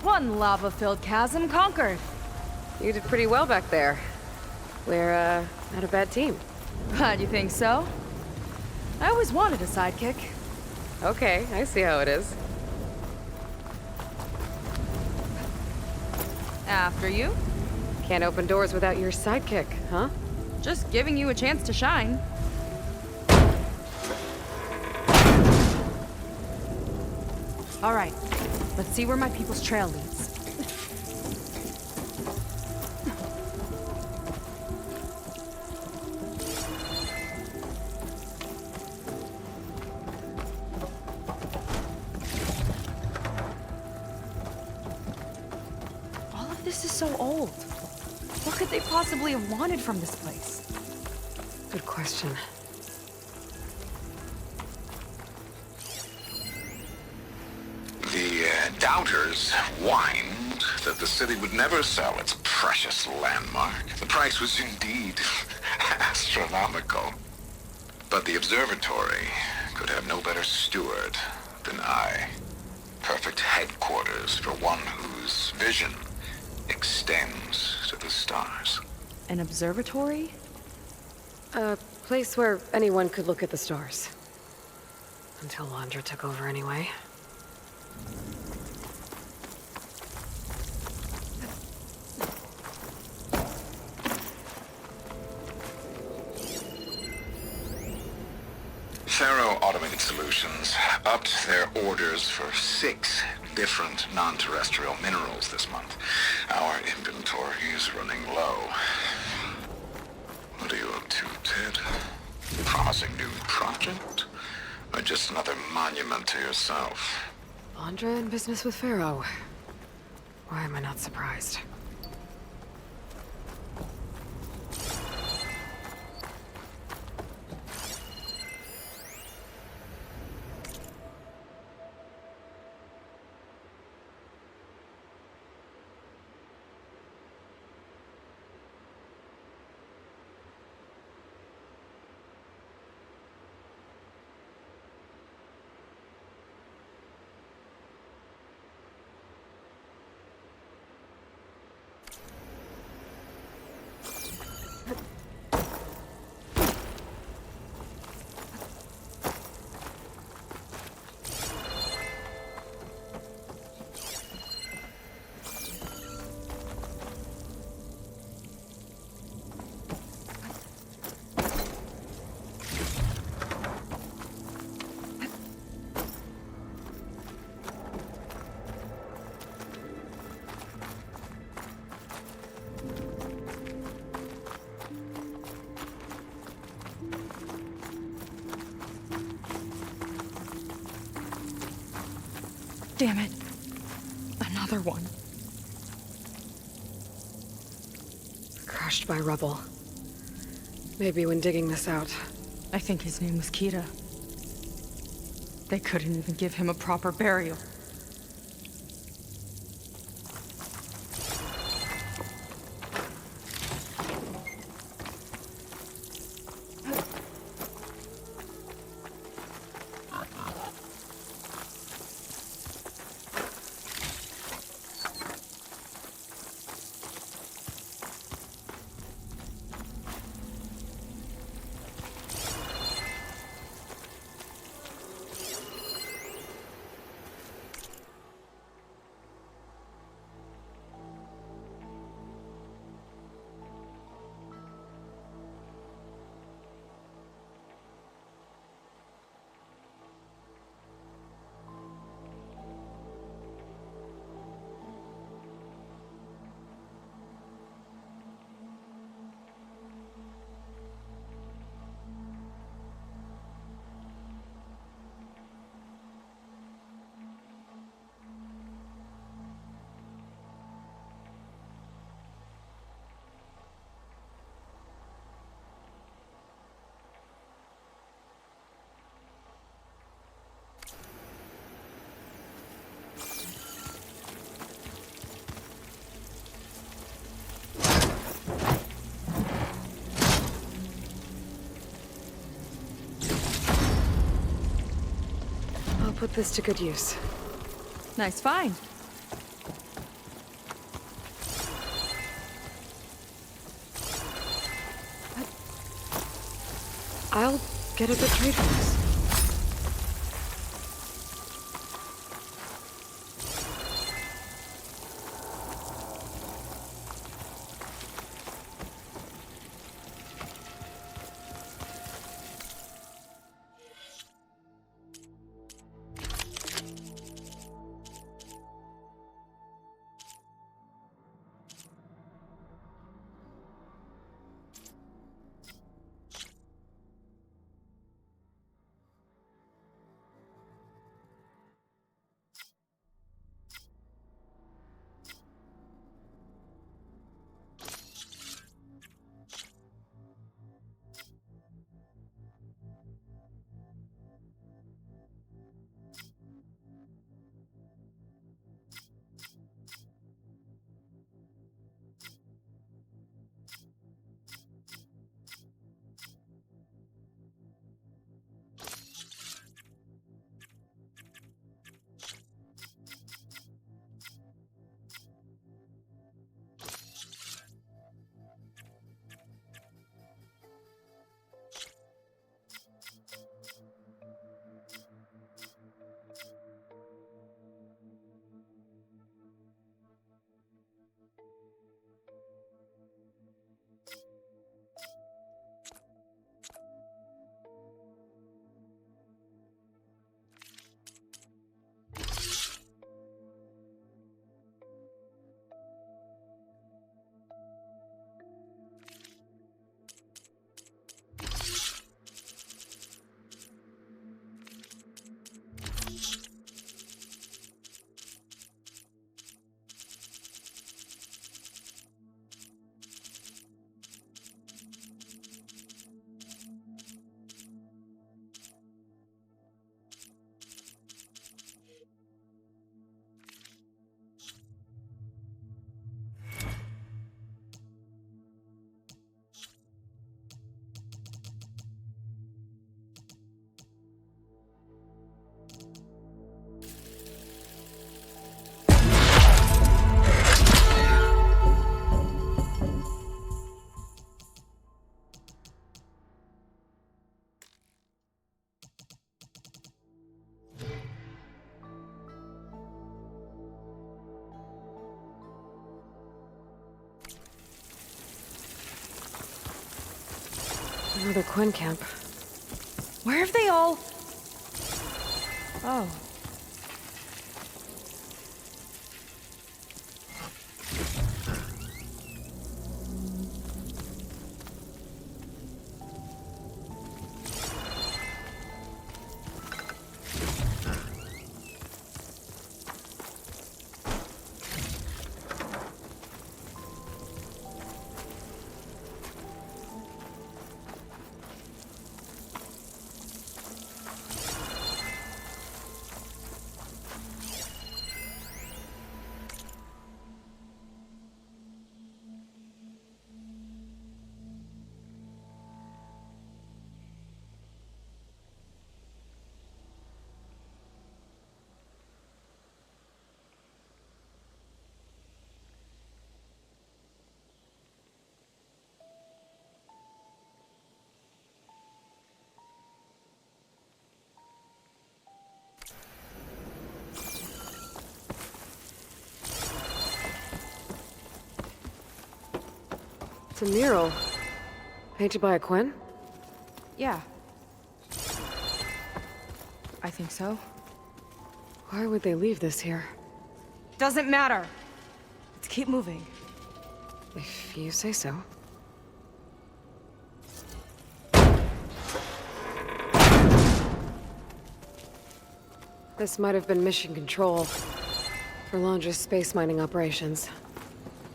One lava-filled chasm conquered. You did pretty well back there. We're, not a bad team. Glad you think so. I always wanted a sidekick. Okay, I see how it is. After you. Can't open doors without your sidekick, huh? Just giving you a chance to shine. All right, let's see where my people's trail leads. All of this is so old. What could they possibly have wanted from this place? Good question. The doubters whined that the city would never sell its precious landmark. The price was indeed astronomical. But the observatory could have no better steward than I. Perfect headquarters for one whose vision extends to the stars. An observatory? A place where anyone could look at the stars. Until Landra took over anyway. Faro Automated Solutions upped their orders for 6 different non-terrestrial minerals this month. Our inventory is running low. What are you up to, Ted? Promising new project? Or just another monument to yourself? Landra in business with Faro. Why am I not surprised? Damn it. Another one. Crushed by rubble. Maybe when digging this out. I think his name was Kira. They couldn't even give him a proper burial. Put this to good use. Nice find. I'll get a good trade for this. Another Quen camp. Where have they all... Oh. It's a mural. Painted by a Quen? Yeah. I think so. Why would they leave this here? Doesn't matter. Let's keep moving. If you say so. This might have been mission control for Londra's space mining operations.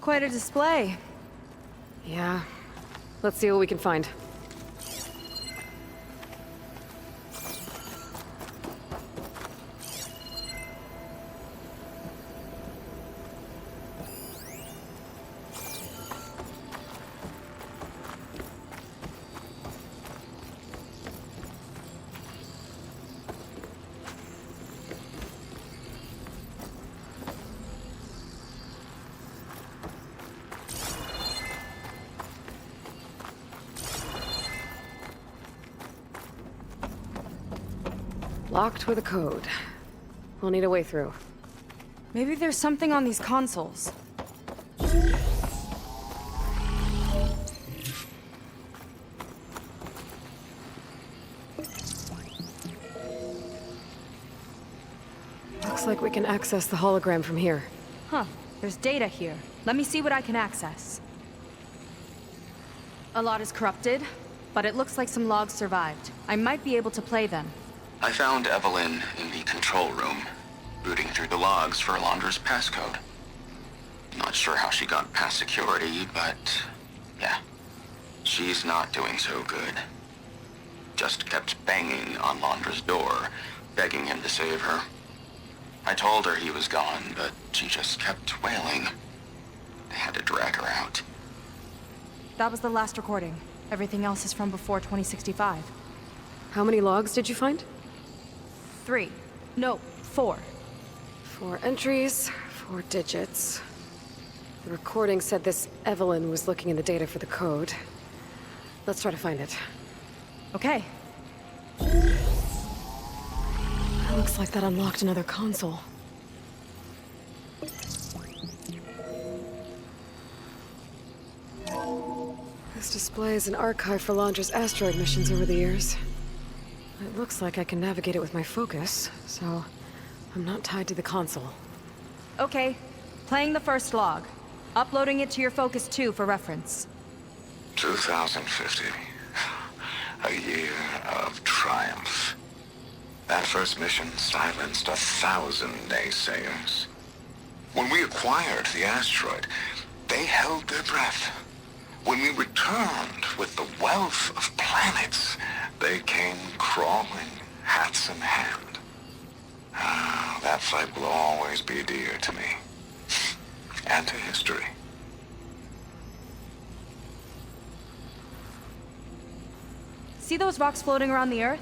Quite a display. Yeah. Let's see what we can find. Locked with a code. We'll need a way through. Maybe there's something on these consoles. Looks like we can access the hologram from here. Huh. There's data here. Let me see what I can access. A lot is corrupted, but it looks like some logs survived. I might be able to play them. I found Evelyn in the control room, rooting through the logs for Londra's passcode. Not sure how she got past security, but yeah, she's not doing so good. Just kept banging on Londra's door, begging him to save her. I told her he was gone, but she just kept wailing. They had to drag her out. That was the last recording. Everything else is from before 2065. How many logs did you find? 3. No, 4. 4 entries, 4 digits. The recording said this Evelyn was looking in the data for the code. Let's try to find it. Okay. It looks like that unlocked another console. This displays an archive for Londra's asteroid missions over the years. It looks like I can navigate it with my focus, so I'm not tied to the console. Okay. Playing the first log. Uploading it to your Focus 2 for reference. 2050. A year of triumph. That first mission silenced 1,000 naysayers. When we acquired the asteroid, they held their breath. When we returned with the wealth of planets, they came crawling, hats in hand. Ah, that fight will always be dear to me. And to history. See those rocks floating around the Earth?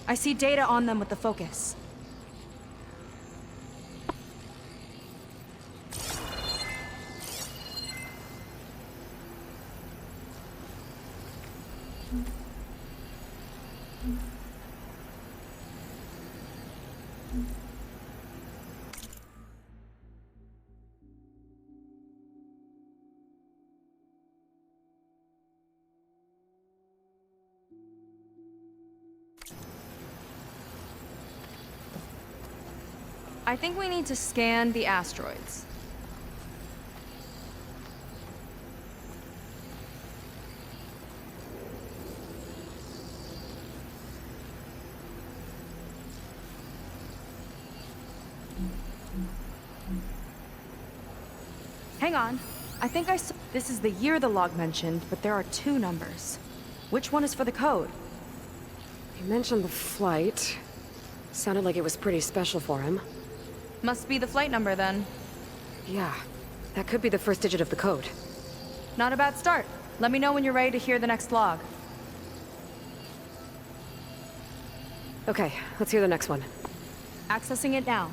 I see data on them with the Focus. I think we need to scan the asteroids. Hang on. I think I saw... This is the year the log mentioned, but there are 2 numbers. Which one is for the code? He mentioned the flight. Sounded like it was pretty special for him. Must be the flight number, then. Yeah, that could be the first digit of the code. Not a bad start. Let me know when you're ready to hear the next log. Okay, let's hear the next one. Accessing it now.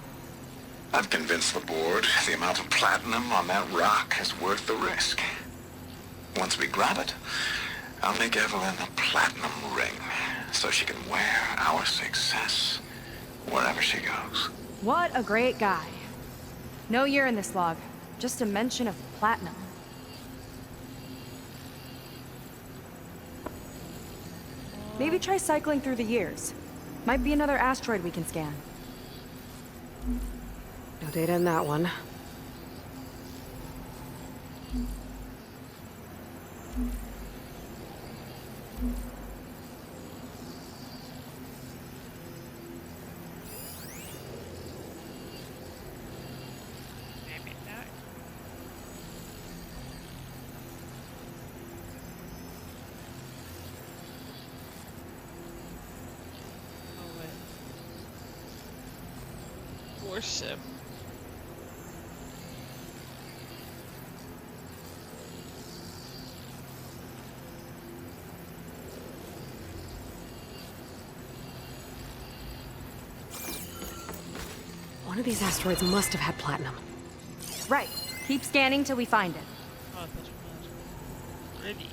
I've convinced the board the amount of platinum on that rock is worth the risk. Once we grab it, I'll make Evelyn a platinum ring so she can wear our success wherever she goes. What a great guy. No year in this log, just a mention of platinum. Maybe try cycling through the years. Might be another asteroid we can scan. No data in that one. Maybe not. Oh wait. Worship. One of these asteroids must have had platinum. Right. Keep scanning till we find it. Oh, that's pretty.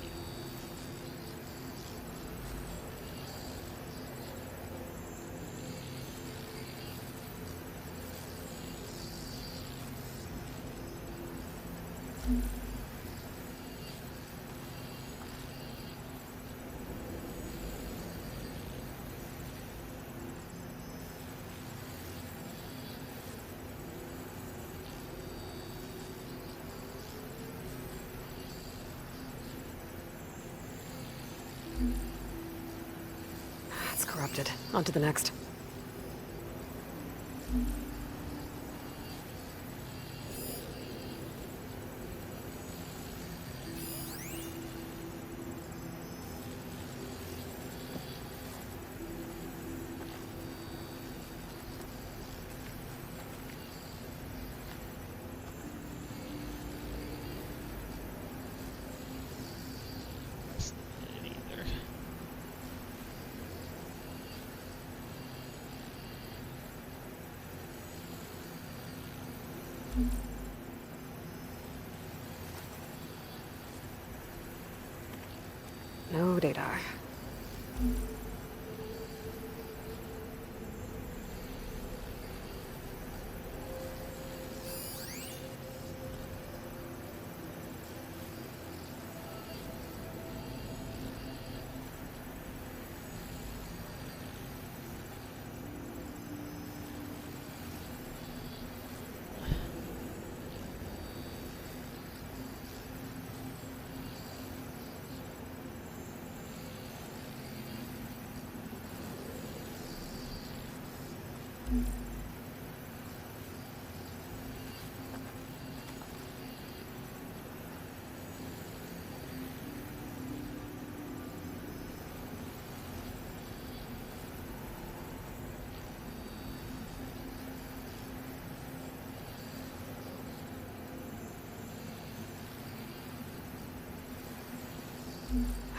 It's corrupted. On to the next. No data.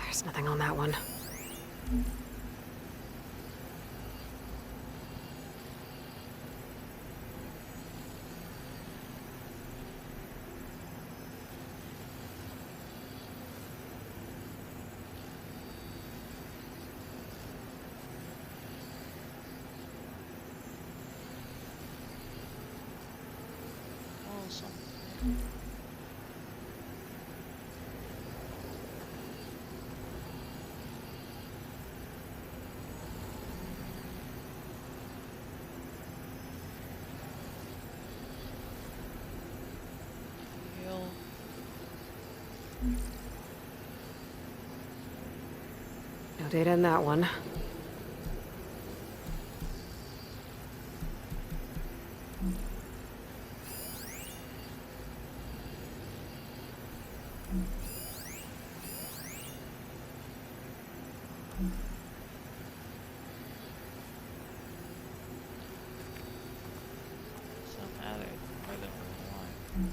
There's nothing on that one. Awesome. data in that one. Somehow there's more than one.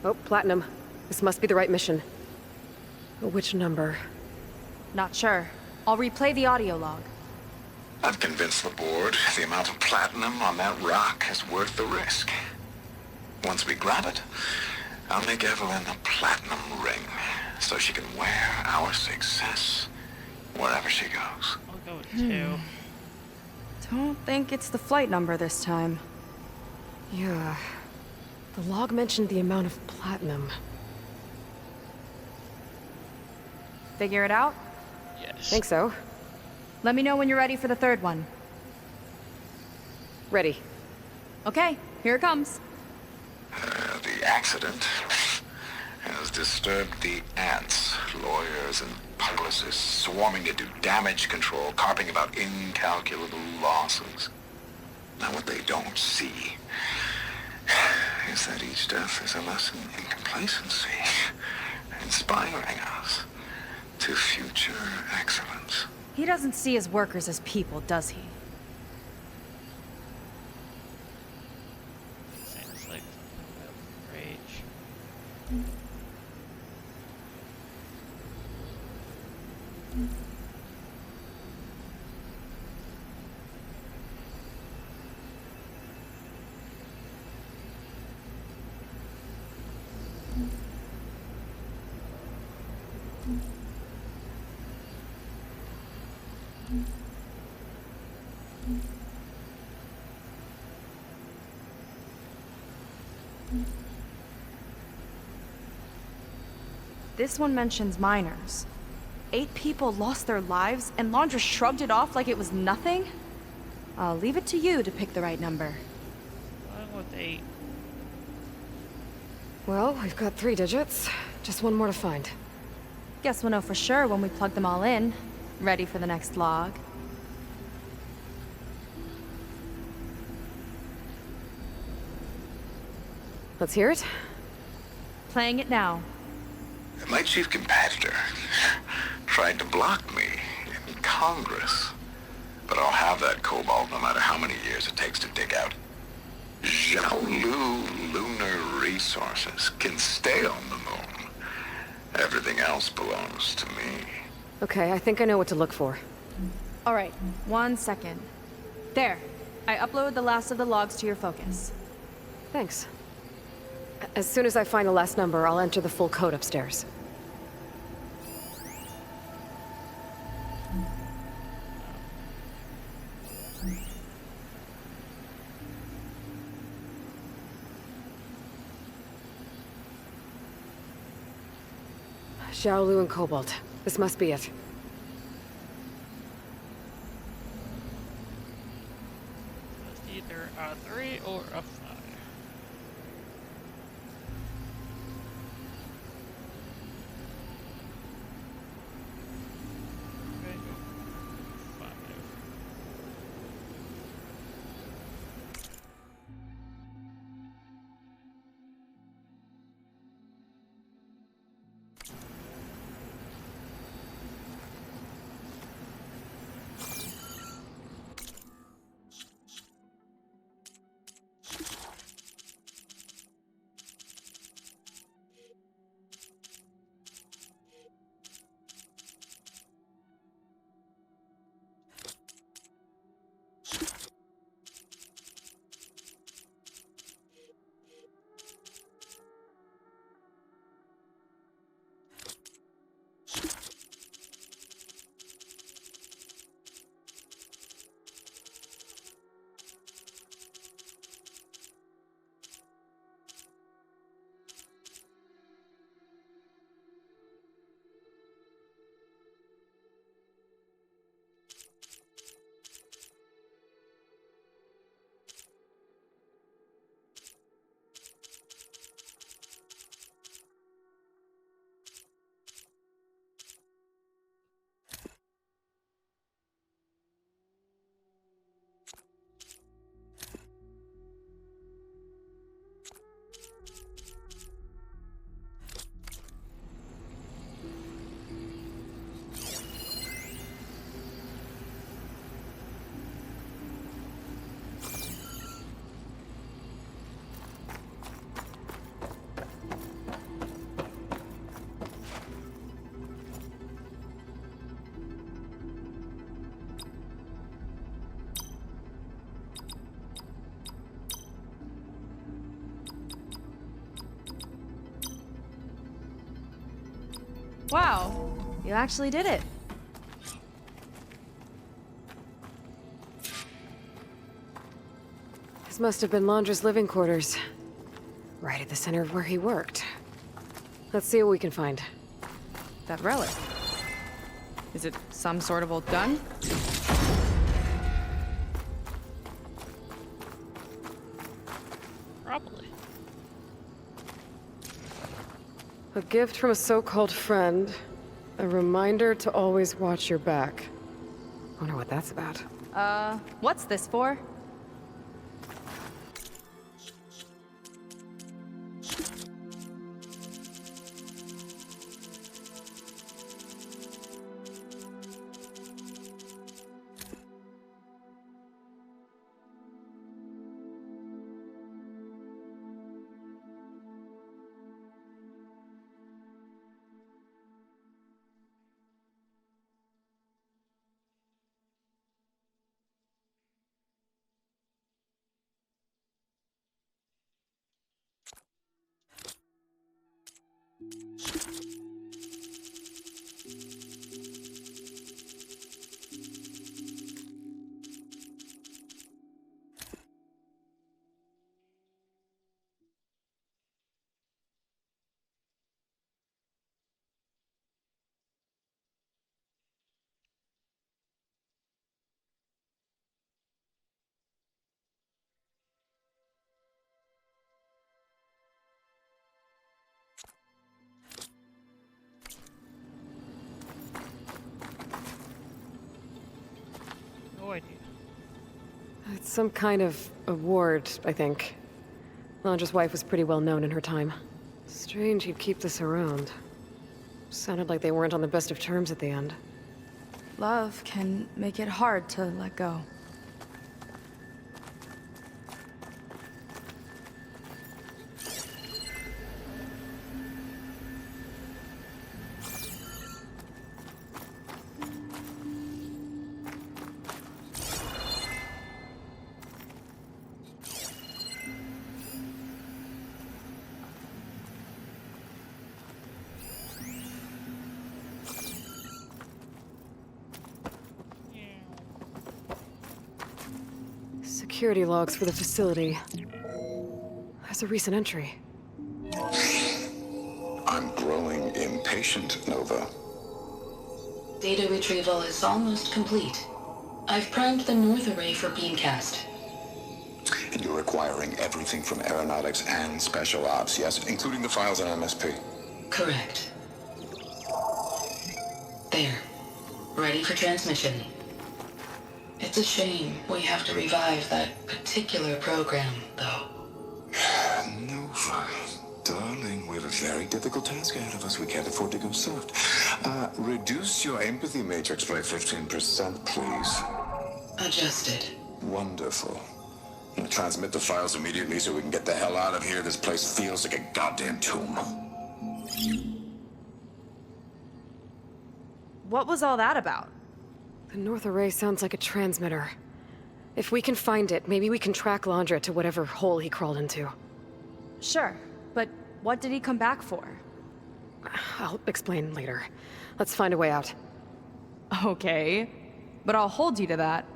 Oh, Platinum. This must be the right mission. But which number? Not sure. I'll replay the audio log. I've convinced the board the amount of platinum on that rock is worth the risk. Once we grab it, I'll make Evelyn a platinum ring, so she can wear our success wherever she goes. I'll go with 2. Don't think it's the flight number this time. Yeah. The log mentioned the amount of platinum. Figure it out? Yes. Think so. Let me know when you're ready for the third one. Ready. Okay, here it comes. The accident has disturbed the ants, lawyers and publicists swarming to do damage control, carping about incalculable losses. Now what they don't see is that each death is a lesson in complacency, inspiring us to future excellence. He doesn't see his workers as people, does he? Sounds like rage. This one mentions miners. 8 people lost their lives, and Laundra shrugged it off like it was nothing? I'll leave it to you to pick the right number. Going with 8. Well, we've got 3 digits. Just one more to find. Guess we'll know for sure when we plug them all in. Ready for the next log. Let's hear it. Playing it now. My chief competitor tried to block me in Congress, but I'll have that cobalt no matter how many years it takes to dig out. Xiaolu Lunar Resources can stay on the moon. Everything else belongs to me. Okay, I think I know what to look for. All right, 1 second. There. I uploaded the last of the logs to your focus. Thanks. As soon as I find the last number, I'll enter the full code upstairs. Xiaolu and Cobalt. This must be it. It's either a 3 or a 5. Wow, you actually did it. This must have been Londra's living quarters. Right at the center of where he worked. Let's see what we can find. That relic. Is it some sort of old gun? Probably. A gift from a so-called friend. A reminder to always watch your back. Wonder what that's about. What's this for? No idea. It's some kind of award, I think. Londra's wife was pretty well known in her time. Strange he'd keep this around. Sounded like they weren't on the best of terms at the end. Love can make it hard to let go. Security logs for the facility. There's a recent entry. I'm growing impatient, Nova. Data retrieval is almost complete. I've primed the north array for beamcast. And you're acquiring everything from aeronautics and special ops, yes? Including the files on MSP. Correct. There. Ready for transmission. It's a shame we have to revive that particular program, though. Nova, darling, we have a very difficult task ahead of us. We can't afford to go soft. Reduce your empathy matrix by 15%, please. Adjusted. Wonderful. Now transmit the files immediately so we can get the hell out of here. This place feels like a goddamn tomb. What was all that about? The North Array sounds like a transmitter. If we can find it, maybe we can track Londra to whatever hole he crawled into. Sure, but what did he come back for? I'll explain later. Let's find a way out. Okay, but I'll hold you to that.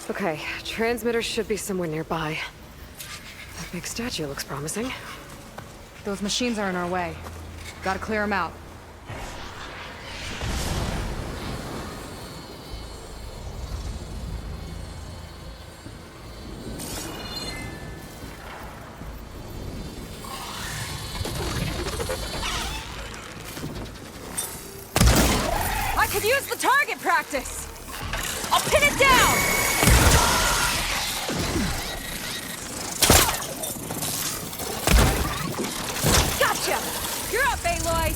Okay, transmitter should be somewhere nearby. Big statue looks promising. Those machines are in our way. Gotta clear them out. I could use the target practice! I'll pin it down! Gotcha! You're up, Aloy!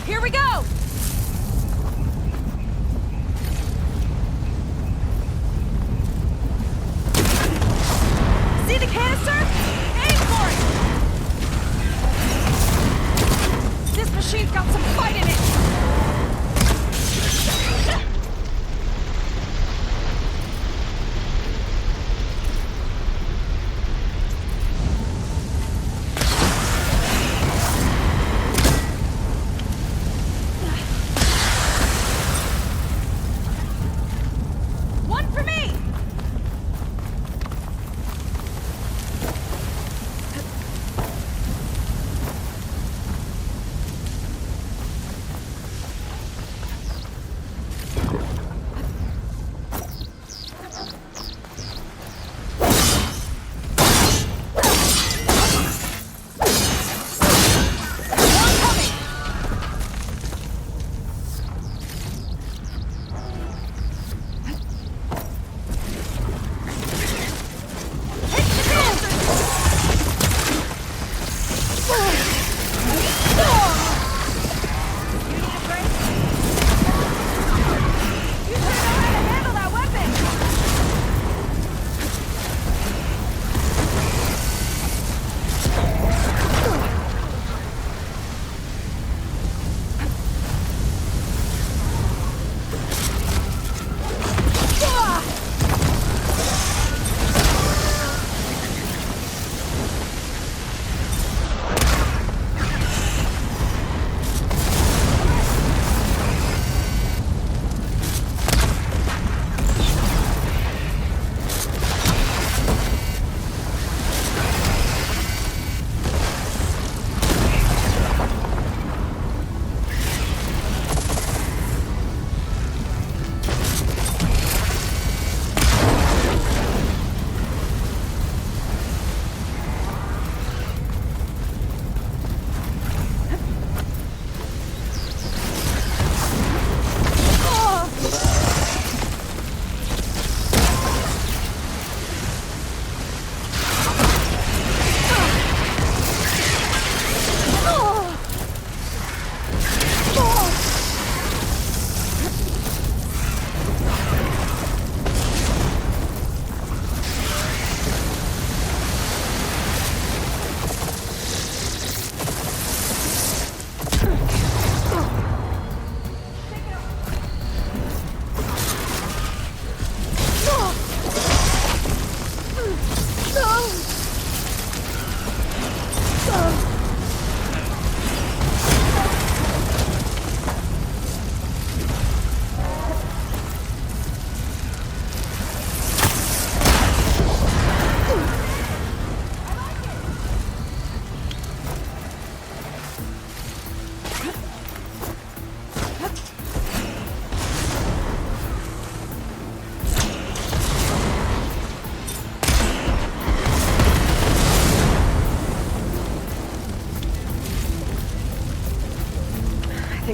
Here we go! See the canister? Aim for it! This machine's got some fight in it! One for me!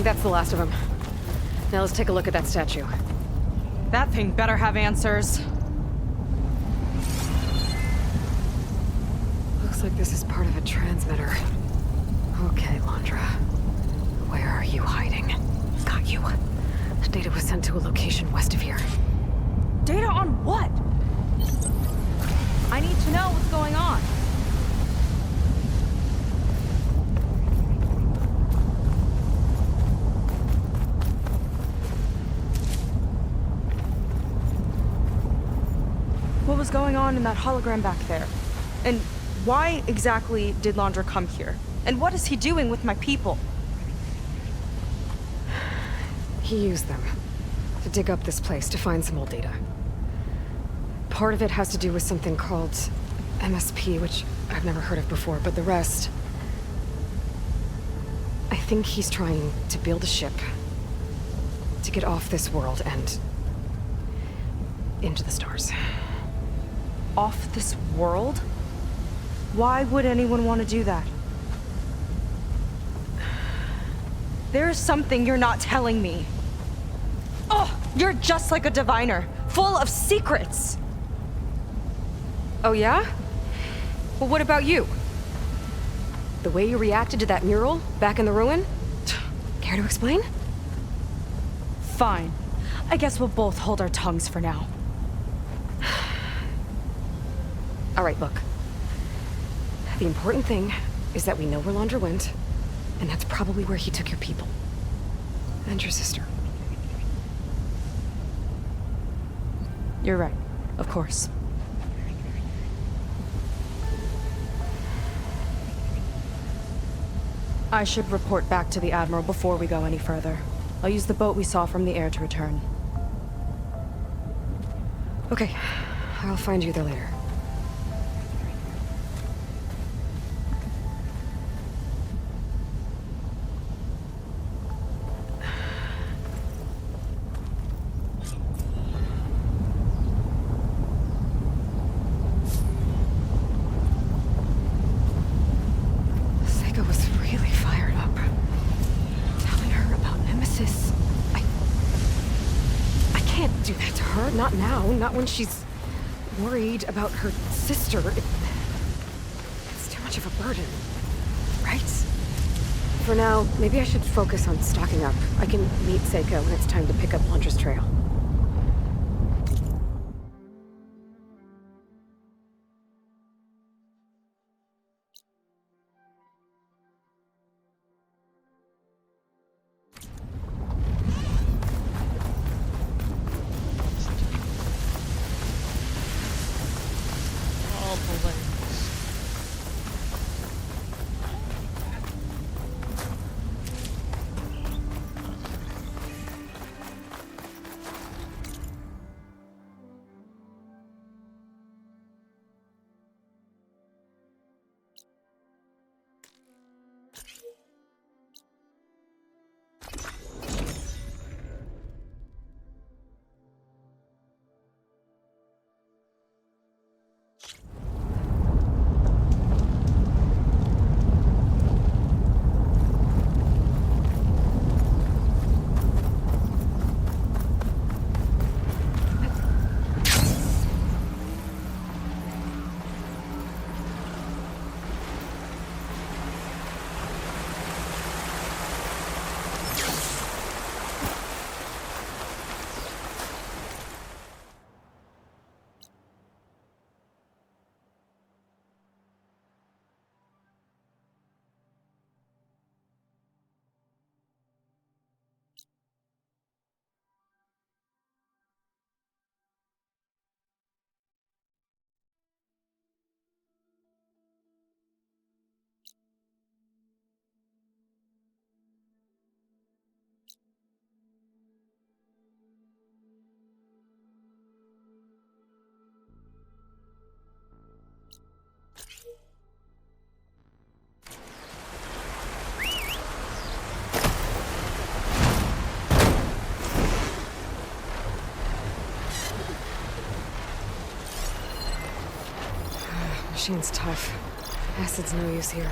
think that's the last of them. Now let's take a look at that statue. That thing better have answers. Looks like this is part of a transmitter. Okay, Londra. Where are you hiding? Got you. Data was sent to a location west of here. Data on what? I need to know what's going on. What was going on in that hologram back there? And why exactly did Londra come here? And what is he doing with my people? He used them to dig up this place to find some old data. Part of it has to do with something called MSP, which I've never heard of before, but the rest... I think he's trying to build a ship to get off this world and into the stars. Off this world? Why would anyone want to do that? There's something you're not telling me. Oh, you're just like a diviner, full of secrets. Oh yeah? Well, what about you? The way you reacted to that mural back in the ruin? Care to explain? Fine. I guess we'll both hold our tongues for now. All right, look. The important thing is that we know where Londra went, and that's probably where he took your people. And your sister. You're right. Of course. I should report back to the Admiral before we go any further. I'll use the boat we saw from the air to return. Okay. I'll find you there later. Not when she's worried about her sister. It's too much of a burden, right? For now, maybe I should focus on stocking up. I can meet Seika when it's time to pick up Londra's trail. Machine's tough. Acid's no use here.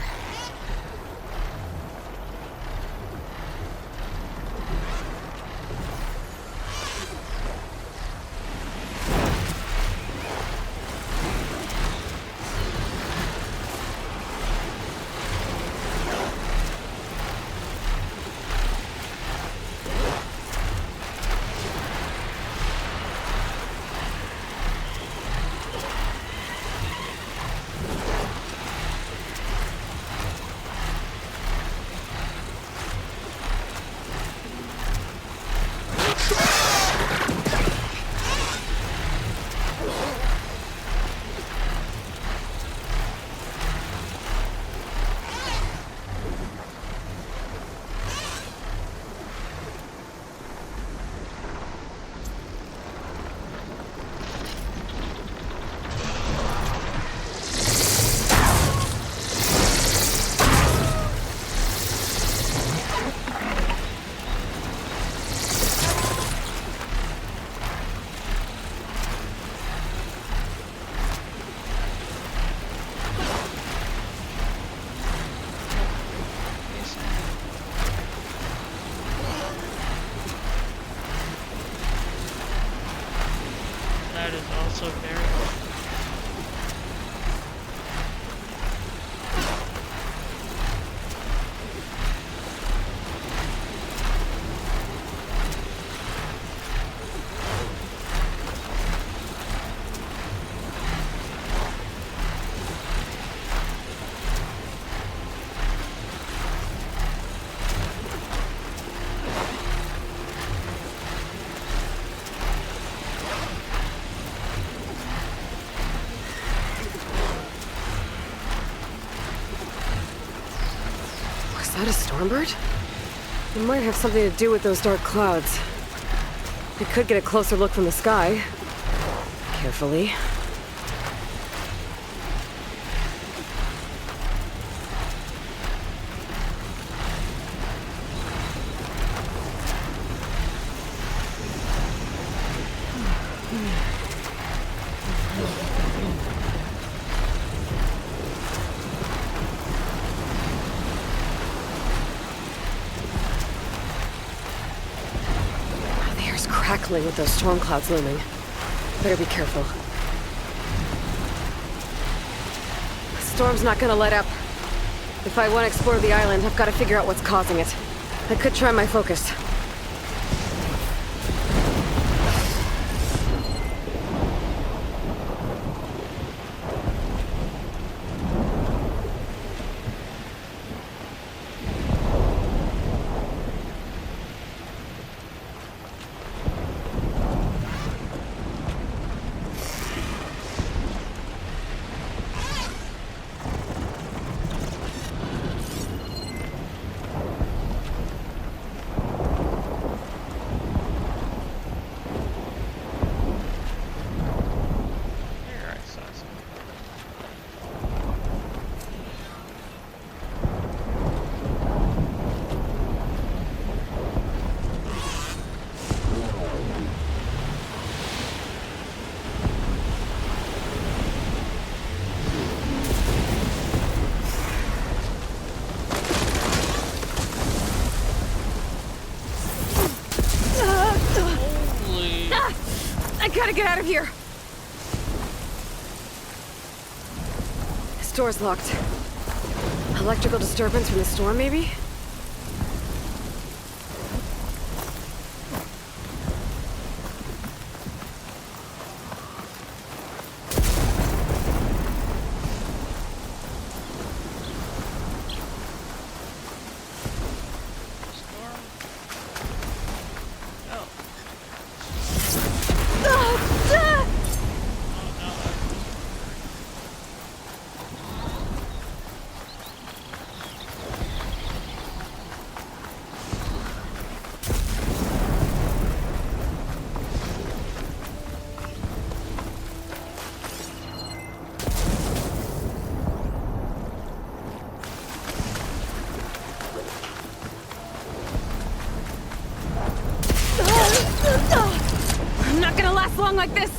that a Stormbird? It might have something to do with those dark clouds. I could get a closer look from the sky. Carefully. The air's crackling with those storm clouds looming. Better be careful. The storm's not gonna let up. If I want to explore the island, I've got to figure out what's causing it. I could try my focus. I gotta get out of here! This door's locked. Electrical disturbance from the storm, maybe? I'm not gonna last long like this!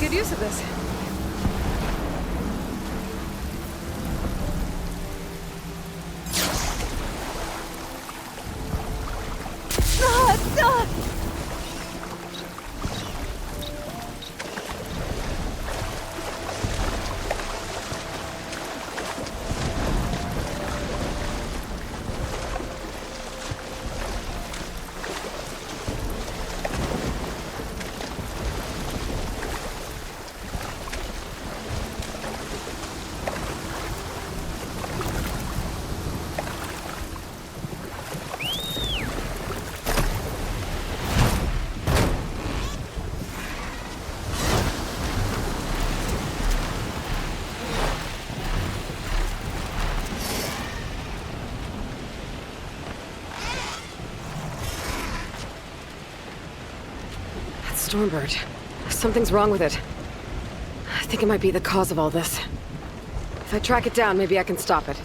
Good use of this. Stormbird. Something's wrong with it. I think it might be the cause of all this. If I track it down, maybe I can stop it.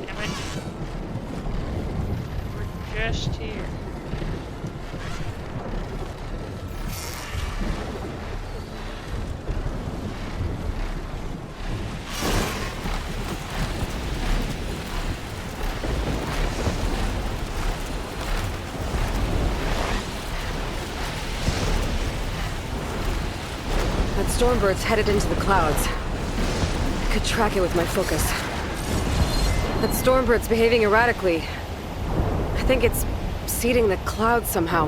Damn it. We're just here. That Stormbird's headed into the clouds. I could track it with my focus. That Stormbird's behaving erratically. I think it's seeding the clouds somehow.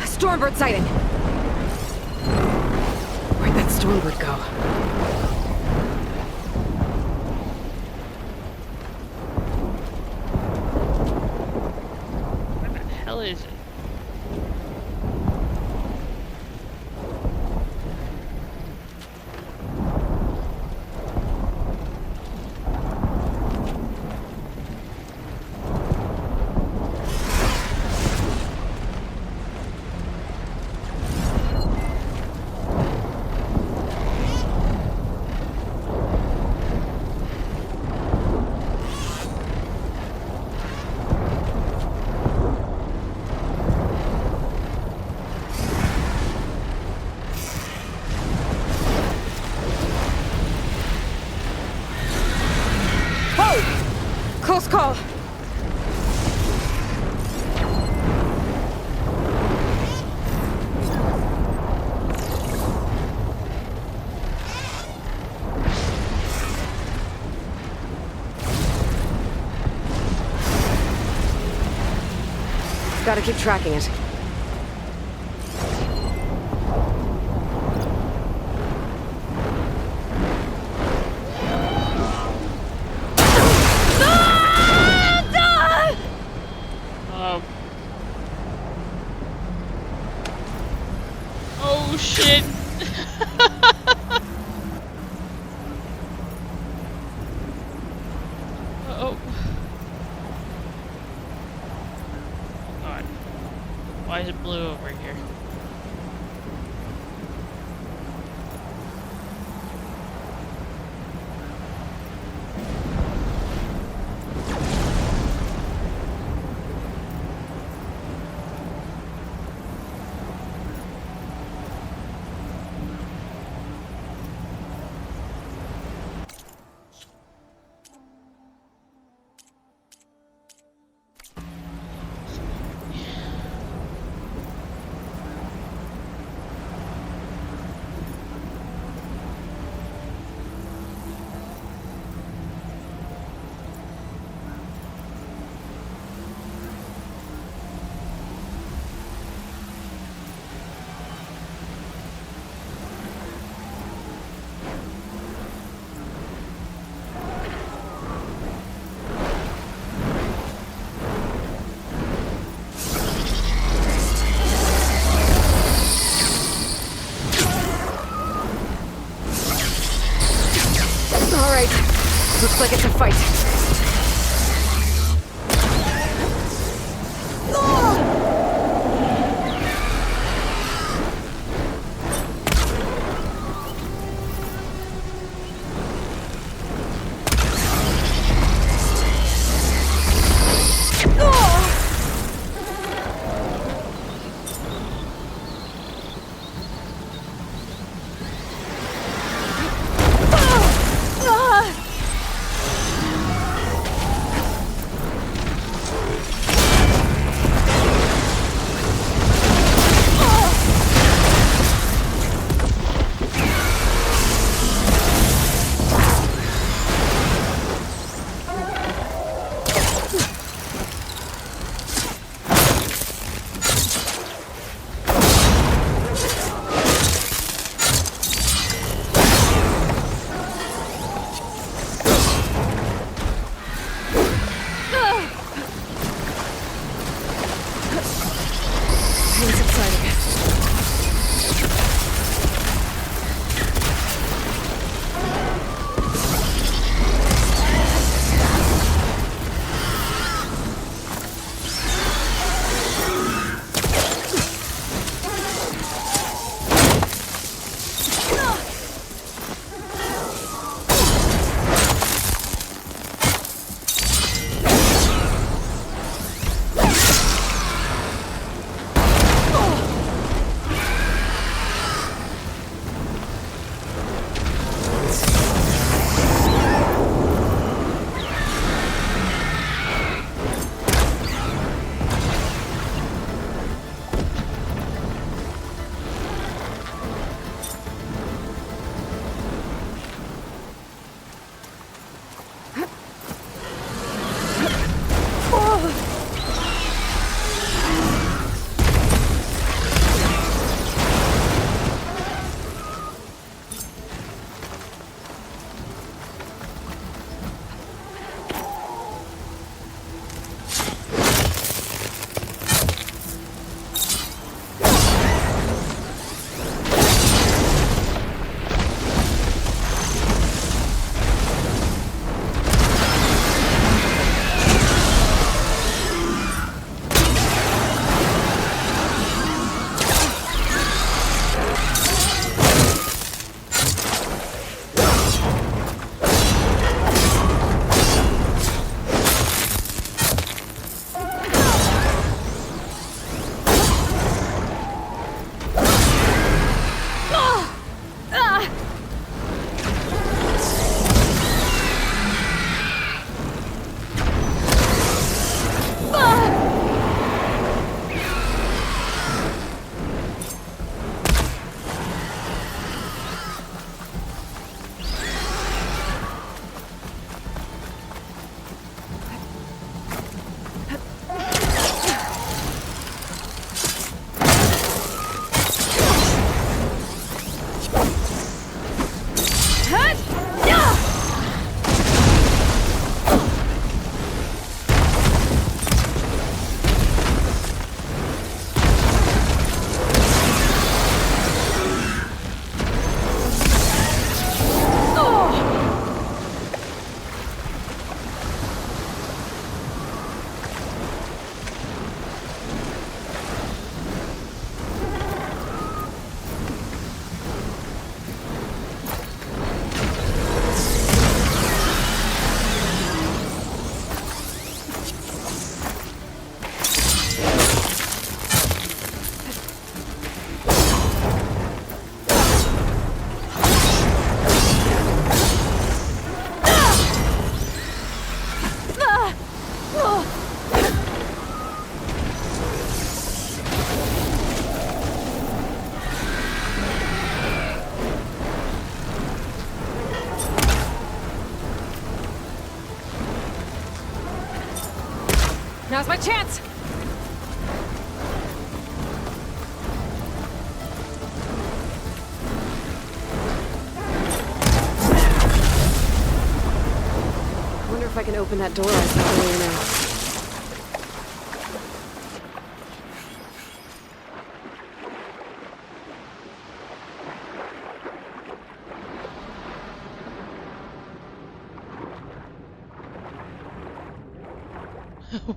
Stormbird sighting! Where'd that Stormbird go? Where the hell is it? Close call! Gotta keep tracking it. Oh shit! Uh-oh. God. Why is it blue over here? Looks like it's a fight. Now's my chance! I wonder if I can open that door I saw earlier now.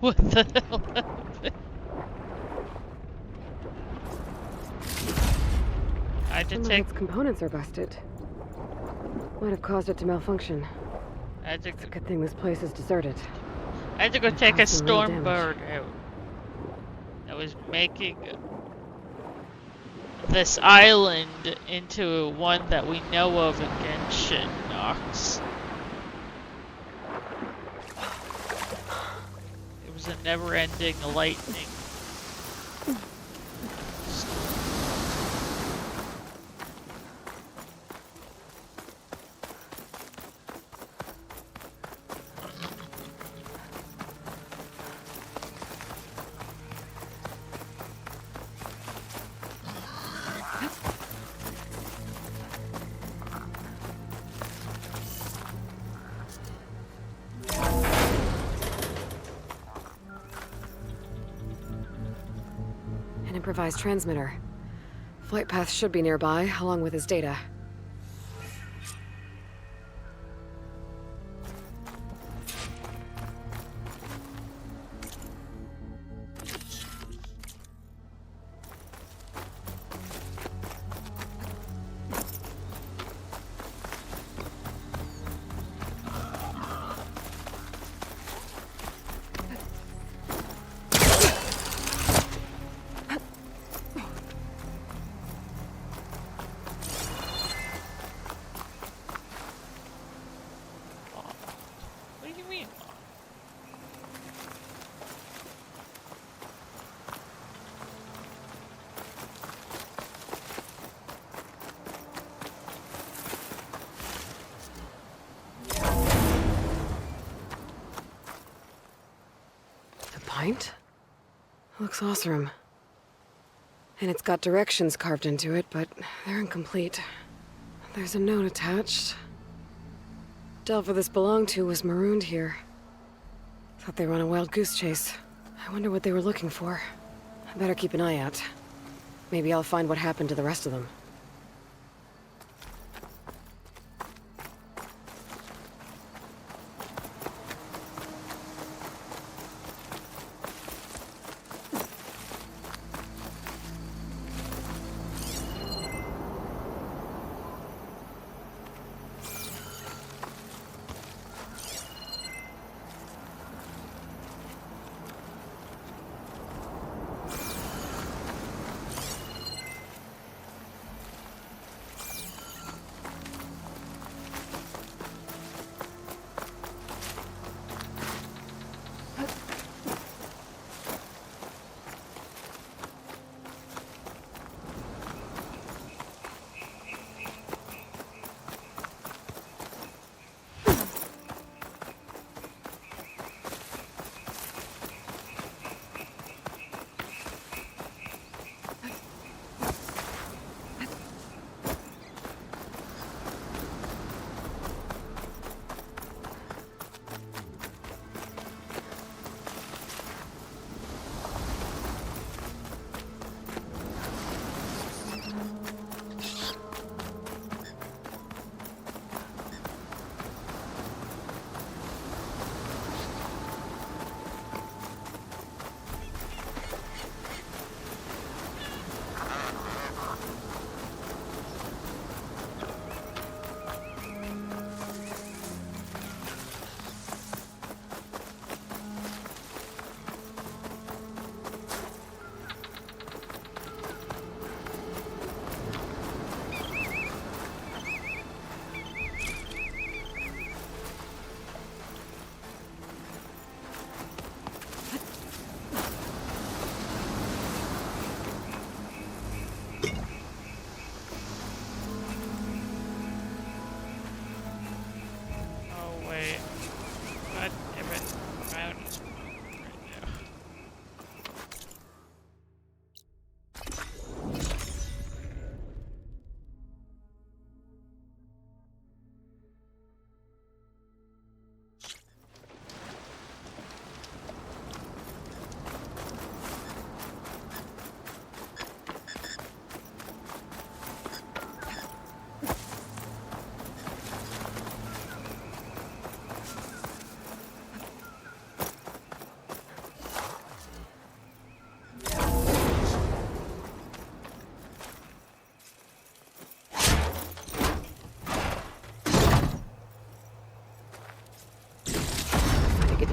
What the hell happened? I Some of detect. its components are busted. Might have caused it to malfunction. It's a good thing this place is deserted. I had to go It take a caused some real storm damage. bird out. That was making this island into one that we know of in Genshin Nox. It was a never-ending lightning. An improvised transmitter. Flight path should be nearby, along with his data. What do you mean? The pint? Looks awesome. And it's got directions carved into it, but they're incomplete. There's a note attached. Delver this belonged to was marooned here. Thought they were on a wild goose chase. I wonder what they were looking for. I better keep an eye out. Maybe I'll find what happened to the rest of them.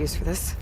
use for this.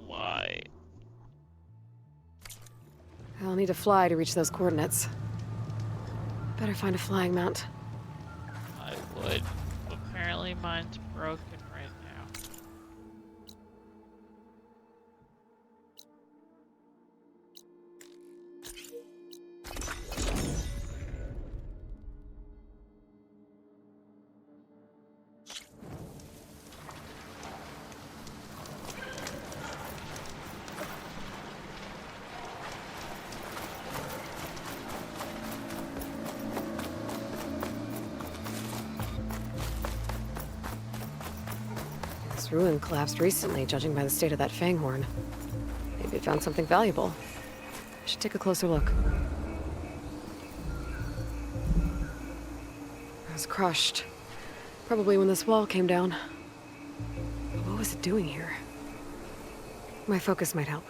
Why? I'll need to fly to reach those coordinates. Better find a flying mount. I would. Apparently mine's broken right now. This ruin collapsed recently, judging by the state of that fanghorn. Maybe it found something valuable. I should take a closer look. It was crushed. Probably when this wall came down. But what was it doing here? My focus might help.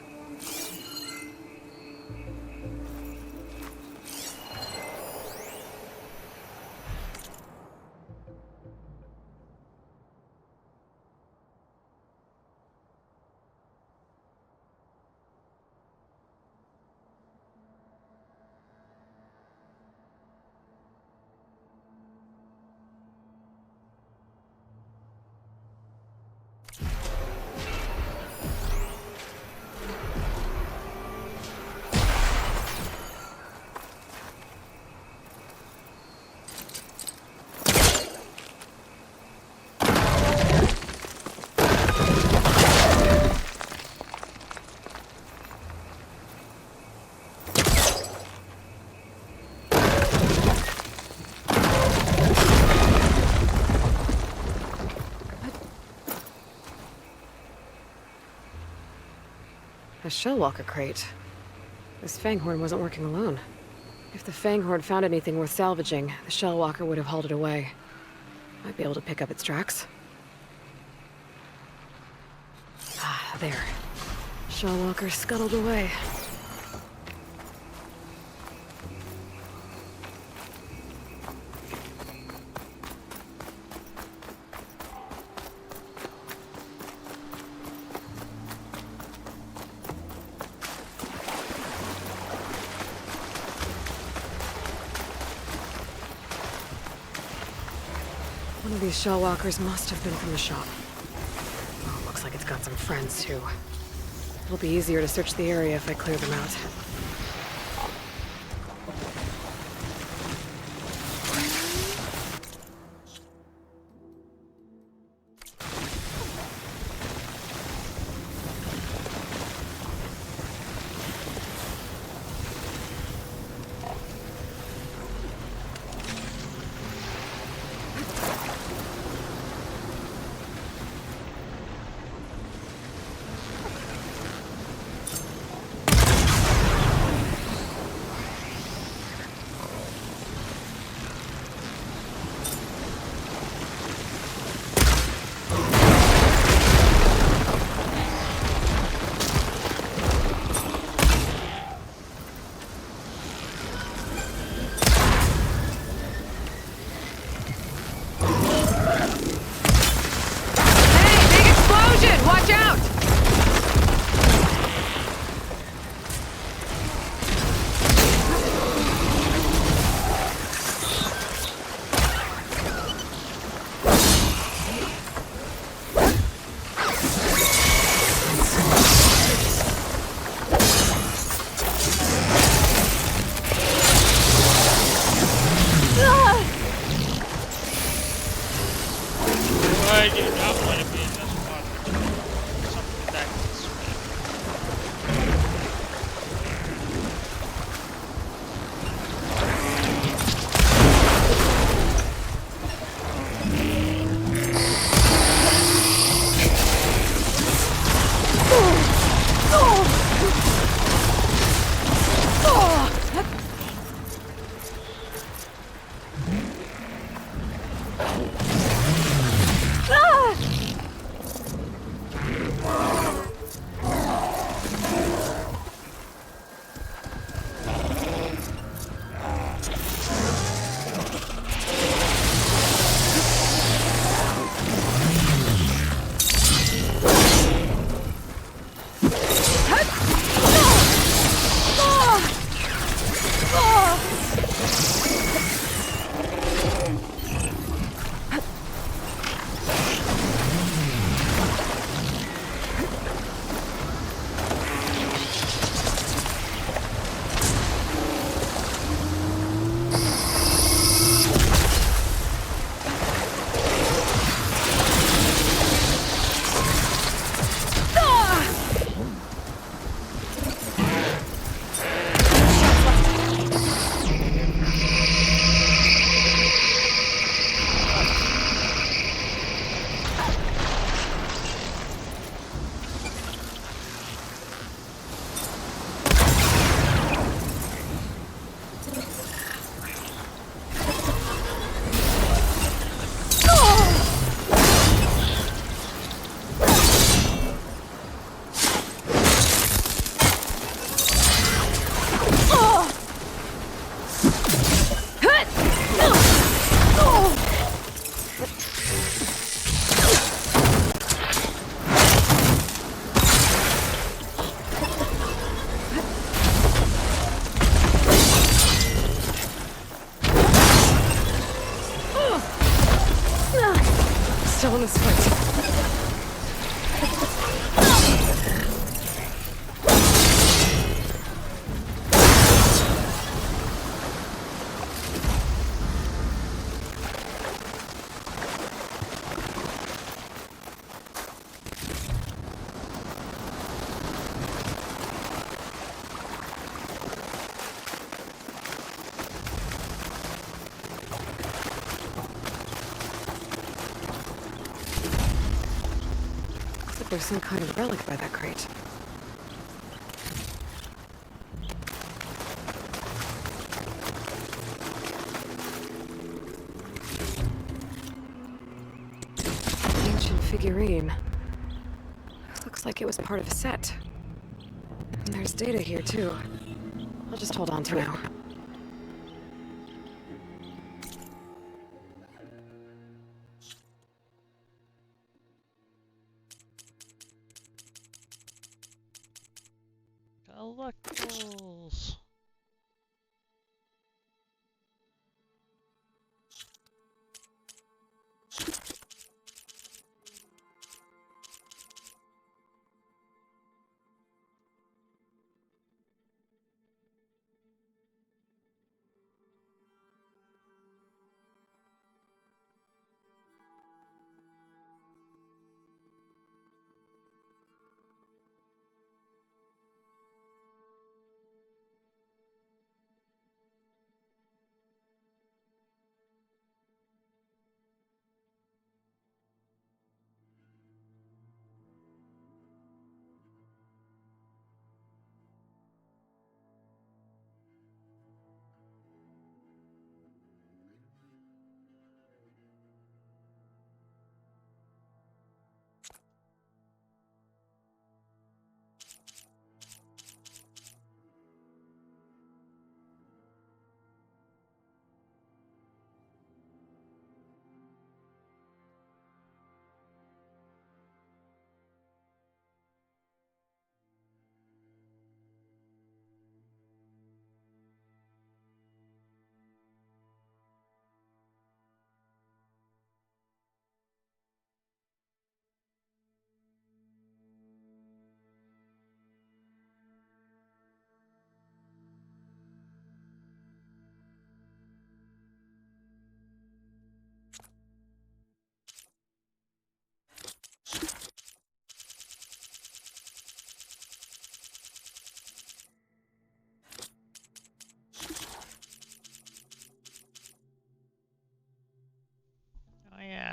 A Shellwalker crate. This Fanghorn wasn't working alone. If the Fanghorn found anything worth salvaging, the Shellwalker would have hauled it away. Might be able to pick up its tracks. Ah, there. Shellwalker scuttled away. One of these Shellwalkers must have been from the shop. Oh, looks like it's got some friends, too. It'll be easier to search the area if I clear them out. point of being underwater. Something that can swim. Still in this fight. There's some kind of relic by that crate. Ancient figurine. Looks like it was part of a set. And there's data here, too. I'll just hold on to it now. Collectibles.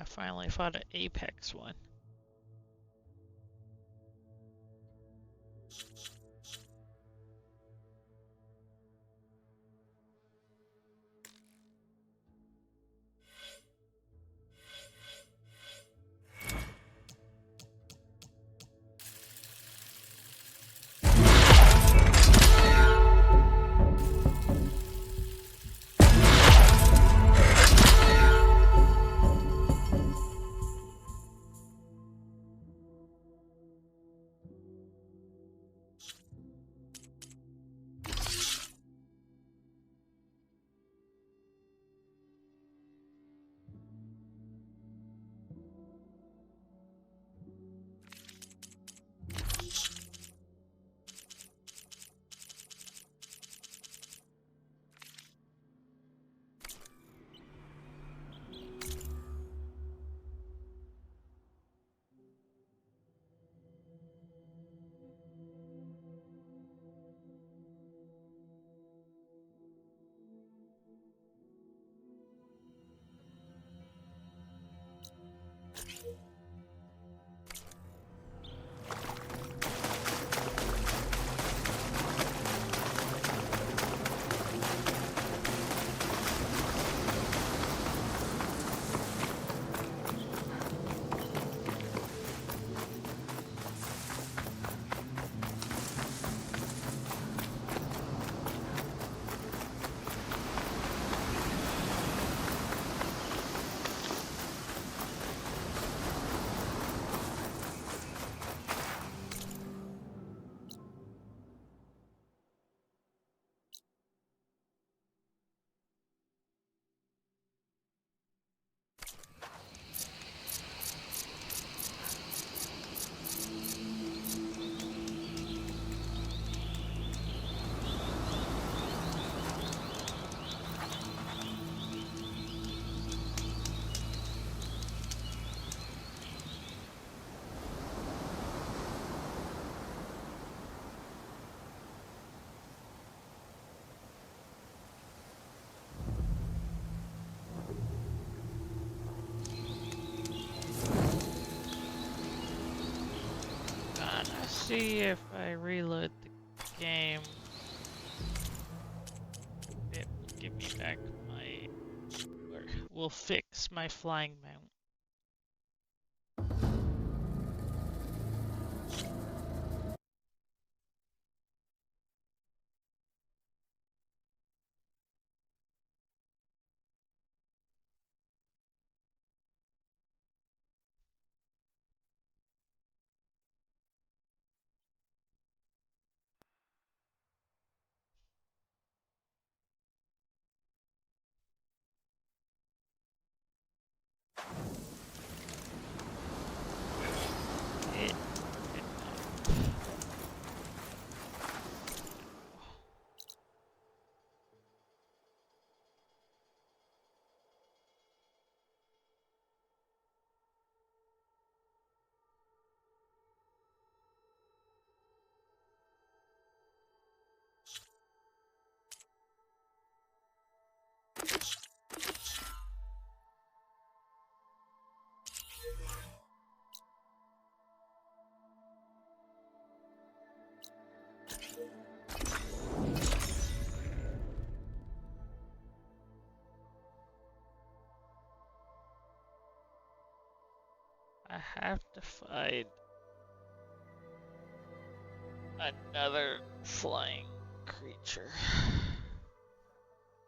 finally fought an Apex one. See if I reload the game, it will give me back my, or will fix my flying mount. I have to find another flying creature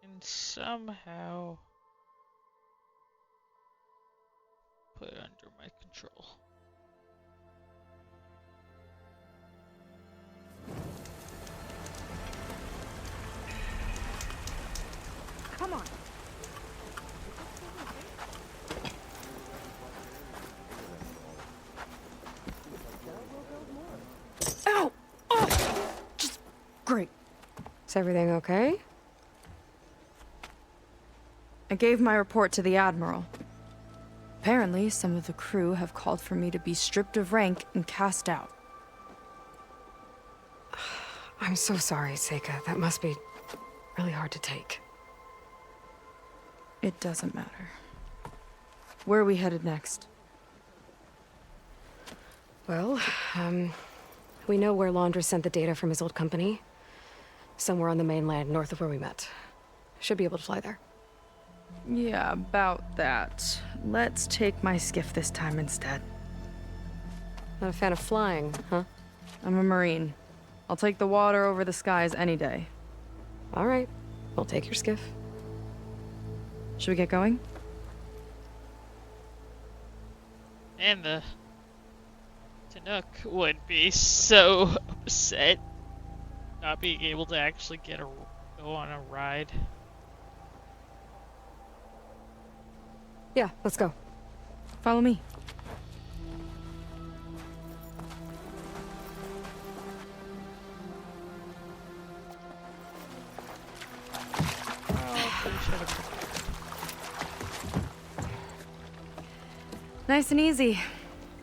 and somehow put it under my control. Come on. Ow! Oh! Just great. Is everything okay? I gave my report to the Admiral. Apparently, some of the crew have called for me to be stripped of rank and cast out. I'm so sorry, Seika. That must be really hard to take. It doesn't matter. Where are we headed next? Well, we know where Laundra sent the data from his old company. Somewhere on the mainland, north of where we met. Should be able to fly there. Yeah, about that. Let's take my skiff this time instead. Not a fan of flying, huh? I'm a Marine. I'll take the water over the skies any day. All right. We'll take your skiff. Should we get going? And the Tanook would be so upset not being able to actually go on a ride. Yeah, let's go. Follow me. Nice and easy.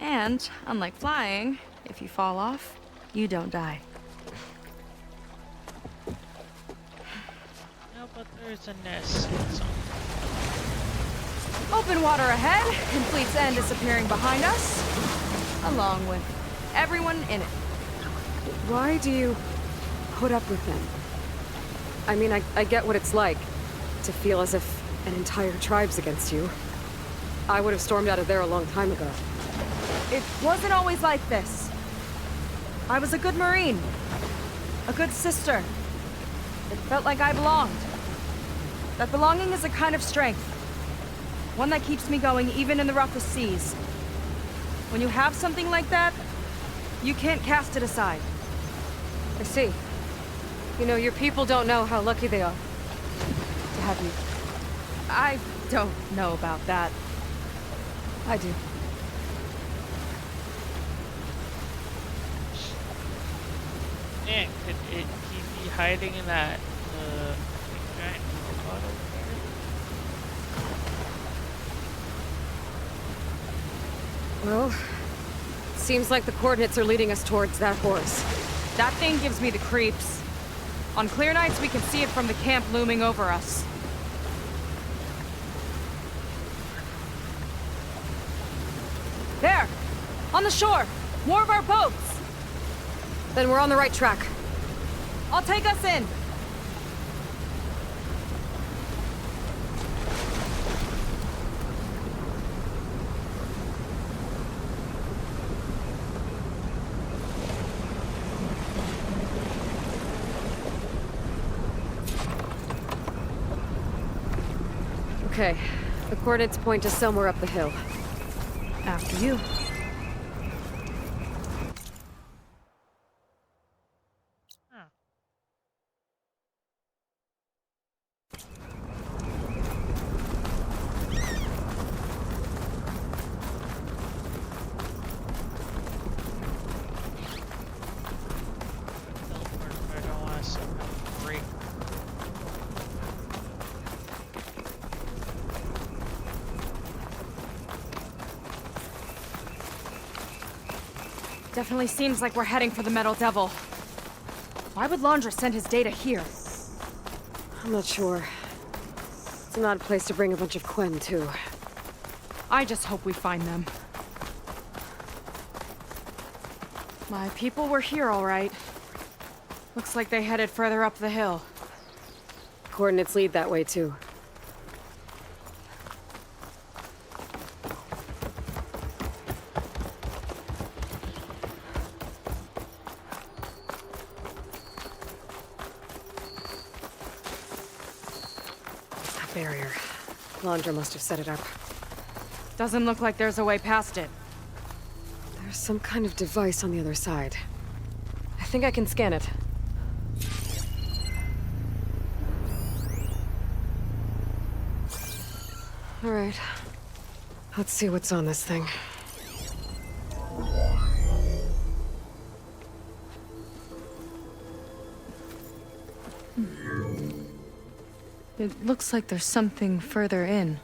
And, unlike flying, if you fall off, you don't die. No, but there's a nest. Open water ahead, and Fleet's End disappearing behind us, along with everyone in it. Why do you put up with them? I mean, I get what it's like to feel as if an entire tribe's against you. I would have stormed out of there a long time ago. It wasn't always like this. I was a good Marine. A good sister. It felt like I belonged. That belonging is a kind of strength. One that keeps me going even in the roughest seas. When you have something like that, you can't cast it aside. I see. You know, your people don't know how lucky they are to have you. I don't know about that. I do. Man, could he be hiding in that giant robot over there? Well, seems like the coordinates are leading us towards that horse. That thing gives me the creeps. On clear nights, we can see it from the camp looming over us. There! On the shore! More of our boats! Then we're on the right track. I'll take us in! Okay, the coordinates point to somewhere up the hill. After you. Definitely seems like we're heading for the Metal Devil. Why would Laundra send his data here? I'm not sure. It's an odd place to bring a bunch of Quen, too. I just hope we find them. My people were here, all right. Looks like they headed further up the hill. Coordinates lead that way, too. Barrier. Laundra must have set it up. Doesn't look like there's a way past it. There's some kind of device on the other side. I think I can scan it. All right. Let's see what's on this thing. It looks like there's something further in.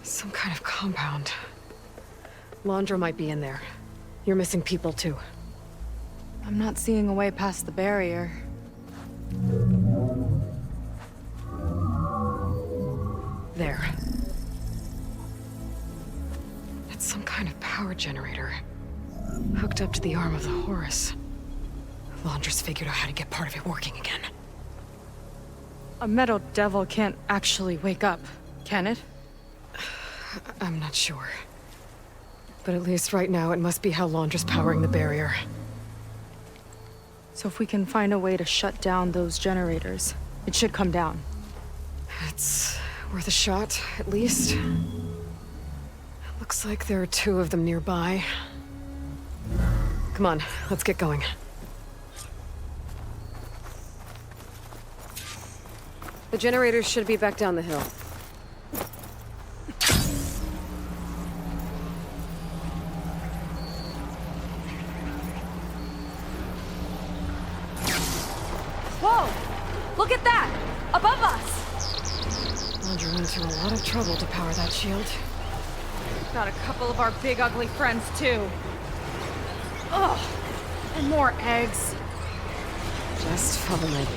Some kind of compound. Laundra might be in there. You're missing people, too. I'm not seeing a way past the barrier. There. That's some kind of power generator. Hooked up to the arm of the Horus. Laundress figured out how to get part of it working again. A metal devil can't actually wake up, can it? I'm not sure. But at least right now, it must be how Laundra's powering the barrier. So if we can find a way to shut down those generators, it should come down. It's worth a shot, at least. Looks like there are 2 of them nearby. Come on, let's get going. The generators should be back down the hill. Whoa! Look at that! Above us! Laundra went through a lot of trouble to power that shield. Got a couple of our big ugly friends, too. Ugh! And more eggs. Just follow my lead.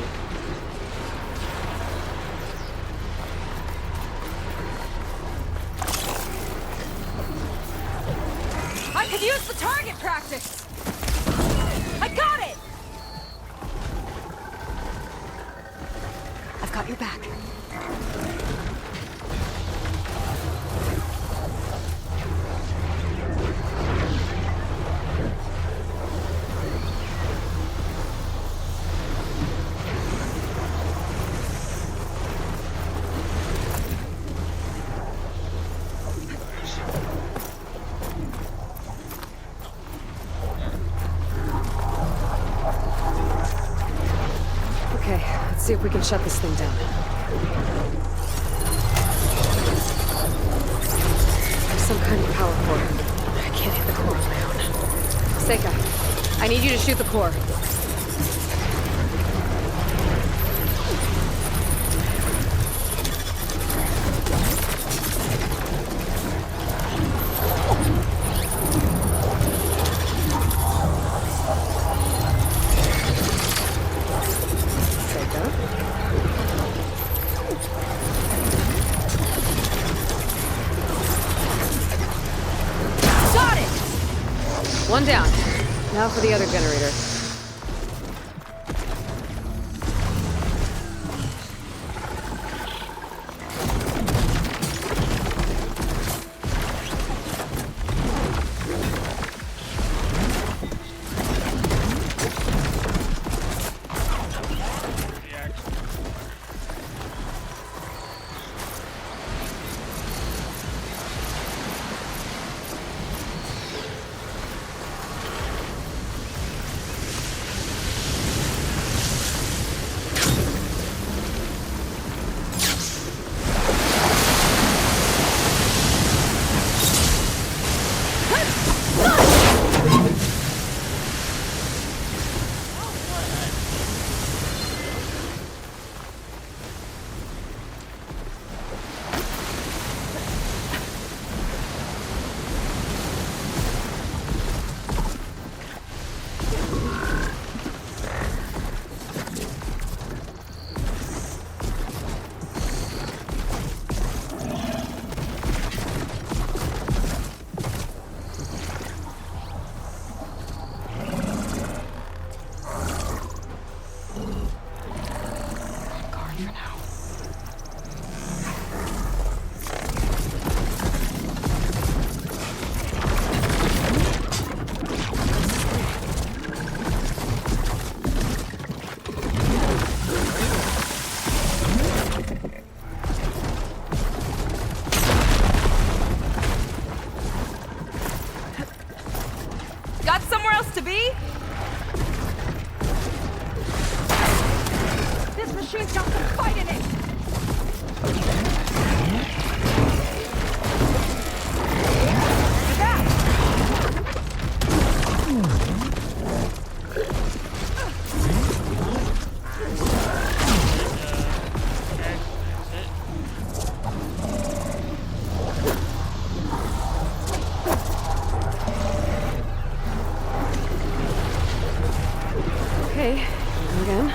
I could use the target practice! I got it! I've got your back. See if we can shut this thing down. There's some kind of power core. I can't hit the core on my own. Seika, I need you to shoot the core. One down. Now for the other generator. She's got some fight in it! Okay, again.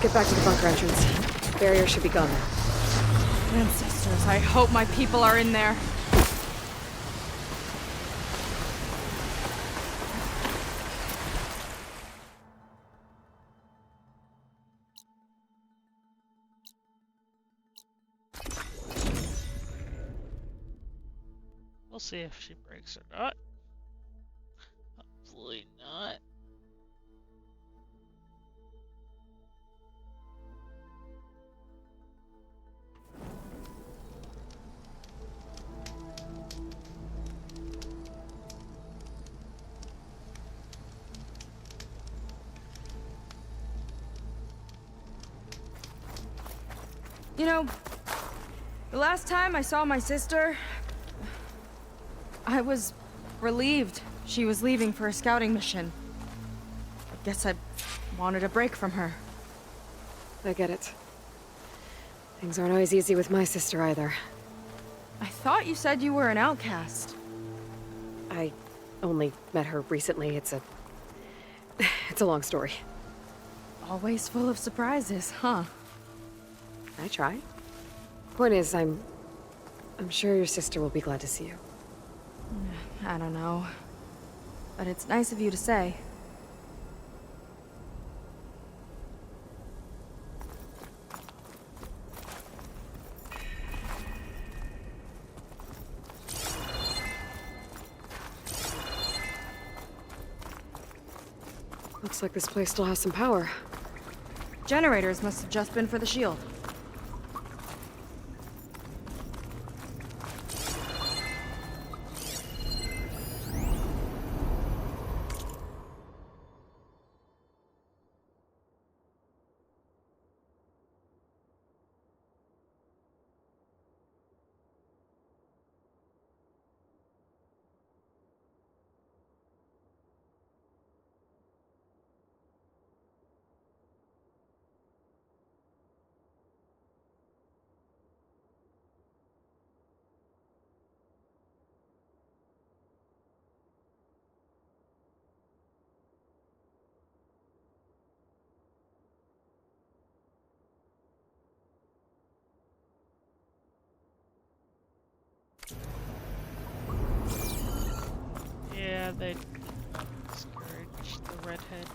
get back to the bunker entrance. Barrier should be gone now. Ancestors, I hope my people are in there. We'll see if she breaks or not. Hopefully not. You know, the last time I saw my sister, I was relieved she was leaving for a scouting mission. I guess I wanted a break from her. I get it. Things aren't always easy with my sister either. I thought you said you were an outcast. I only met her recently. It's a long story. Always full of surprises, huh? I try. Point is, I'm sure your sister will be glad to see you. I don't know. But it's nice of you to say. Looks like this place still has some power. Generators must have just been for the shield. Yeah, they discouraged the redhead.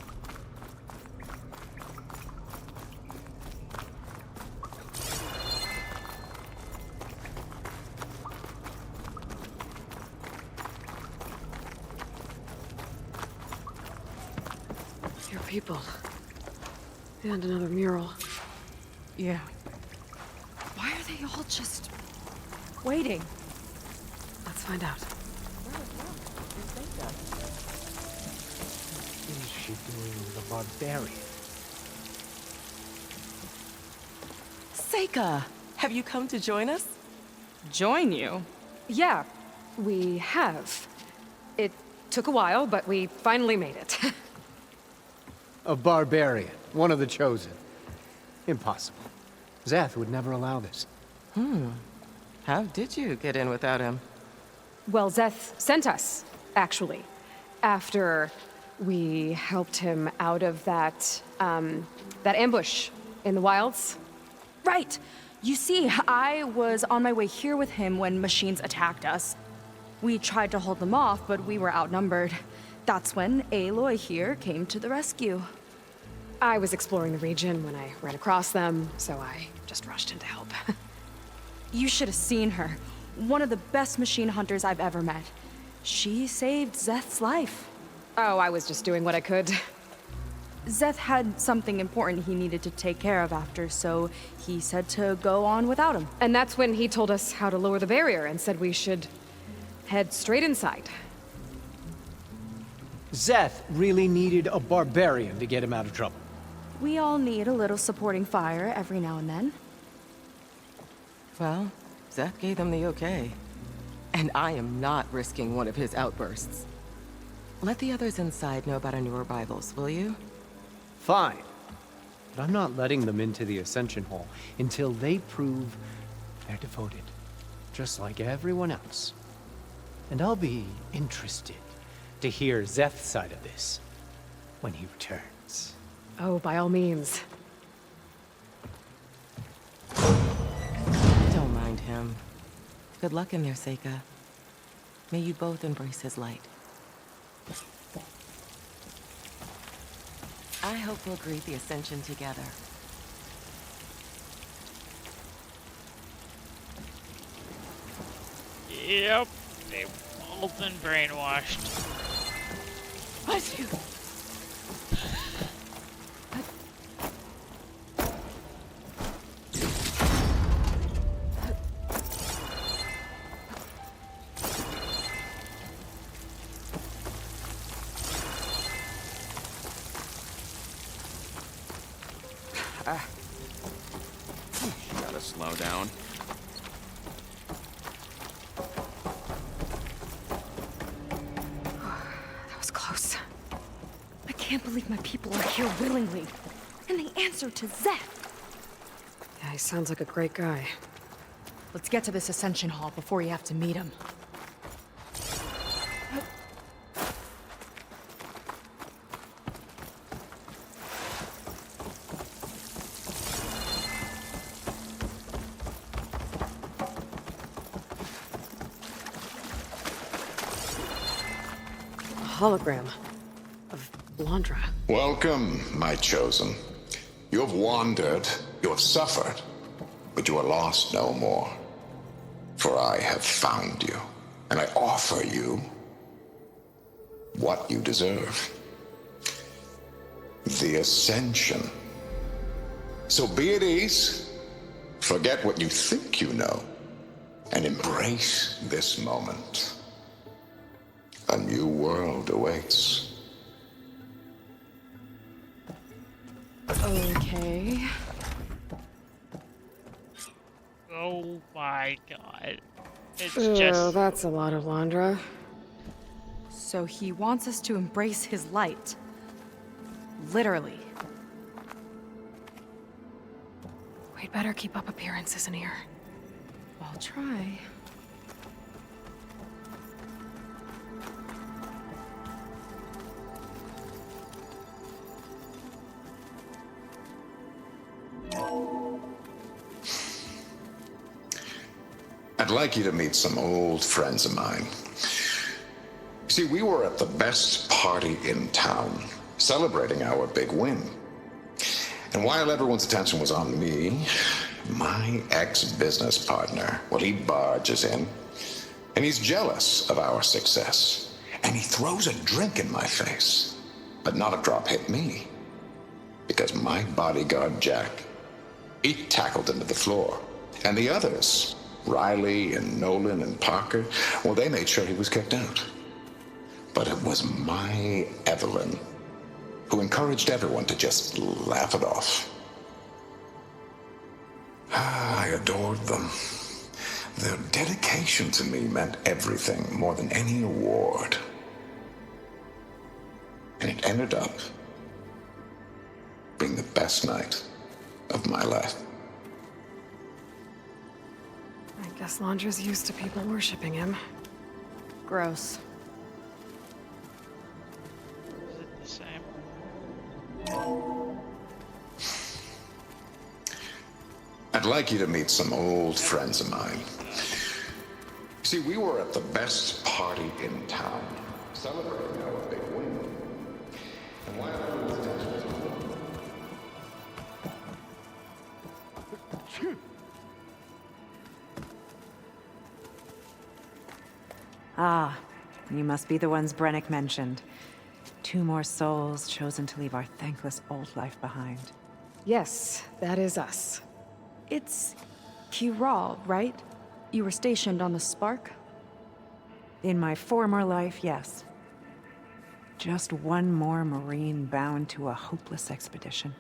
Your people. And another mural. Yeah. Why are they all just waiting? Let's find out. What is she doing with a barbarian? Seika, have you come to join us? Join you? Yeah, we have. It took a while, but we finally made it. A barbarian, one of the chosen. Impossible. Zeth would never allow this. How did you get in without him? Well, Zeth sent us, actually. After we helped him out of that ambush in the wilds. Right! You see, I was on my way here with him when machines attacked us. We tried to hold them off, but we were outnumbered. That's when Aloy here came to the rescue. I was exploring the region when I ran across them, so I just rushed in to help. You should have seen her. One of the best machine hunters I've ever met. She saved Zeth's life. Oh, I was just doing what I could. Zeth had something important he needed to take care of after, so he said to go on without him. And that's when he told us how to lower the barrier and said we should head straight inside. Zeth really needed a barbarian to get him out of trouble. We all need a little supporting fire every now and then. Well, Zeth gave them the okay. And I am not risking one of his outbursts. Let the others inside know about our new arrivals, will you? Fine. But I'm not letting them into the Ascension Hall until they prove they're devoted. Just like everyone else. And I'll be interested to hear Zeth's side of this when he returns. Oh, by all means. hologram. Good luck in there, Seika. May you both embrace his light. I hope we'll greet the Ascension together. Yep, they've all been brainwashed. Bless you. Gotta slow down. That was close. I can't believe my people are here willingly. And they answer to Zeth. Yeah, he sounds like a great guy. Let's get to this Ascension Hall before you have to meet him. Hologram of Londra. Welcome, my chosen. You have wandered, you have suffered, but you are lost no more. For I have found you, and I offer you what you deserve. The Ascension. So be at ease, forget what you think you know, and embrace this moment. A new world awaits. Okay. Oh my god. It's Oh, just... that's a lot of Londra. So he wants us to embrace his light. Literally. We'd better keep up appearances in here. I'll try. I'd like you to meet some old friends of mine. See, we were at the best party in town, celebrating our big win. And while everyone's attention was on me, my ex-business partner, well, he barges in, and he's jealous of our success. And he throws a drink in my face, but not a drop hit me. Because my bodyguard, Jack, he tackled him to the floor. And the others, Riley and Nolan and Parker, well, they made sure he was kicked out. But it was my Evelyn who encouraged everyone to just laugh it off. I adored them. Their dedication to me meant everything, more than any award. And it ended up being the best night of my life. I guess Londra's used to people worshipping him. Gross. Is it the same? I'd like you to meet some old friends of mine. See, we were at the best party in town, celebrating our big win. And while everyone's attention was on Ah, you must be the ones Brennick mentioned. 2 more souls chosen to leave our thankless old life behind. Yes, that is us. It's Kiral, right? You were stationed on the Spark? In my former life, yes. Just one more Marine bound to a hopeless expedition.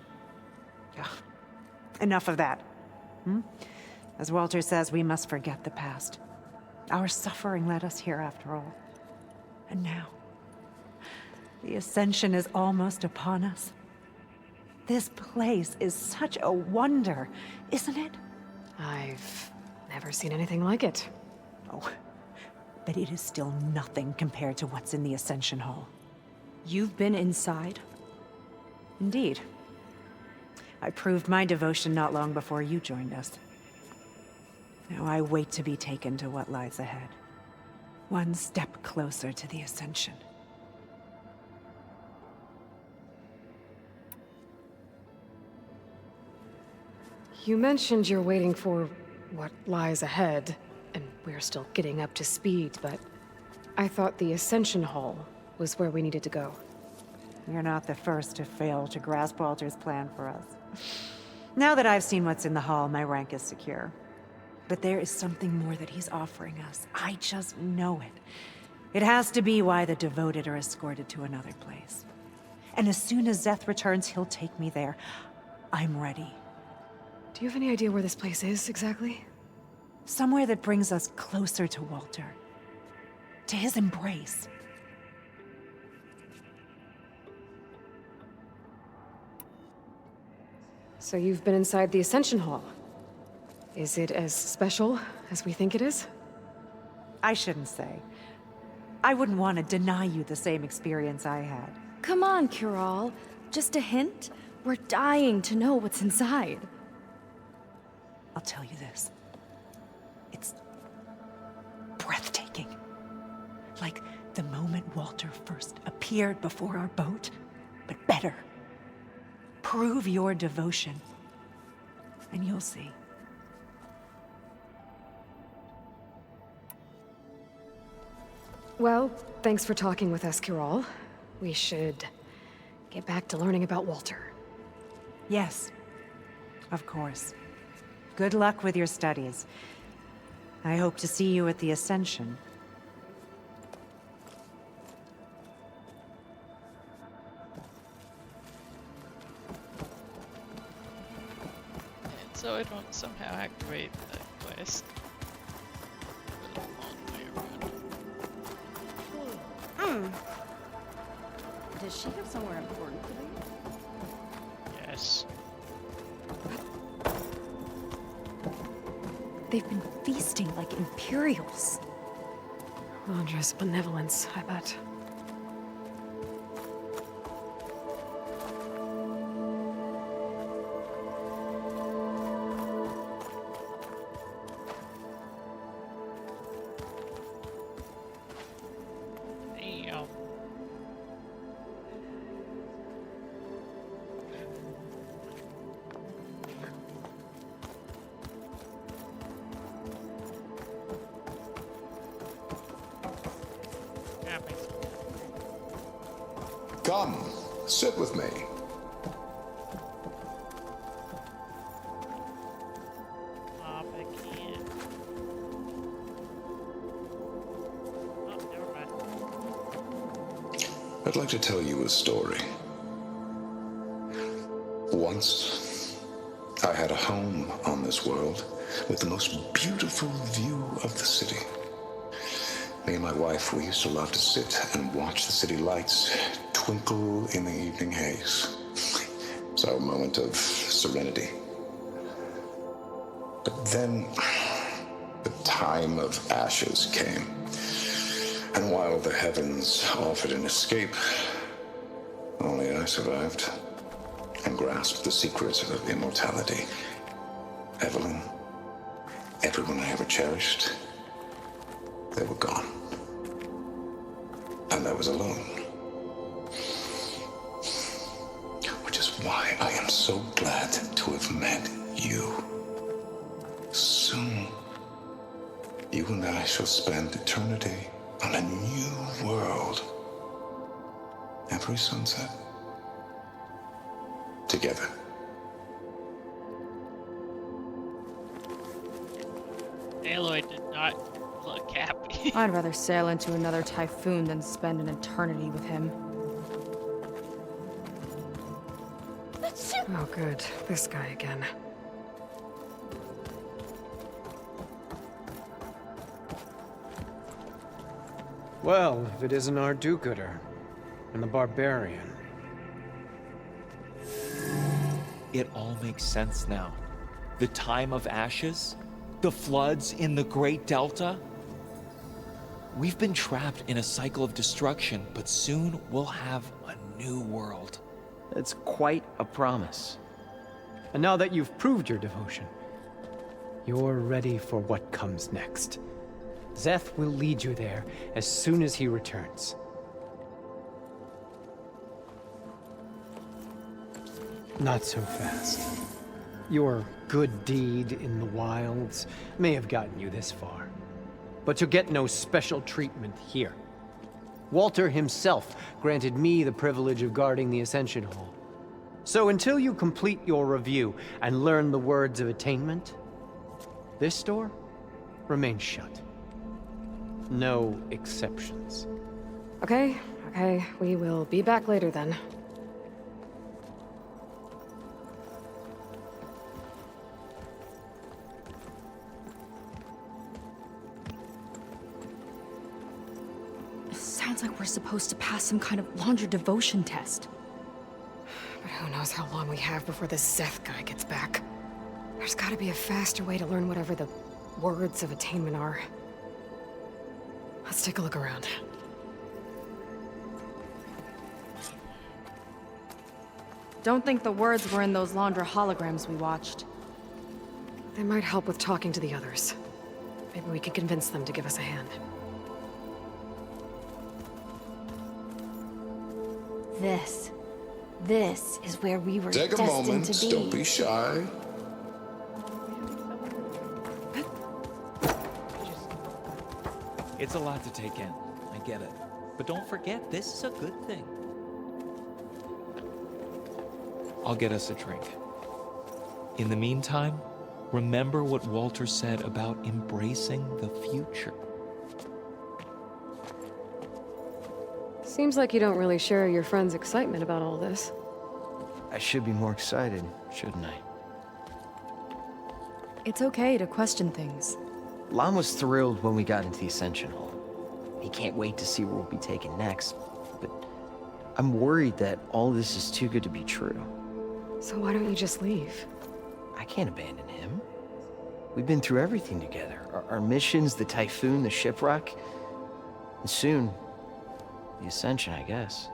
Ugh. Enough of that. As Walter says, we must forget the past. Our suffering led us here after all. And now, the Ascension is almost upon us. This place is such a wonder, isn't it? I've never seen anything like it. Oh, but it is still nothing compared to what's in the Ascension Hall. You've been inside? Indeed. I proved my devotion not long before you joined us. Now I wait to be taken to what lies ahead. One step closer to the Ascension. You mentioned you're waiting for what lies ahead, and we're still getting up to speed, but I thought the Ascension Hall was where we needed to go. You're not the first to fail to grasp Walter's plan for us. Now that I've seen what's in the hall, my rank is secure. But there is something more that he's offering us. I just know it. It has to be why the devoted are escorted to another place. And as soon as Zeth returns, he'll take me there. I'm ready. Do you have any idea where this place is, exactly? Somewhere that brings us closer to Walter. To his embrace. So you've been inside the Ascension Hall. Is it as special as we think it is? I shouldn't say. I wouldn't want to deny you the same experience I had. Come on, Kiral. Just a hint? We're dying to know what's inside. I'll tell you this. It's breathtaking. Like the moment Walter first appeared before our boat, but better. Prove your devotion, and you'll see. Well, thanks for talking with us, Kiral. We should get back to learning about Walter. Yes, of course. Good luck with your studies. I hope to see you at the Ascension. And so I don't somehow activate that quest. With a long way around. Does she have somewhere important to be? Yes. They've been feasting like Imperials. Londra's benevolence, I bet. Damn. Come, sit with me. I can't. Oh, never mind. I'd like to tell you a story. Once, I had a home on this world with the most beautiful view of the city. Me and my wife, we used to love to sit and watch the city lights twinkle in the evening haze. It's our moment of serenity. But then, the time of ashes came. And while the heavens offered an escape, only I survived and grasped the secrets of immortality. Evelyn, everyone I ever cherished, they were gone. And I was alone. Which is why I am so glad to have met you. Soon, you and I shall spend eternity on a new world. Every sunset. Together. Aloy did not look happy. I'd rather sail into another typhoon than spend an eternity with him. Oh, good. This guy again. Well, if it isn't our do-gooder and the barbarian. It all makes sense now. The time of ashes, the floods in the Great Delta. We've been trapped in a cycle of destruction, but soon we'll have a new world. It's quite a promise. And now that you've proved your devotion, you're ready for what comes next. Szeth will lead you there as soon as he returns. Not so fast. Your good deed in the wilds may have gotten you this far, but you'll get no special treatment here. Walter himself granted me the privilege of guarding the Ascension Hall. So until you complete your review and learn the words of attainment, this door remains shut. No exceptions. Okay, we will be back later then. Sounds like we're supposed to pass some kind of Laundra devotion test. But who knows how long we have before this Szeth guy gets back. There's gotta be a faster way to learn whatever the words of attainment are. Let's take a look around. Don't think the words were in those Laundra holograms we watched. They might help with talking to the others. Maybe we can convince them to give us a hand. This is where we were Take a destined moment, to be. don't be shy. It's a lot to take in. I get it. But don't forget, this is a good thing. I'll get us a drink. In the meantime, remember what Walter said about embracing the future. Seems like you don't really share your friend's excitement about all this. I should be more excited, shouldn't I? It's okay to question things. Lon was thrilled when we got into the Ascension Hall. He can't wait to see where we'll be taken next, but I'm worried that all this is too good to be true. So why don't you just leave? I can't abandon him. We've been through everything together. Our missions, the Typhoon, the shipwreck, and soon, the Ascension, I guess.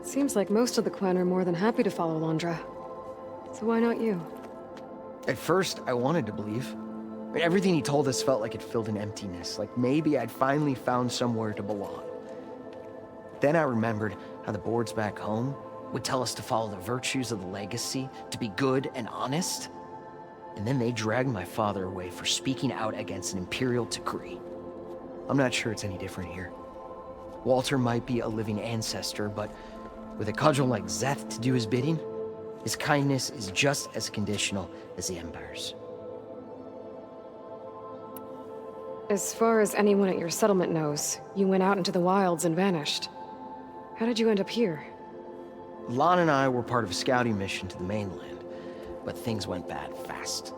Seems like most of the Quen are more than happy to follow Laundra. So why not you? At first, I wanted to believe. But everything he told us felt like it filled an emptiness, like maybe I'd finally found somewhere to belong. Then I remembered how the boards back home would tell us to follow the virtues of the legacy, to be good and honest. And then they dragged my father away for speaking out against an Imperial decree. I'm not sure it's any different here. Walter might be a living ancestor, but with a cudgel like Szeth to do his bidding, his kindness is just as conditional as the Empire's. As far as anyone at your settlement knows, you went out into the wilds and vanished. How did you end up here? Lon and I were part of a scouting mission to the mainland, but things went bad fast.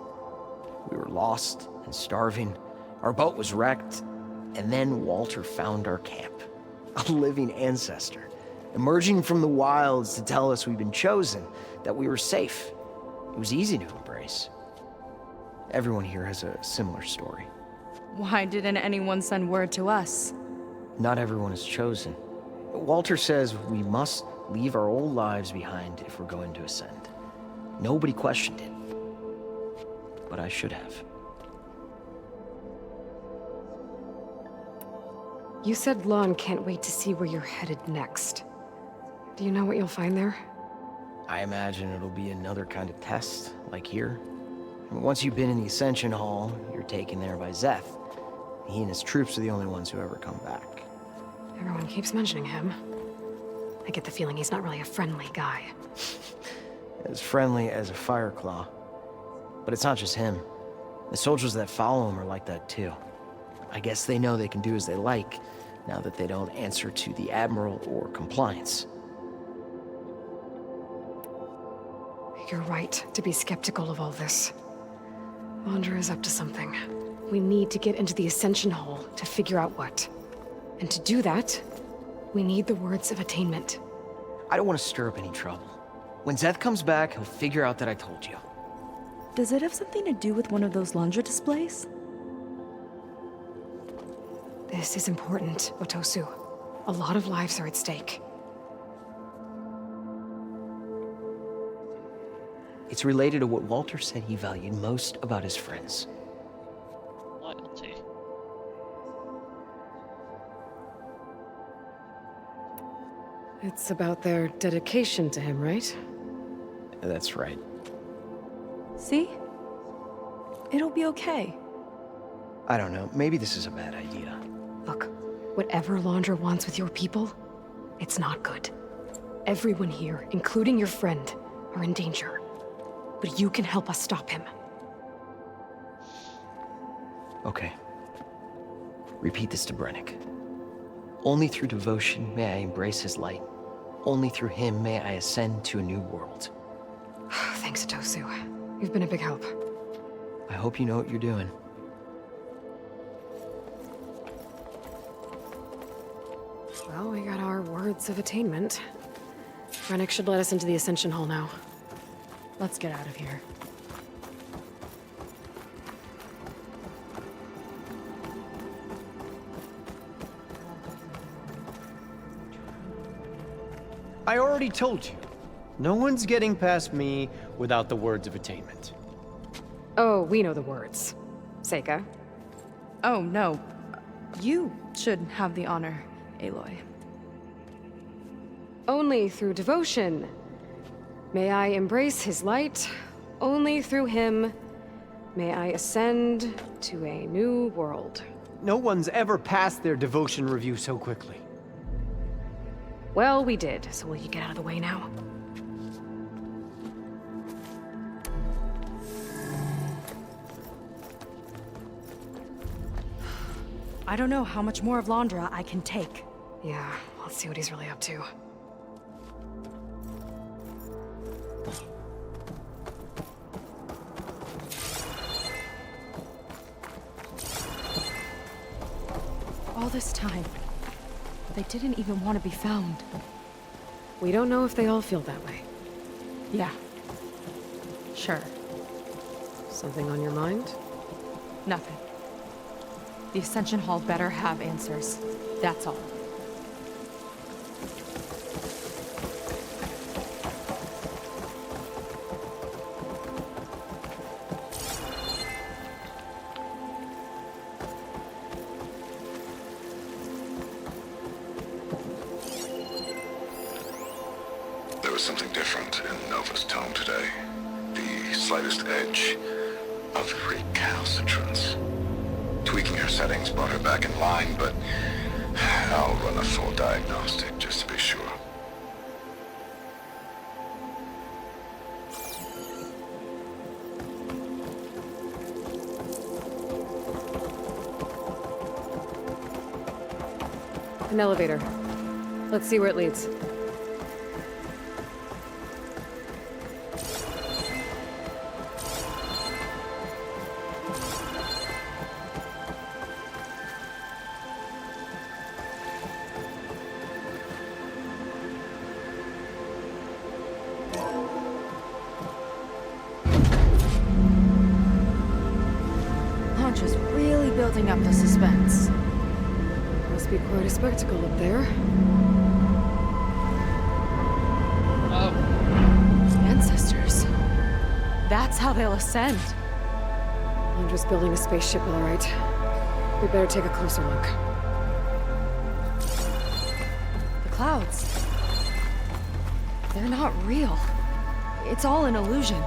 We were lost and starving, our boat was wrecked, and then Walter found our camp. A living ancestor, emerging from the wilds to tell us we'd been chosen, that we were safe. It was easy to embrace. Everyone here has a similar story. Why didn't anyone send word to us? Not everyone is chosen. Walter says we must leave our old lives behind if we're going to ascend. Nobody questioned it. But I should have. You said Lon can't wait to see where you're headed next. Do you know what you'll find there? I imagine it'll be another kind of test, like here. Once you've been in the Ascension Hall, you're taken there by Szeth. He and his troops are the only ones who ever come back. Everyone keeps mentioning him. I get the feeling he's not really a friendly guy. As friendly as a Fireclaw. But it's not just him. The soldiers that follow him are like that too. I guess they know they can do as they like, now that they don't answer to the Admiral or Compliance. You're right to be skeptical of all this. Laundra is up to something. We need to get into the Ascension Hall to figure out what. And to do that, we need the words of attainment. I don't want to stir up any trouble. When Szeth comes back, he'll figure out that I told you. Does it have something to do with one of those Laundra displays? This is important, Otosu. A lot of lives are at stake. It's related to what Walter said he valued most about his friends. Loyalty. It's about their dedication to him, right? That's right. See? It'll be okay. I don't know, maybe this is a bad idea. Look, whatever Laundra wants with your people, it's not good. Everyone here, including your friend, are in danger. But you can help us stop him. Okay. Repeat this to Brennick. Only through devotion may I embrace his light. Only through him may I ascend to a new world. Thanks, Itosu. You've been a big help. I hope you know what you're doing. Well, we got our words of attainment. Brennick should let us into the Ascension Hall now. Let's get out of here. I already told you. No one's getting past me without the words of attainment. Oh, we know the words. Seika. Oh, no. You should have the honor, Aloy. Only through devotion may I embrace his light. Only through him may I ascend to a new world. No one's ever passed their devotion review so quickly. Well, we did, so will you get out of the way now? I don't know how much more of Laundra I can take. Yeah, let's see what he's really up to. All this time, they didn't even want to be found. We don't know if they all feel that way. Yeah. Sure. Something on your mind? Nothing. The Ascension Hall better have answers. That's all. There was something different in Nova's tone today. The slightest edge of recalcitrance. Tweaking her settings brought her back in line, but I'll run a full diagnostic just to be sure. An elevator. Let's see where it leads. Laundra's really building up the suspense. Must be quite a spectacle up there. Ancestors. That's how they'll ascend. Laundra's building a spaceship, all right. We better take a closer look. The clouds. They're not real. It's all an illusion.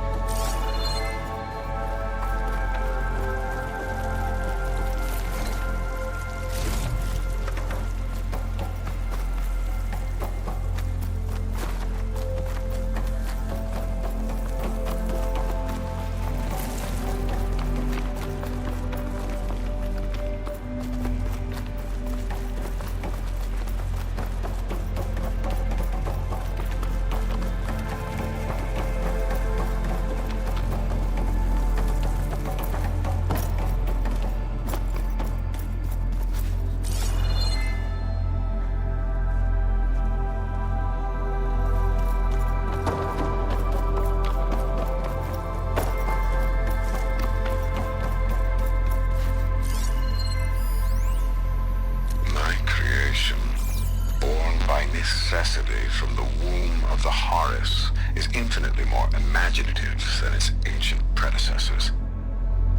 humanity from the womb of the Horus is infinitely more imaginative than its ancient predecessors.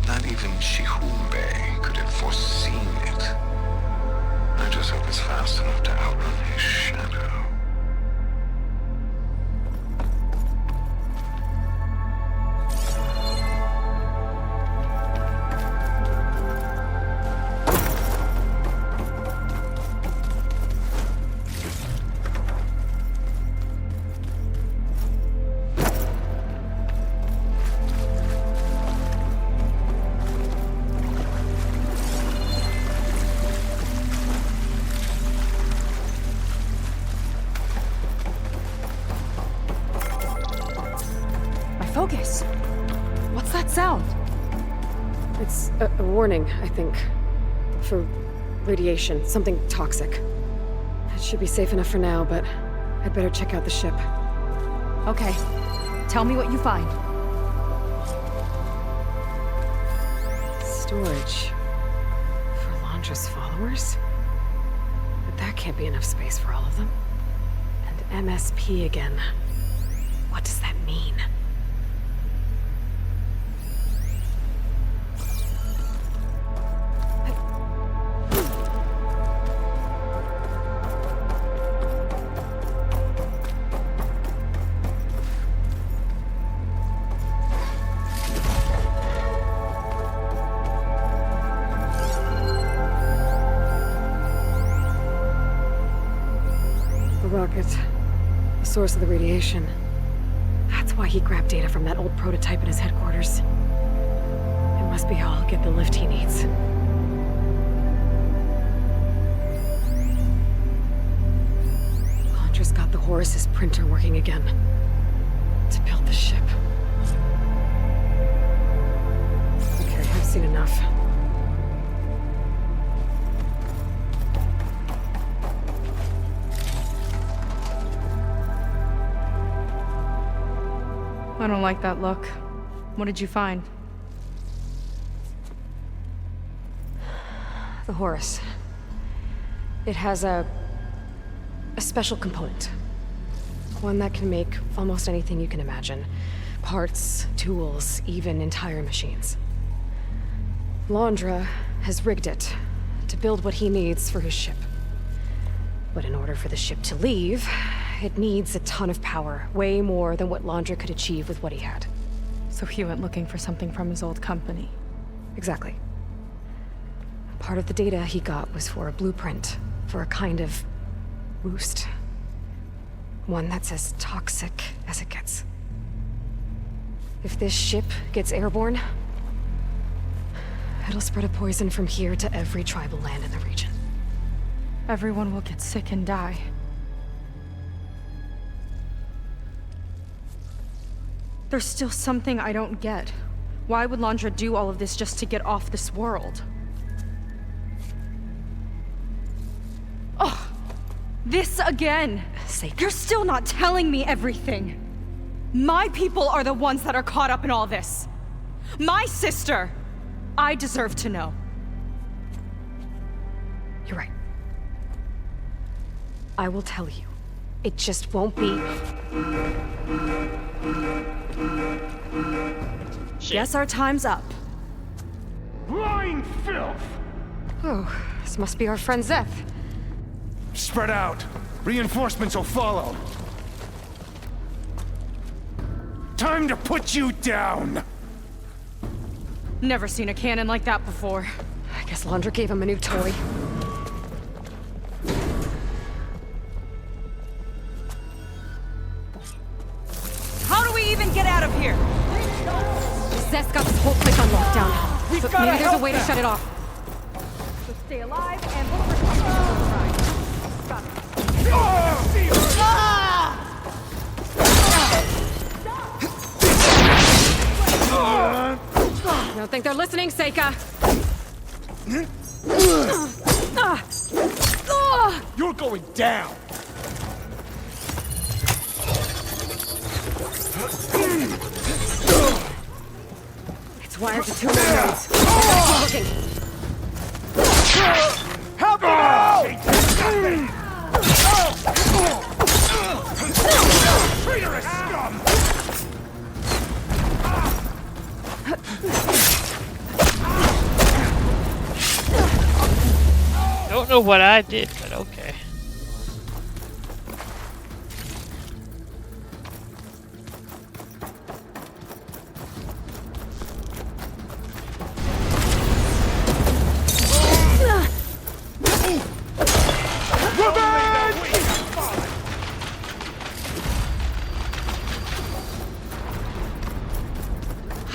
Not even Shihumbe could have foreseen it. I just hope it's fast enough to outrun his shadow. Focus. What's that sound? It's a warning, I think. For radiation, something toxic. It should be safe enough for now, but I'd better check out the ship. Okay. Tell me what you find. Storage. For Londra's followers? But that can't be enough space for all of them. And MSP again. What does that mean? The source of the radiation. That's why he grabbed data from that old prototype at his headquarters. It must be how I'll get the lift he needs. Londra's got the Horus's printer working again. To build the ship. Okay, I've seen enough. I don't like that look. What did you find? The Horus. It has a special component. One that can make almost anything you can imagine. Parts, tools, even entire machines. Londra has rigged it to build what he needs for his ship. But in order for the ship to leave, it needs a ton of power, way more than what Londra could achieve with what he had. So he went looking for something from his old company. Exactly. Part of the data he got was for a blueprint, for a kind of boost. One that's as toxic as it gets. If this ship gets airborne, it'll spread a poison from here to every tribal land in the region. Everyone will get sick and die. There's still something I don't get. Why would Londra do all of this just to get off this world? Oh, this again! You're still not telling me everything. My people are the ones that are caught up in all this. My sister! I deserve to know. You're right. I will tell you. It just won't be... Guess our time's up. Lying filth! Oh, this must be our friend Zeth. Spread out. Reinforcements will follow. Time to put you down! Never seen a cannon like that before. I guess Londra gave him a new toy. How do we even get out of here? Zeth's got this whole place on lockdown. But maybe there's a way to shut it off. So stay alive and look for something to try. I don't think they're listening, Seika. You're going down! It's wired to two more nodes. Keep looking. Help me out! know what I did, but okay.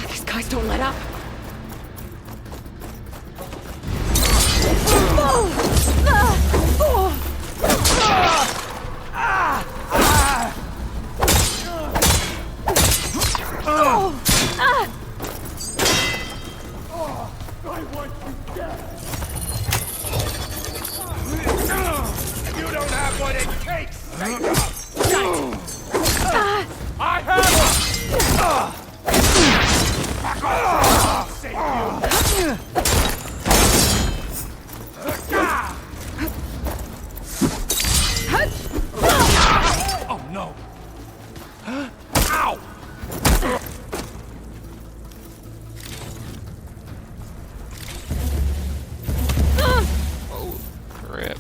These guys don't let up. You don't have what it takes, Saker! I have it! Back off! I'll save you! Oh no! Ow! Oh, crap.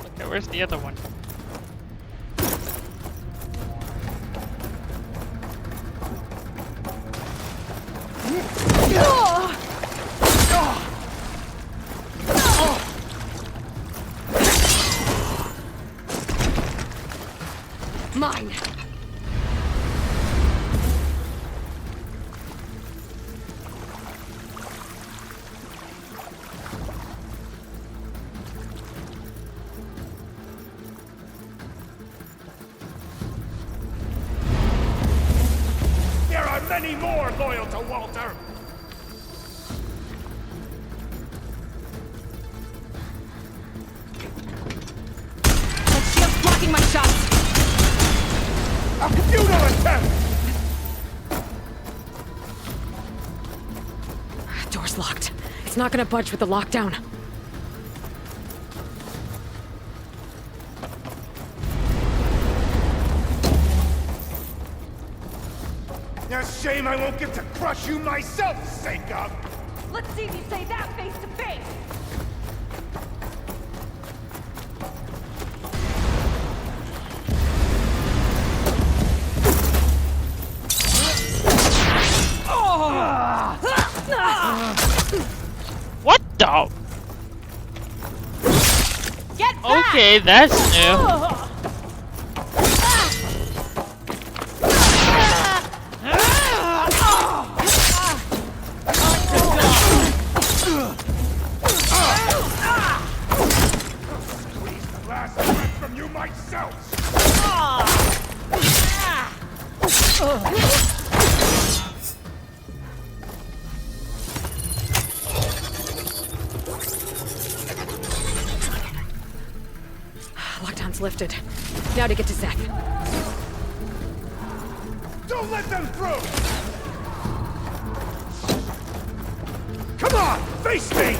Okay, where's the other one? Mine. There are many more loyal to Walter! That shield's blocking my shots. A futile attempt! Door's locked. It's not gonna budge with the lockdown. A shame I won't get to crush you myself, Saker! Let's see if you say that face to face. What the? Get back! Okay, that's new. Squeeze the last breath from you myself! Lockdown's lifted. Now to get to Zeth. Don't let them through! Come on, face me!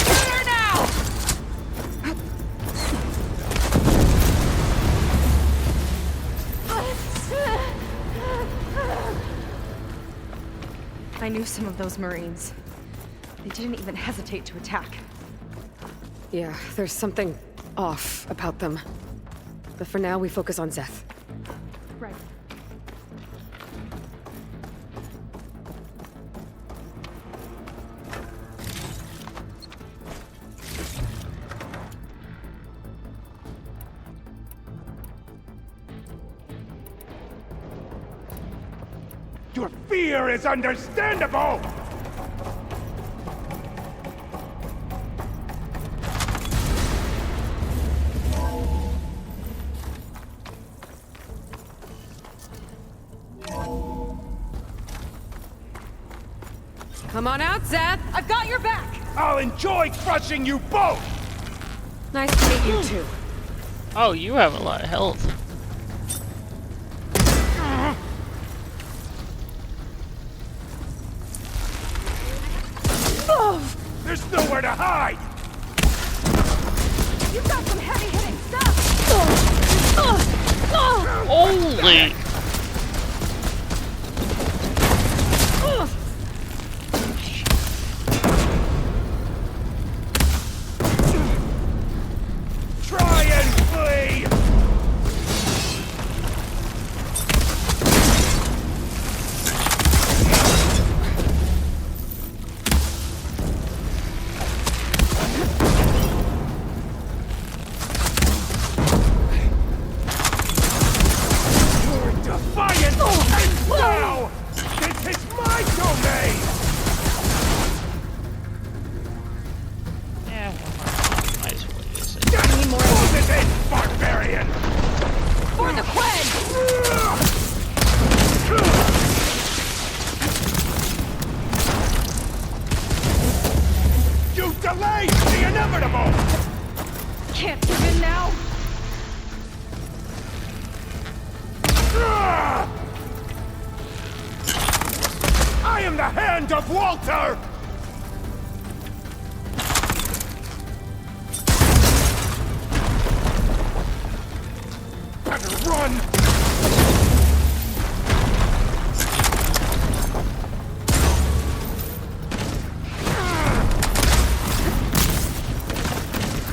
Clear now! I knew some of those Marines. They didn't even hesitate to attack. Yeah, there's something off about them. But for now, we focus on Zeth. Right. Your fear is understandable! Come on out, Zeth! I've got your back! I'll enjoy crushing you both! Nice to meet you, too. Oh, you have a lot of health. There's nowhere to hide! You've got some heavy-hitting stuff! Holy! delay the inevitable! Can't give in now! I am the Hand of Walter! Better run!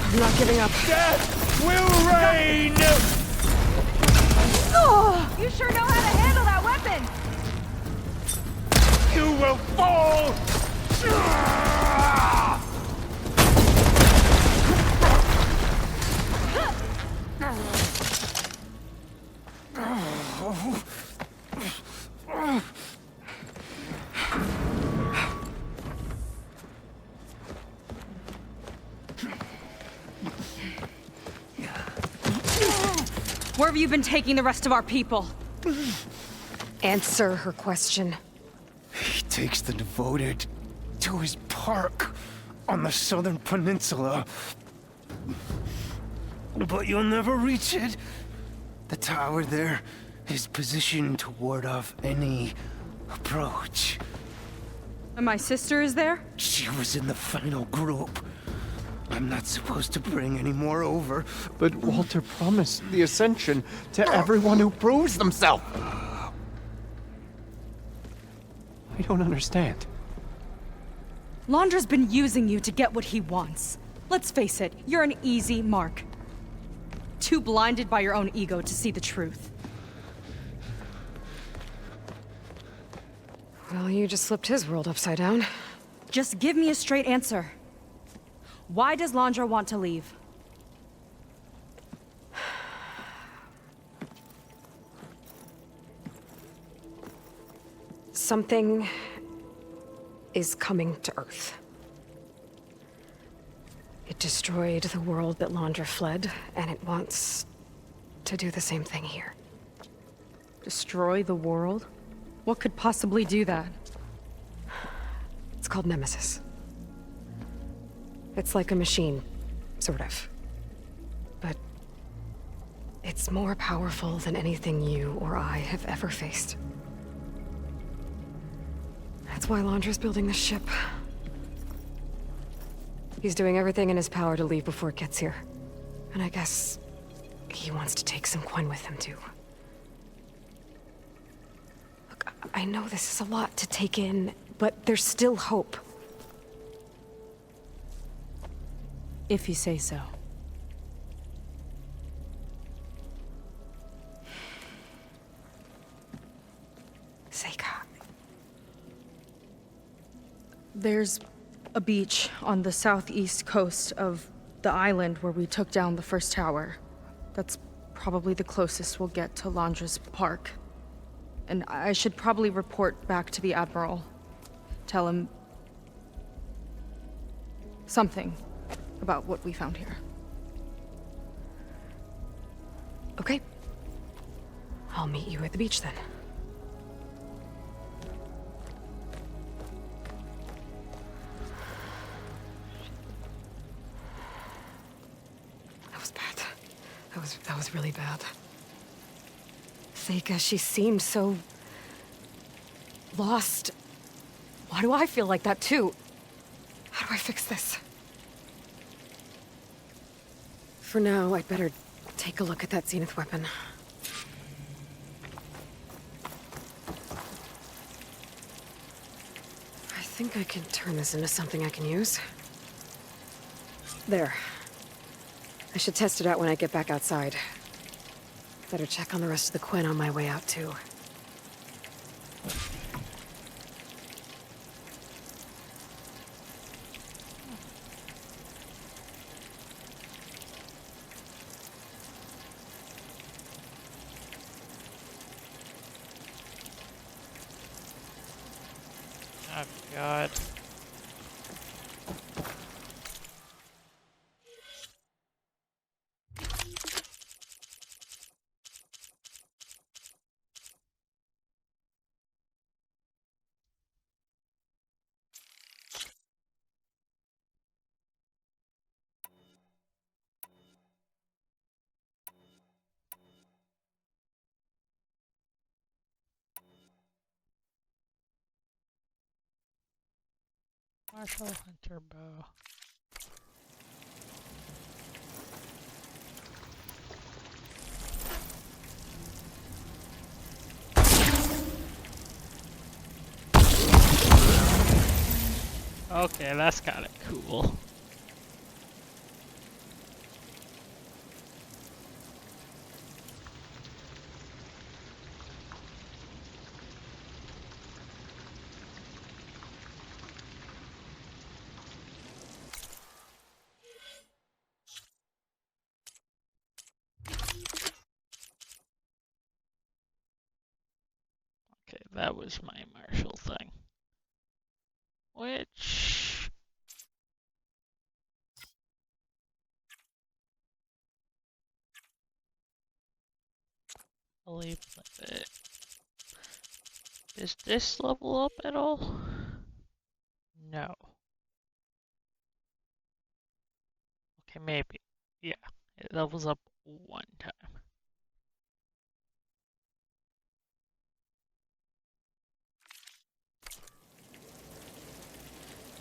I'm not giving up. Death will reign! Oh, you sure know how to handle that weapon! You will fall! Where have you been taking the rest of our people? Answer her question. He takes the devoted to his park on the southern peninsula. But you'll never reach it. The tower there is positioned to ward off any approach. And my sister is there? She was in the final group. I'm not supposed to bring any more over. But Walter promised the Ascension to everyone who proves themselves. I don't understand. Londra's been using you to get what he wants. Let's face it, you're an easy mark. Too blinded by your own ego to see the truth. Well, you just flipped his world upside down. Just give me a straight answer. Why does Londra want to leave? Something is coming to Earth. It destroyed the world that Londra fled, and it wants to do the same thing here. Destroy the world? What could possibly do that? It's called Nemesis. It's like a machine, sort of. But it's more powerful than anything you or I have ever faced. That's why Londra's building this ship. He's doing everything in his power to leave before it gets here. And I guess he wants to take some Quen with him, too. Look, I know this is a lot to take in, but there's still hope. If you say so. Seika. There's a beach on the southeast coast of the island where we took down the first tower. That's probably the closest we'll get to Londra's park. And I should probably report back to the Admiral. Tell him something about what we found here. Okay. I'll meet you at the beach then. That was bad. That was really bad. Seika, she seemed so lost. Why do I feel like that too? How do I fix this? For now, I'd better take a look at that Zenith weapon. I think I can turn this into something I can use. There. I should test it out when I get back outside. Better check on the rest of the Quen on my way out, too. Oh, God. Marshall Hunter bow. Okay, that's kind of cool. Okay, that was my Marshall thing. Which... I'll leave it. Does this level up at all? No. Okay, maybe. Yeah, it levels up one time.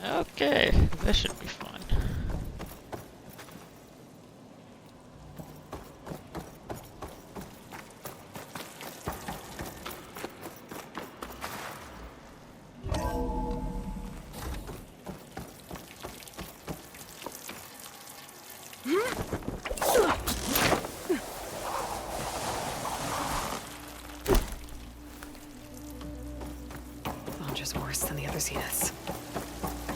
Okay, this should be fun. Londra's worse than the other Zeniths.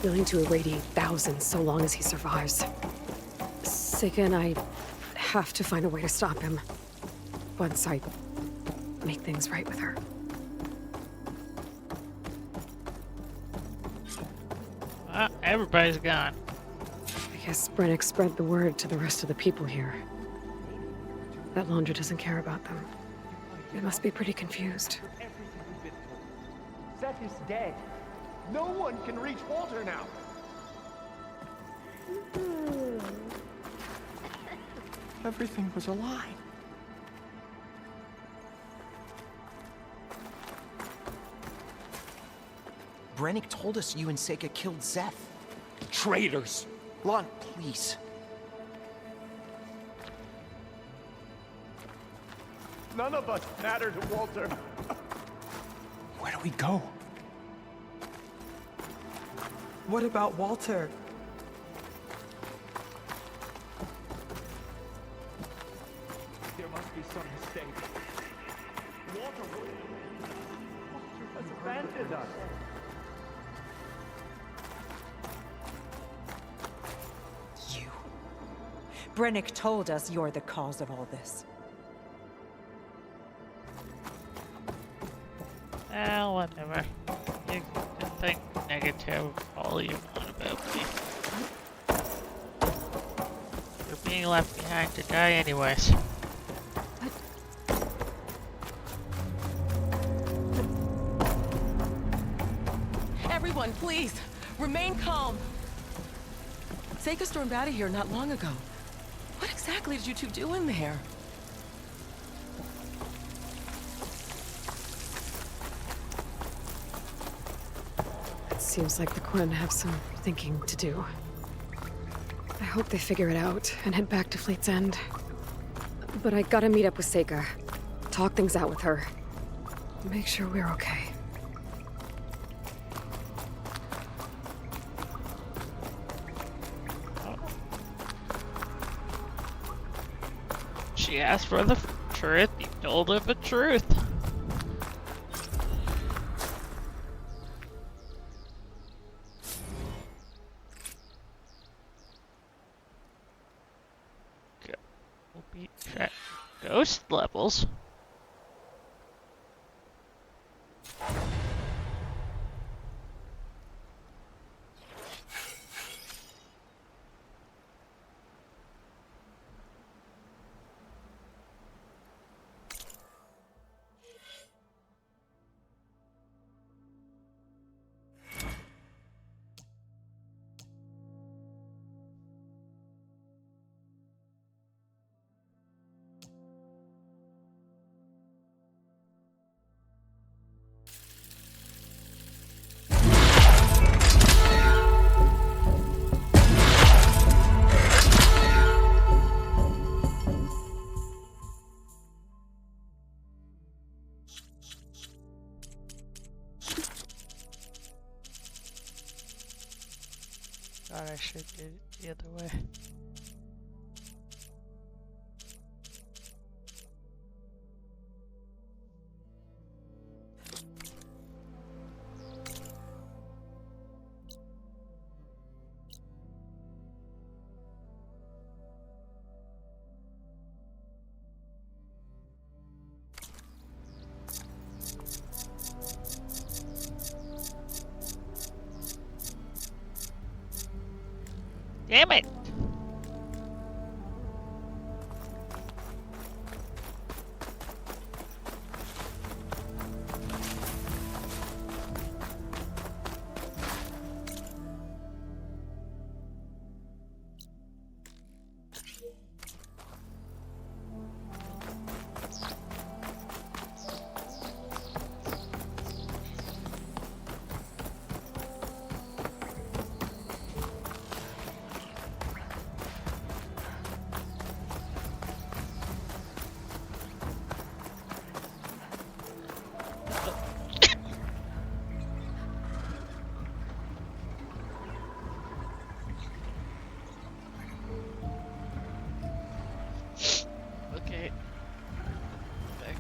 Willing to irradiate thousands so long as he survives. Seika and I have to find a way to stop him. Once I make things right with her. Everybody's gone. I guess Brennick spread the word to the rest of the people here. That Londra doesn't care about them. They must be pretty confused. Seth is dead. No one can reach Walter now. Everything was a lie. Brennick told us you and Seika killed Seth. Traitors! Lon, please. None of us matter to Walter. Where do we go? What about Walter? There must be some mistake. Walter has abandoned us. You. Brennick told us you're the cause of all this. Well, whatever. You can think negative all you want about me. You're being left behind to die anyways. Everyone, please, remain calm. Seika stormed out of here not long ago. What exactly did you two do in there? Seems like the Quen have some thinking to do. I hope they figure it out and head back to Fleet's End. But I gotta meet up with Seika. Talk things out with her. Make sure we're okay. She asked for the truth, you told her the truth. Ghost levels. thought I should do it the other way. Damn it! Okay. Back.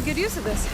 Good use of this.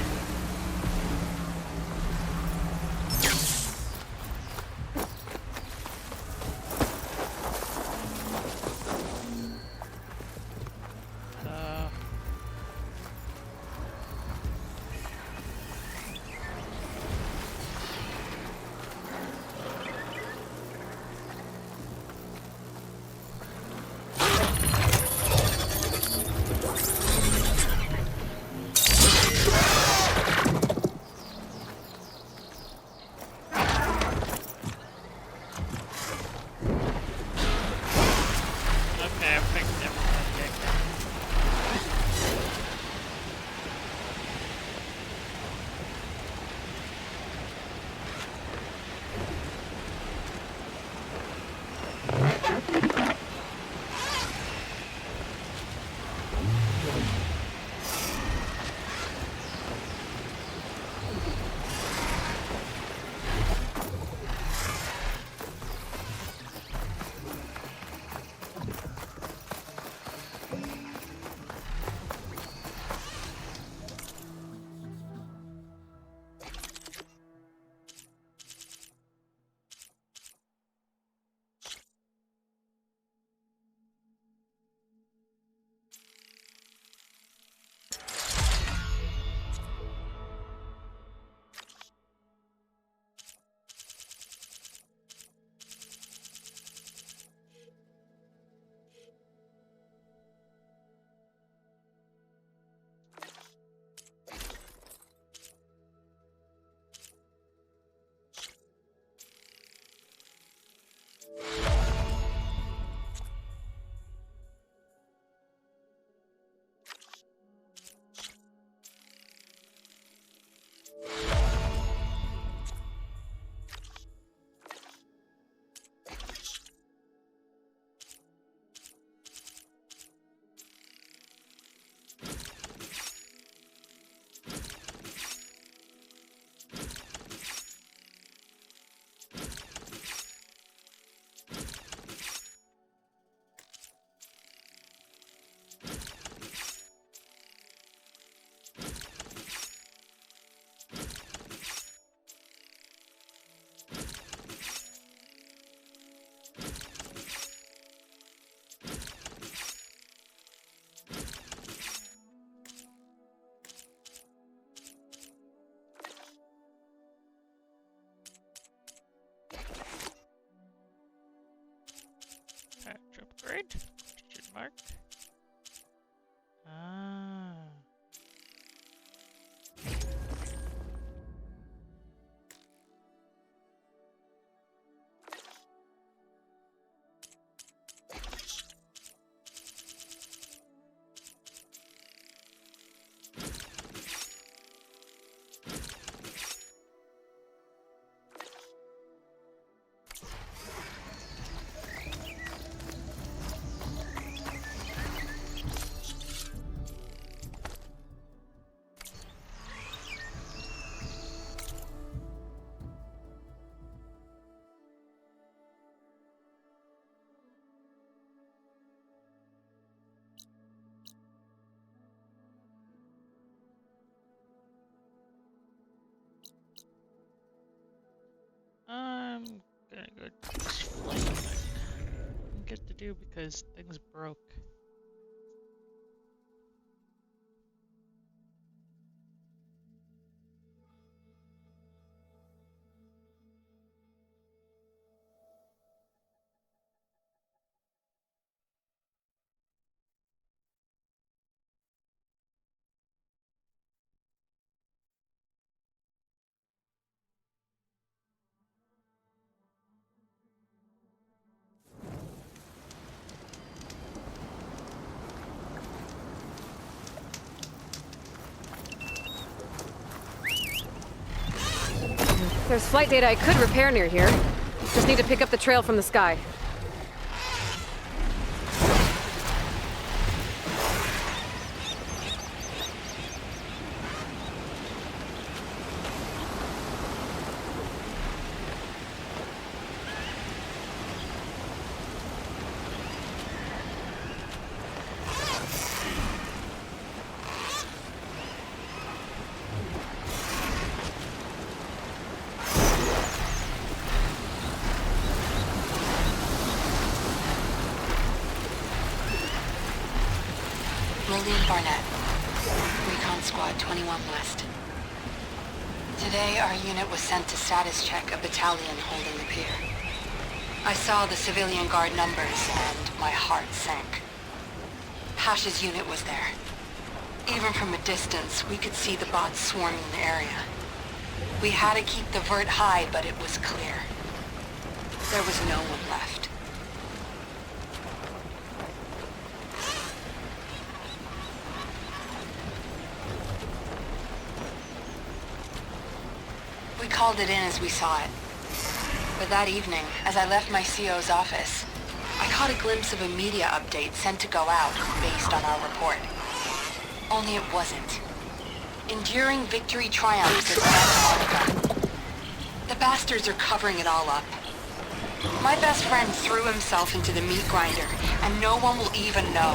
upgrade? Question mark. Ah. I'm gonna go do this flight thing. I didn't get to do because things broke. There's flight data I could repair near here. Just need to pick up the trail from the sky. Lillian Barnett, Recon Squad 21 West. Today, our unit was sent to status check a battalion holding the pier. I saw the civilian guard numbers and my heart sank. Hash's unit was there. Even from a distance, we could see the bots swarming the area. We had to keep the vert high, but it was clear. There was no one left. We called it in as we saw it. But that evening, as I left my CO's office, I caught a glimpse of a media update sent to go out based on our report. Only it wasn't. Enduring victory triumphs is Antarctica. The bastards are covering it all up. My best friend threw himself into the meat grinder, and no one will even know.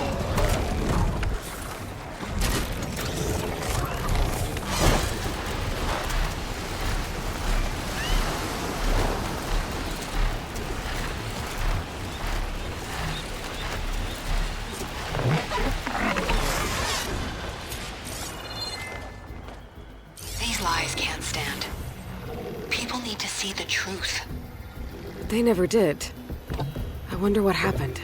These lies can't stand. People need to see the truth. They never did. I wonder what happened.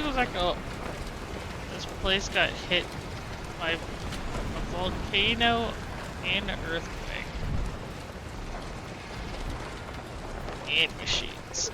looks like this place got hit by a volcano and an earthquake. And machines.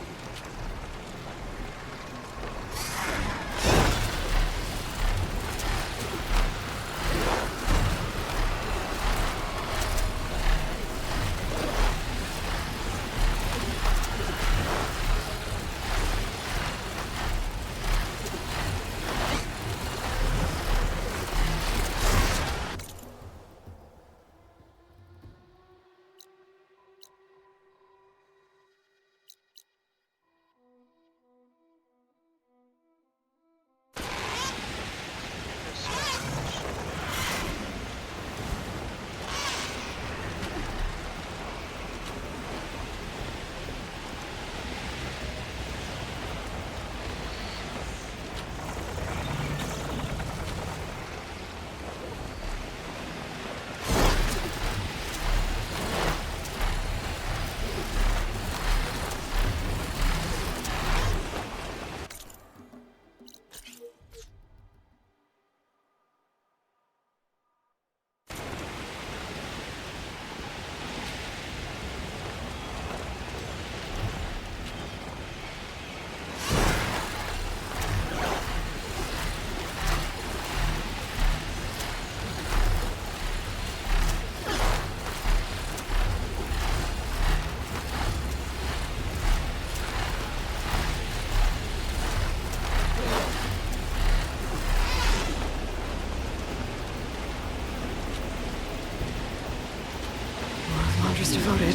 Landra's devoted.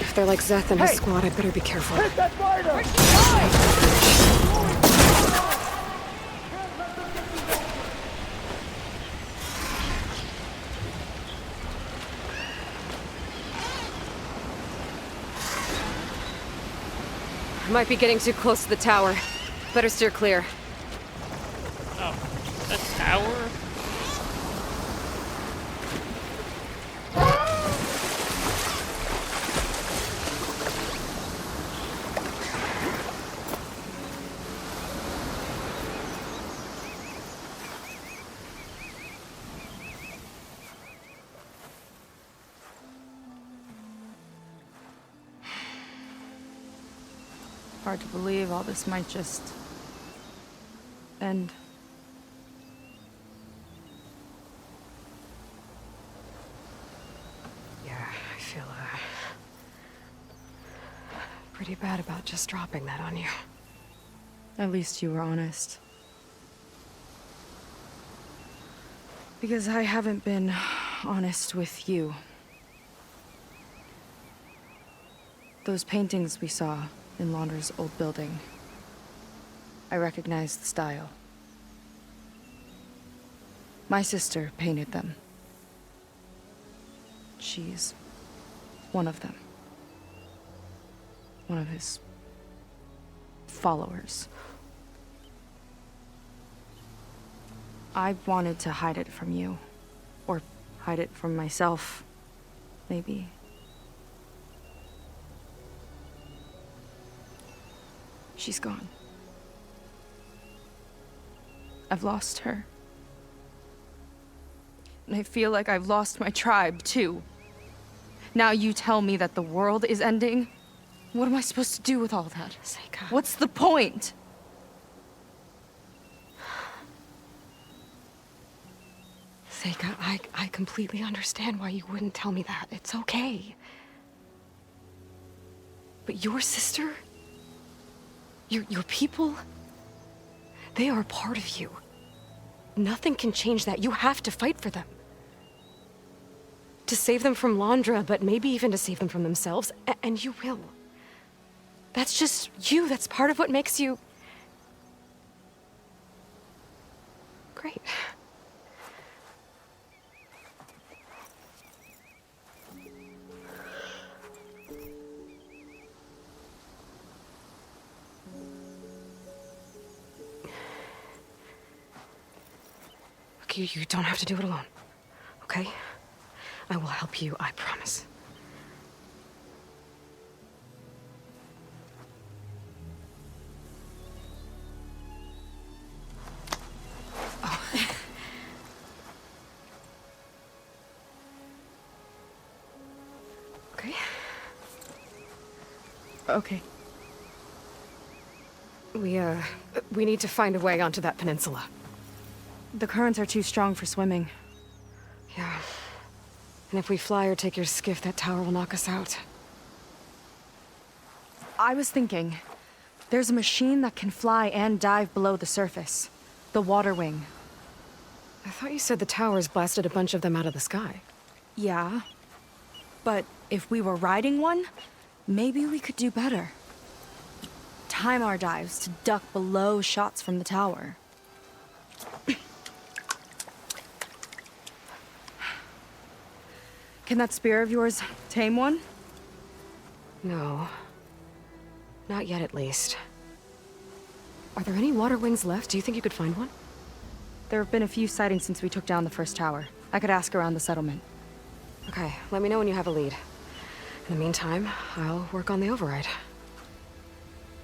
If they're like Zeth and his squad, I better be careful. Hit that fighter! I might be getting too close to the tower. Better steer clear. Oh, the tower? Hard to believe all this might just end. Yeah, I feel pretty bad about just dropping that on you. At least you were honest. Because I haven't been honest with you. Those paintings we saw in Landra's old building, I recognize the style. My sister painted them. She's one of them. One of his followers. I wanted to hide it from you. Or hide it from myself, maybe. She's gone. I've lost her. And I feel like I've lost my tribe, too. Now you tell me that the world is ending? What am I supposed to do with all that? Seika. What's the point? Seika, I completely understand why you wouldn't tell me that. It's okay. But your sister? Your people? They are a part of you. Nothing can change that. You have to fight for them. To save them from Landra, but maybe even to save them from themselves. And you will. That's just you. That's part of what makes you... great. You don't have to do it alone, okay? I will help you, I promise. Okay. Okay. We need to find a way onto that peninsula. The currents are too strong for swimming. Yeah. And if we fly or take your skiff, that tower will knock us out. I was thinking, there's a machine that can fly and dive below the surface. The Water Wing. I thought you said the towers blasted a bunch of them out of the sky. Yeah. But if we were riding one, maybe we could do better. Time our dives to duck below shots from the tower. Can that spear of yours tame one? No. Not yet, at least. Are there any water wings left? Do you think you could find one? There have been a few sightings since we took down the first tower. I could ask around the settlement. Okay, let me know when you have a lead. In the meantime, I'll work on the override.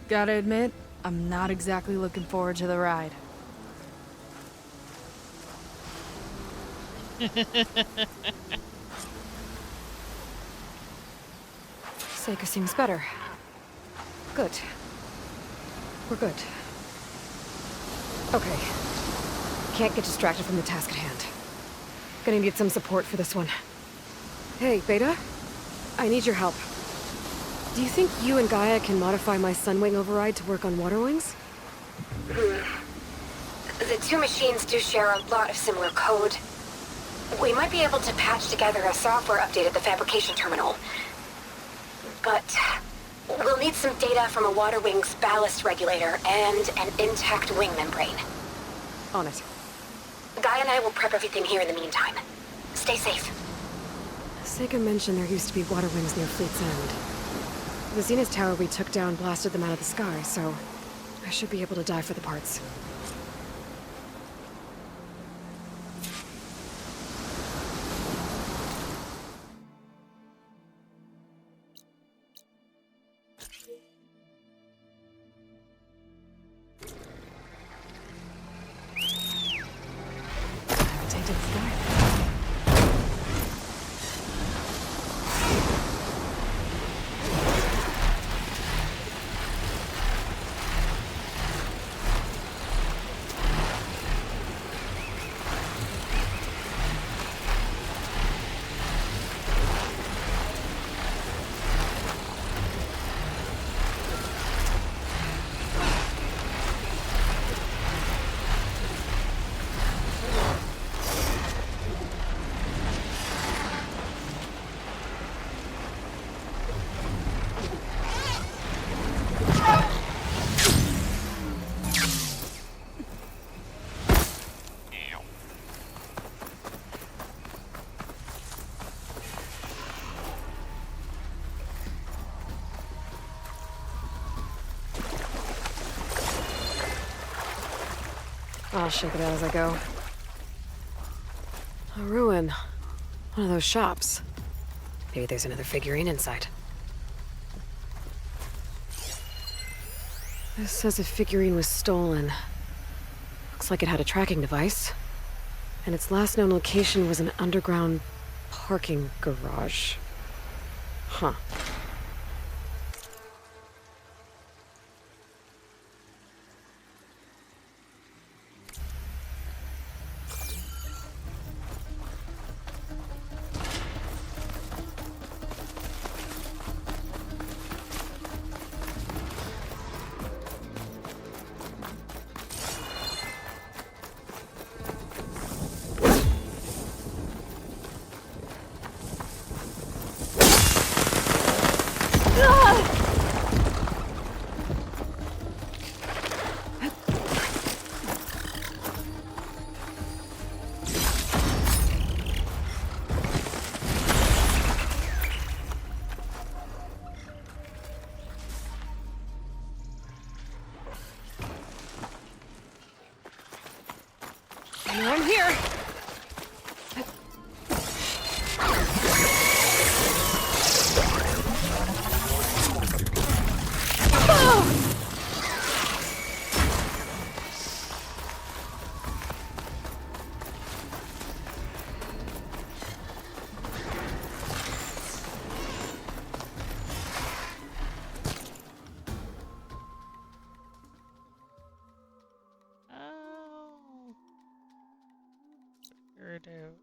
Gotta admit, I'm not exactly looking forward to the ride. Seika seems better. Good. We're good. Okay. Can't get distracted from the task at hand. Gonna need some support for this one. Hey, Beta? I need your help. Do you think you and Gaia can modify my Sunwing override to work on water wings? The two machines do share a lot of similar code. We might be able to patch together a software update at the fabrication terminal. But we'll need some data from a water wing's ballast regulator and an intact wing membrane. On it. Gaia and I will prep everything here in the meantime. Stay safe. Seika mentioned there used to be water wings near Fleet's End. The Zenith Tower we took down blasted them out of the sky, so I should be able to dive for the parts. I'll shake it out as I go. A ruin. One of those shops. Maybe there's another figurine inside. This says a figurine was stolen. Looks like it had a tracking device. And its last known location was an underground parking garage. Huh. I'm here. figured out.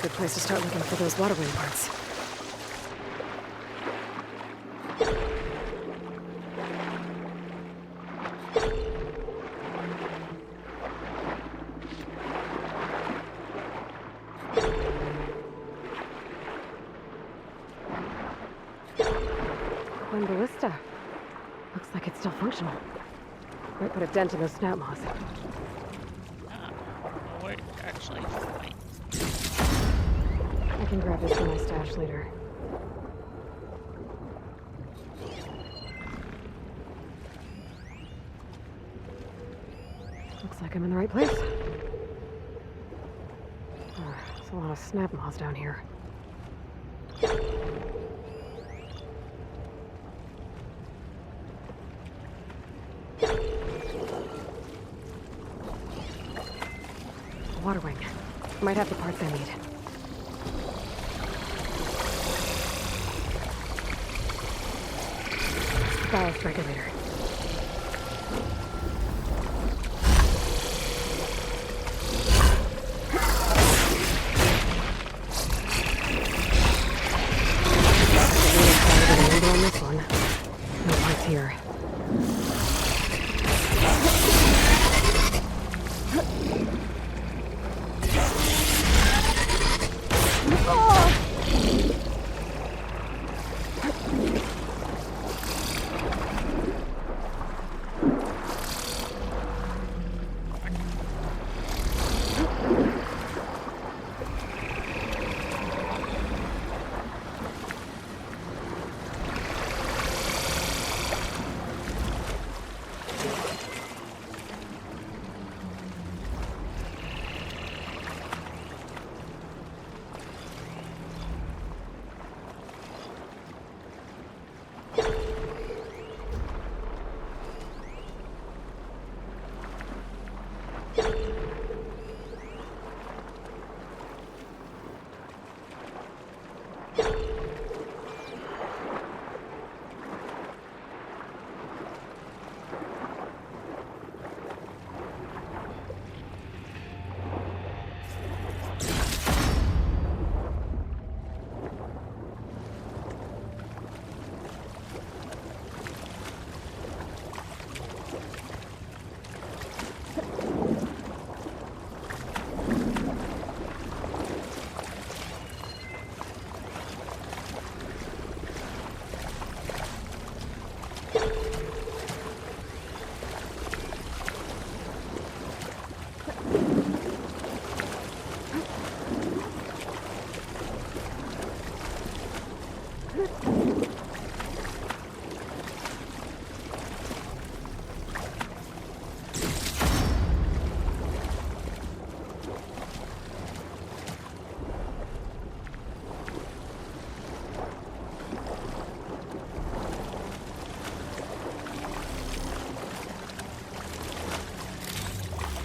Good place to start looking for those water wing parts. One ballista. Looks like it's still functional. Might put a dent in those snap moths. Wait, actually, wait. I can grab this for my stash later. Looks like I'm in the right place. There's a lot of snap moths down here. Water wing. Might have the parts I need. Ballast regulator. On this one. No parts here.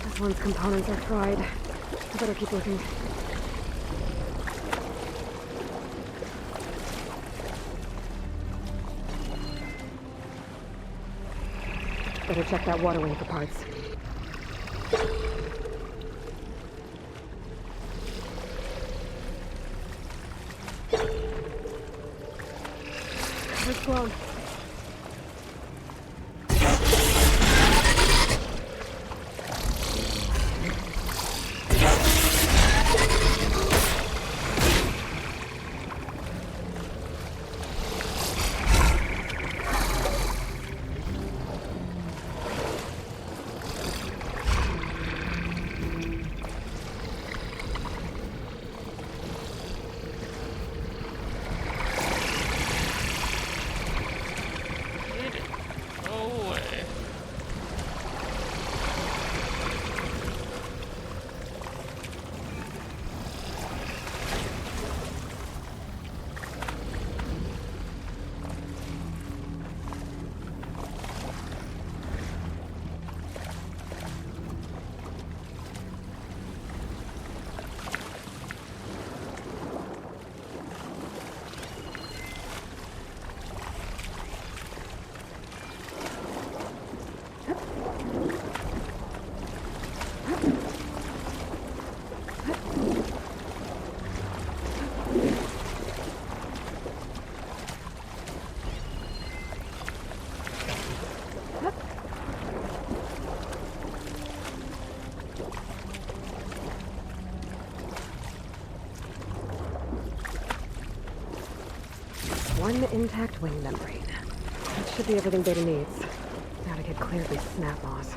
This one's components are fried. I better keep looking. Better check that water wing for parts. Where's Clone? One intact wing membrane. That should be everything Beta needs. Now to get clear of these snap laws.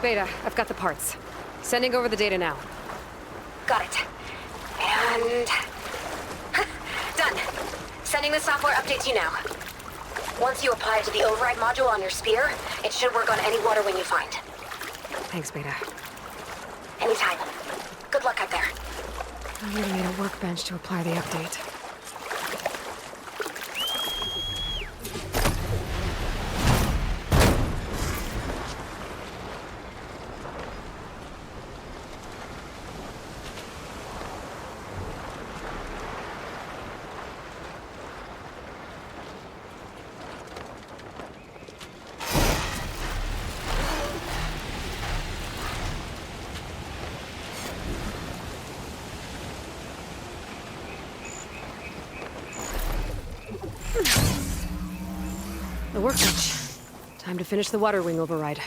Beta, I've got the parts. Sending over the data now. Got it. And... done. Sending the software update to you now. Once you apply it to the override module on your spear, it should work on any water wing you find. Thanks, Beta. Anytime. Good luck out there. I really need a workbench to apply the update. The workbench. Time to finish the water wing override.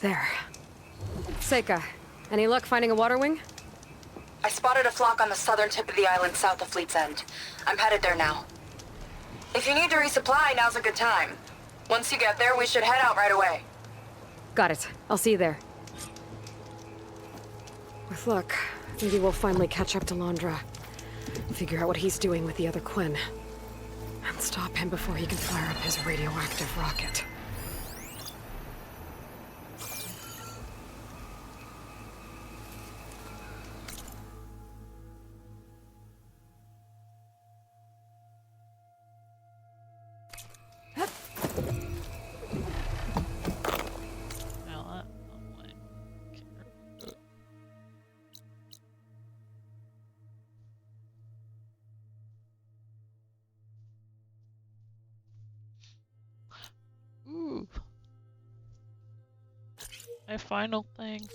There. Seika, any luck finding a water wing? I spotted a flock on the southern tip of the island south of Fleet's End. I'm headed there now. If you need to resupply, now's a good time. Once you get there, we should head out right away. Got it. I'll see you there. With luck, maybe we'll finally catch up to Londra. Figure out what he's doing with the other Quinn. And stop him before he can fire up his radioactive rocket. Ooh. My final thing.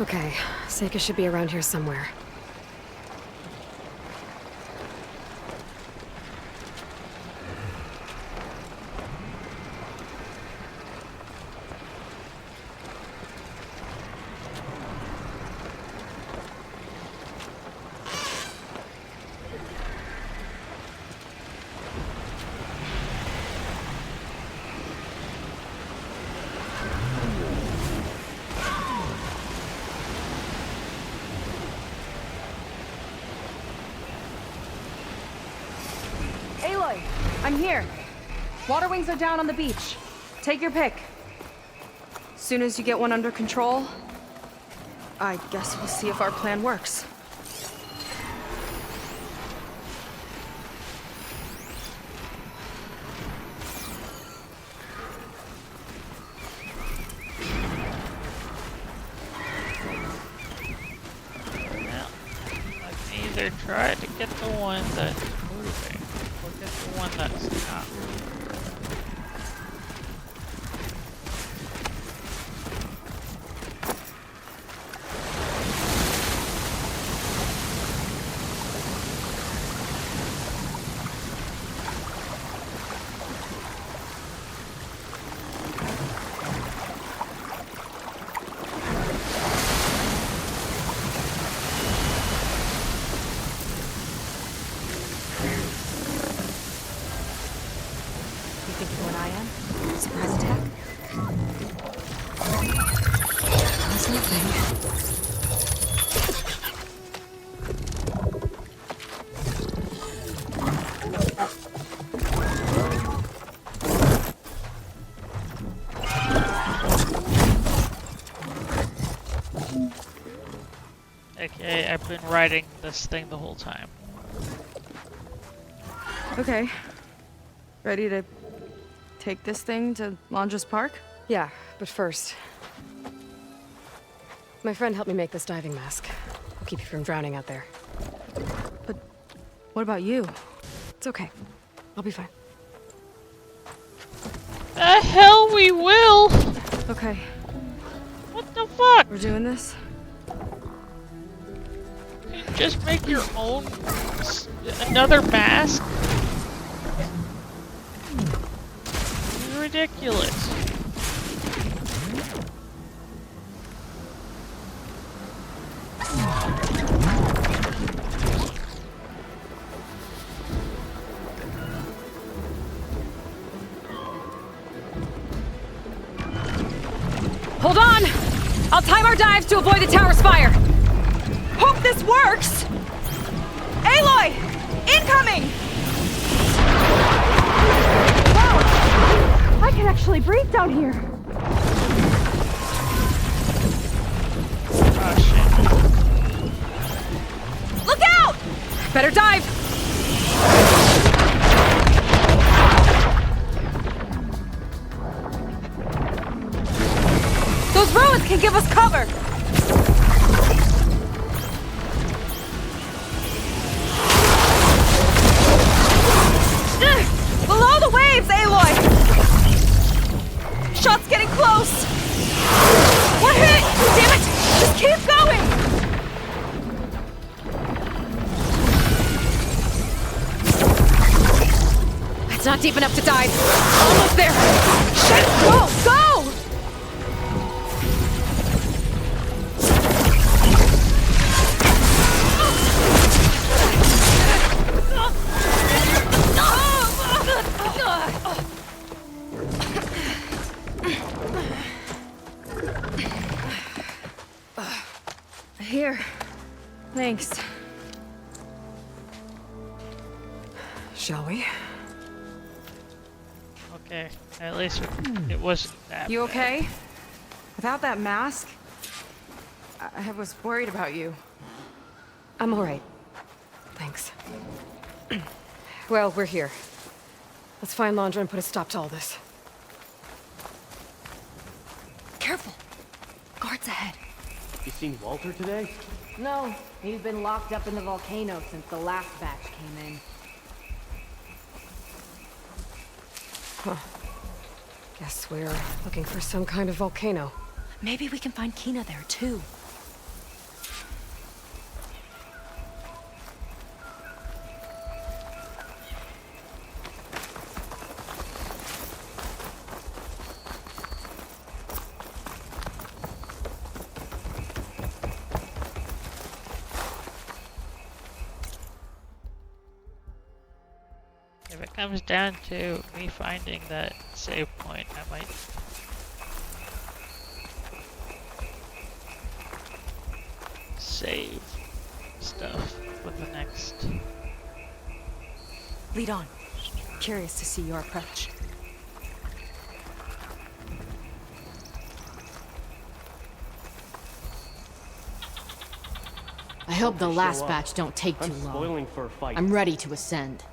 Okay, Seika should be around here somewhere. Aloy, I'm here. Water wings are down on the beach. Take your pick. Soon as you get one under control, I guess we'll see if our plan works. Either try to get the one that's moving, or get the one that's not. Surprise attack? Okay, I've been riding this thing the whole time. Okay. Ready to take this thing to Londres Park? Yeah, but first... My friend helped me make this diving mask. I'll keep you from drowning out there. But what about you? It's okay. I'll be fine. The hell we will! Okay. What the fuck? We're doing this? Just make your own... another mask? This is ridiculous. Hold on! I'll time our dives to avoid the tower's fire! Hope this works! Aloy! Incoming! Wow! I can actually breathe down here! Oh shit. Look out! Better dive! Those ruins can give us cover! Below the waves, Aloy! Shot's getting close! We're hit! Damn it! Just keep going! It's not deep enough to dive. Almost there! Shit! Go! Go! Here. Thanks. Shall we? Okay, at least it wasn't that You bad. okay? Without that mask? I was worried about you. I'm alright. Thanks. Well, we're here. Let's find Londra and put a stop to all this. Careful! Guards ahead. You seen Walter today? No, he's been locked up in the volcano since the last batch came in. Huh. Guess we're looking for some kind of volcano. Maybe we can find Kina there, too. comes down to me finding that save point, I might save stuff for the next. Lead on. Curious to see your approach. I hope the Show last up. batch don't take too I'm long. spoiling for a fight. I'm ready to ascend.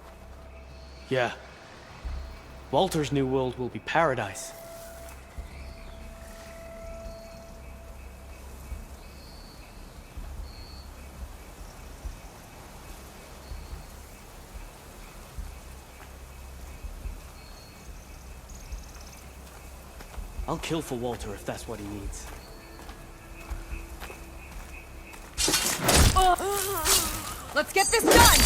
Yeah. Walter's new world will be paradise. I'll kill for Walter if that's what he needs. Let's get this done!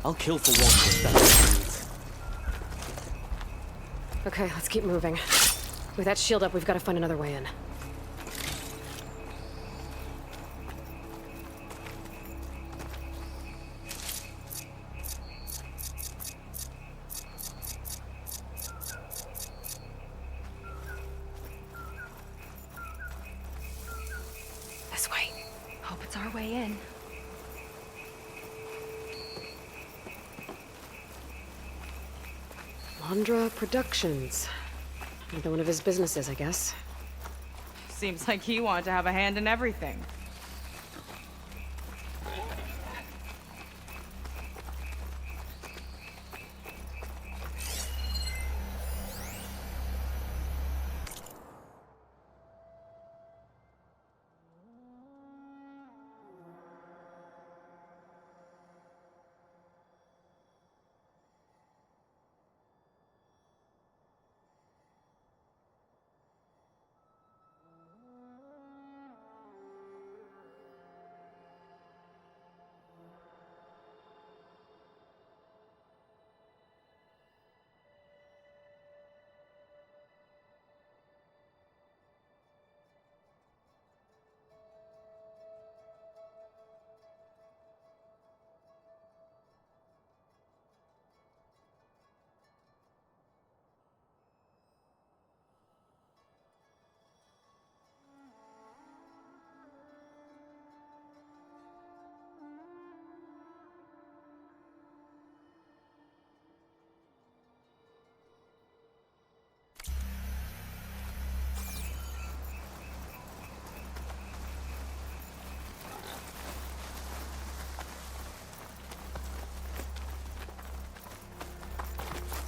I'll kill for Walter if that's what he needs. Okay, let's keep moving. With that shield up, we've got to find another way in. This way. Hope it's our way in. Landra Productions. Another one of his businesses, I guess. Seems like he wanted to have a hand in everything.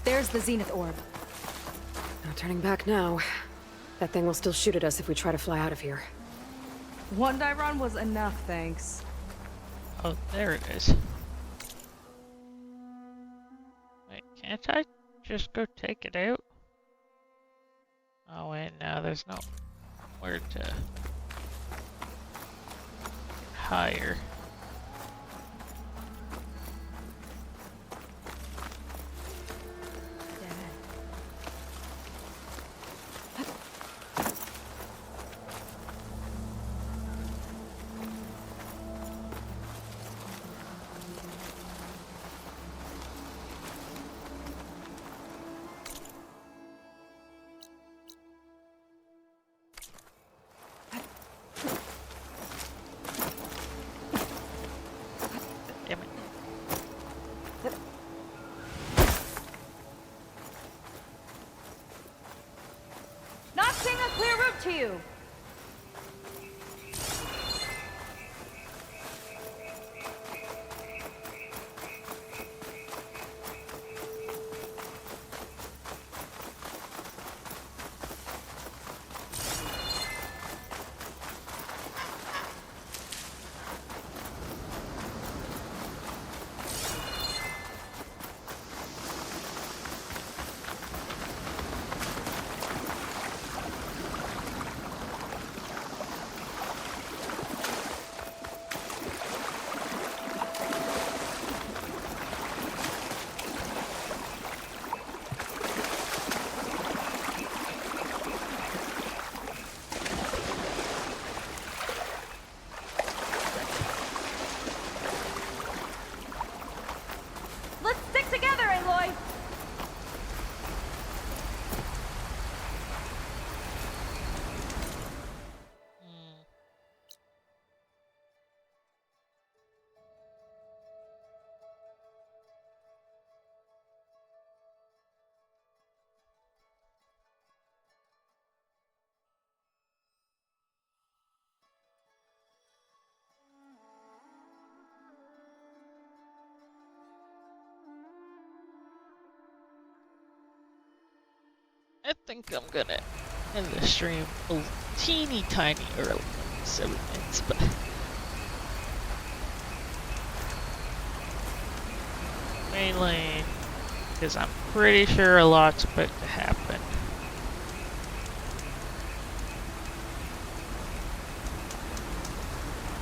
There's the Zenith Orb. No turning back now. That thing will still shoot at us if we try to fly out of here. One die run was enough, thanks. Oh, there it is. Wait, can't I just go take it out? Oh wait, no, there's no where to hire. Not seeing a clear route to you. think I'm gonna end the stream a teeny tiny early, 7 minutes, but mainly because I'm pretty sure a lot's about to happen.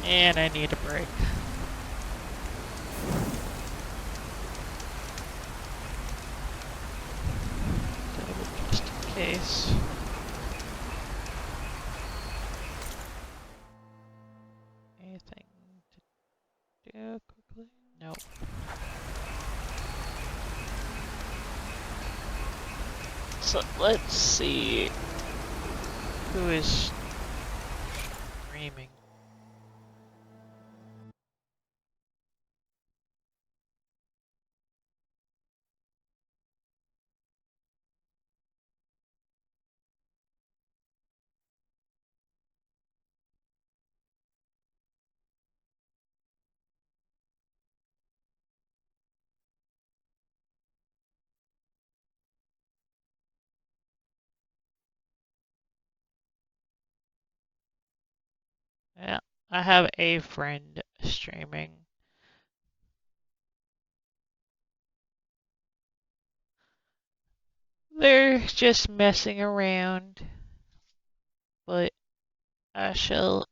And I need a break. Just in case. Anything to do quickly? Nope. So let's see who is streaming. Yeah, I have a friend streaming. They're just messing around, but I shall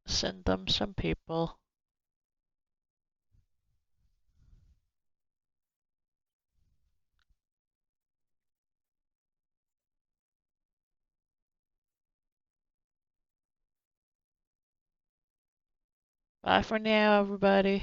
send them some people. Bye for now, everybody.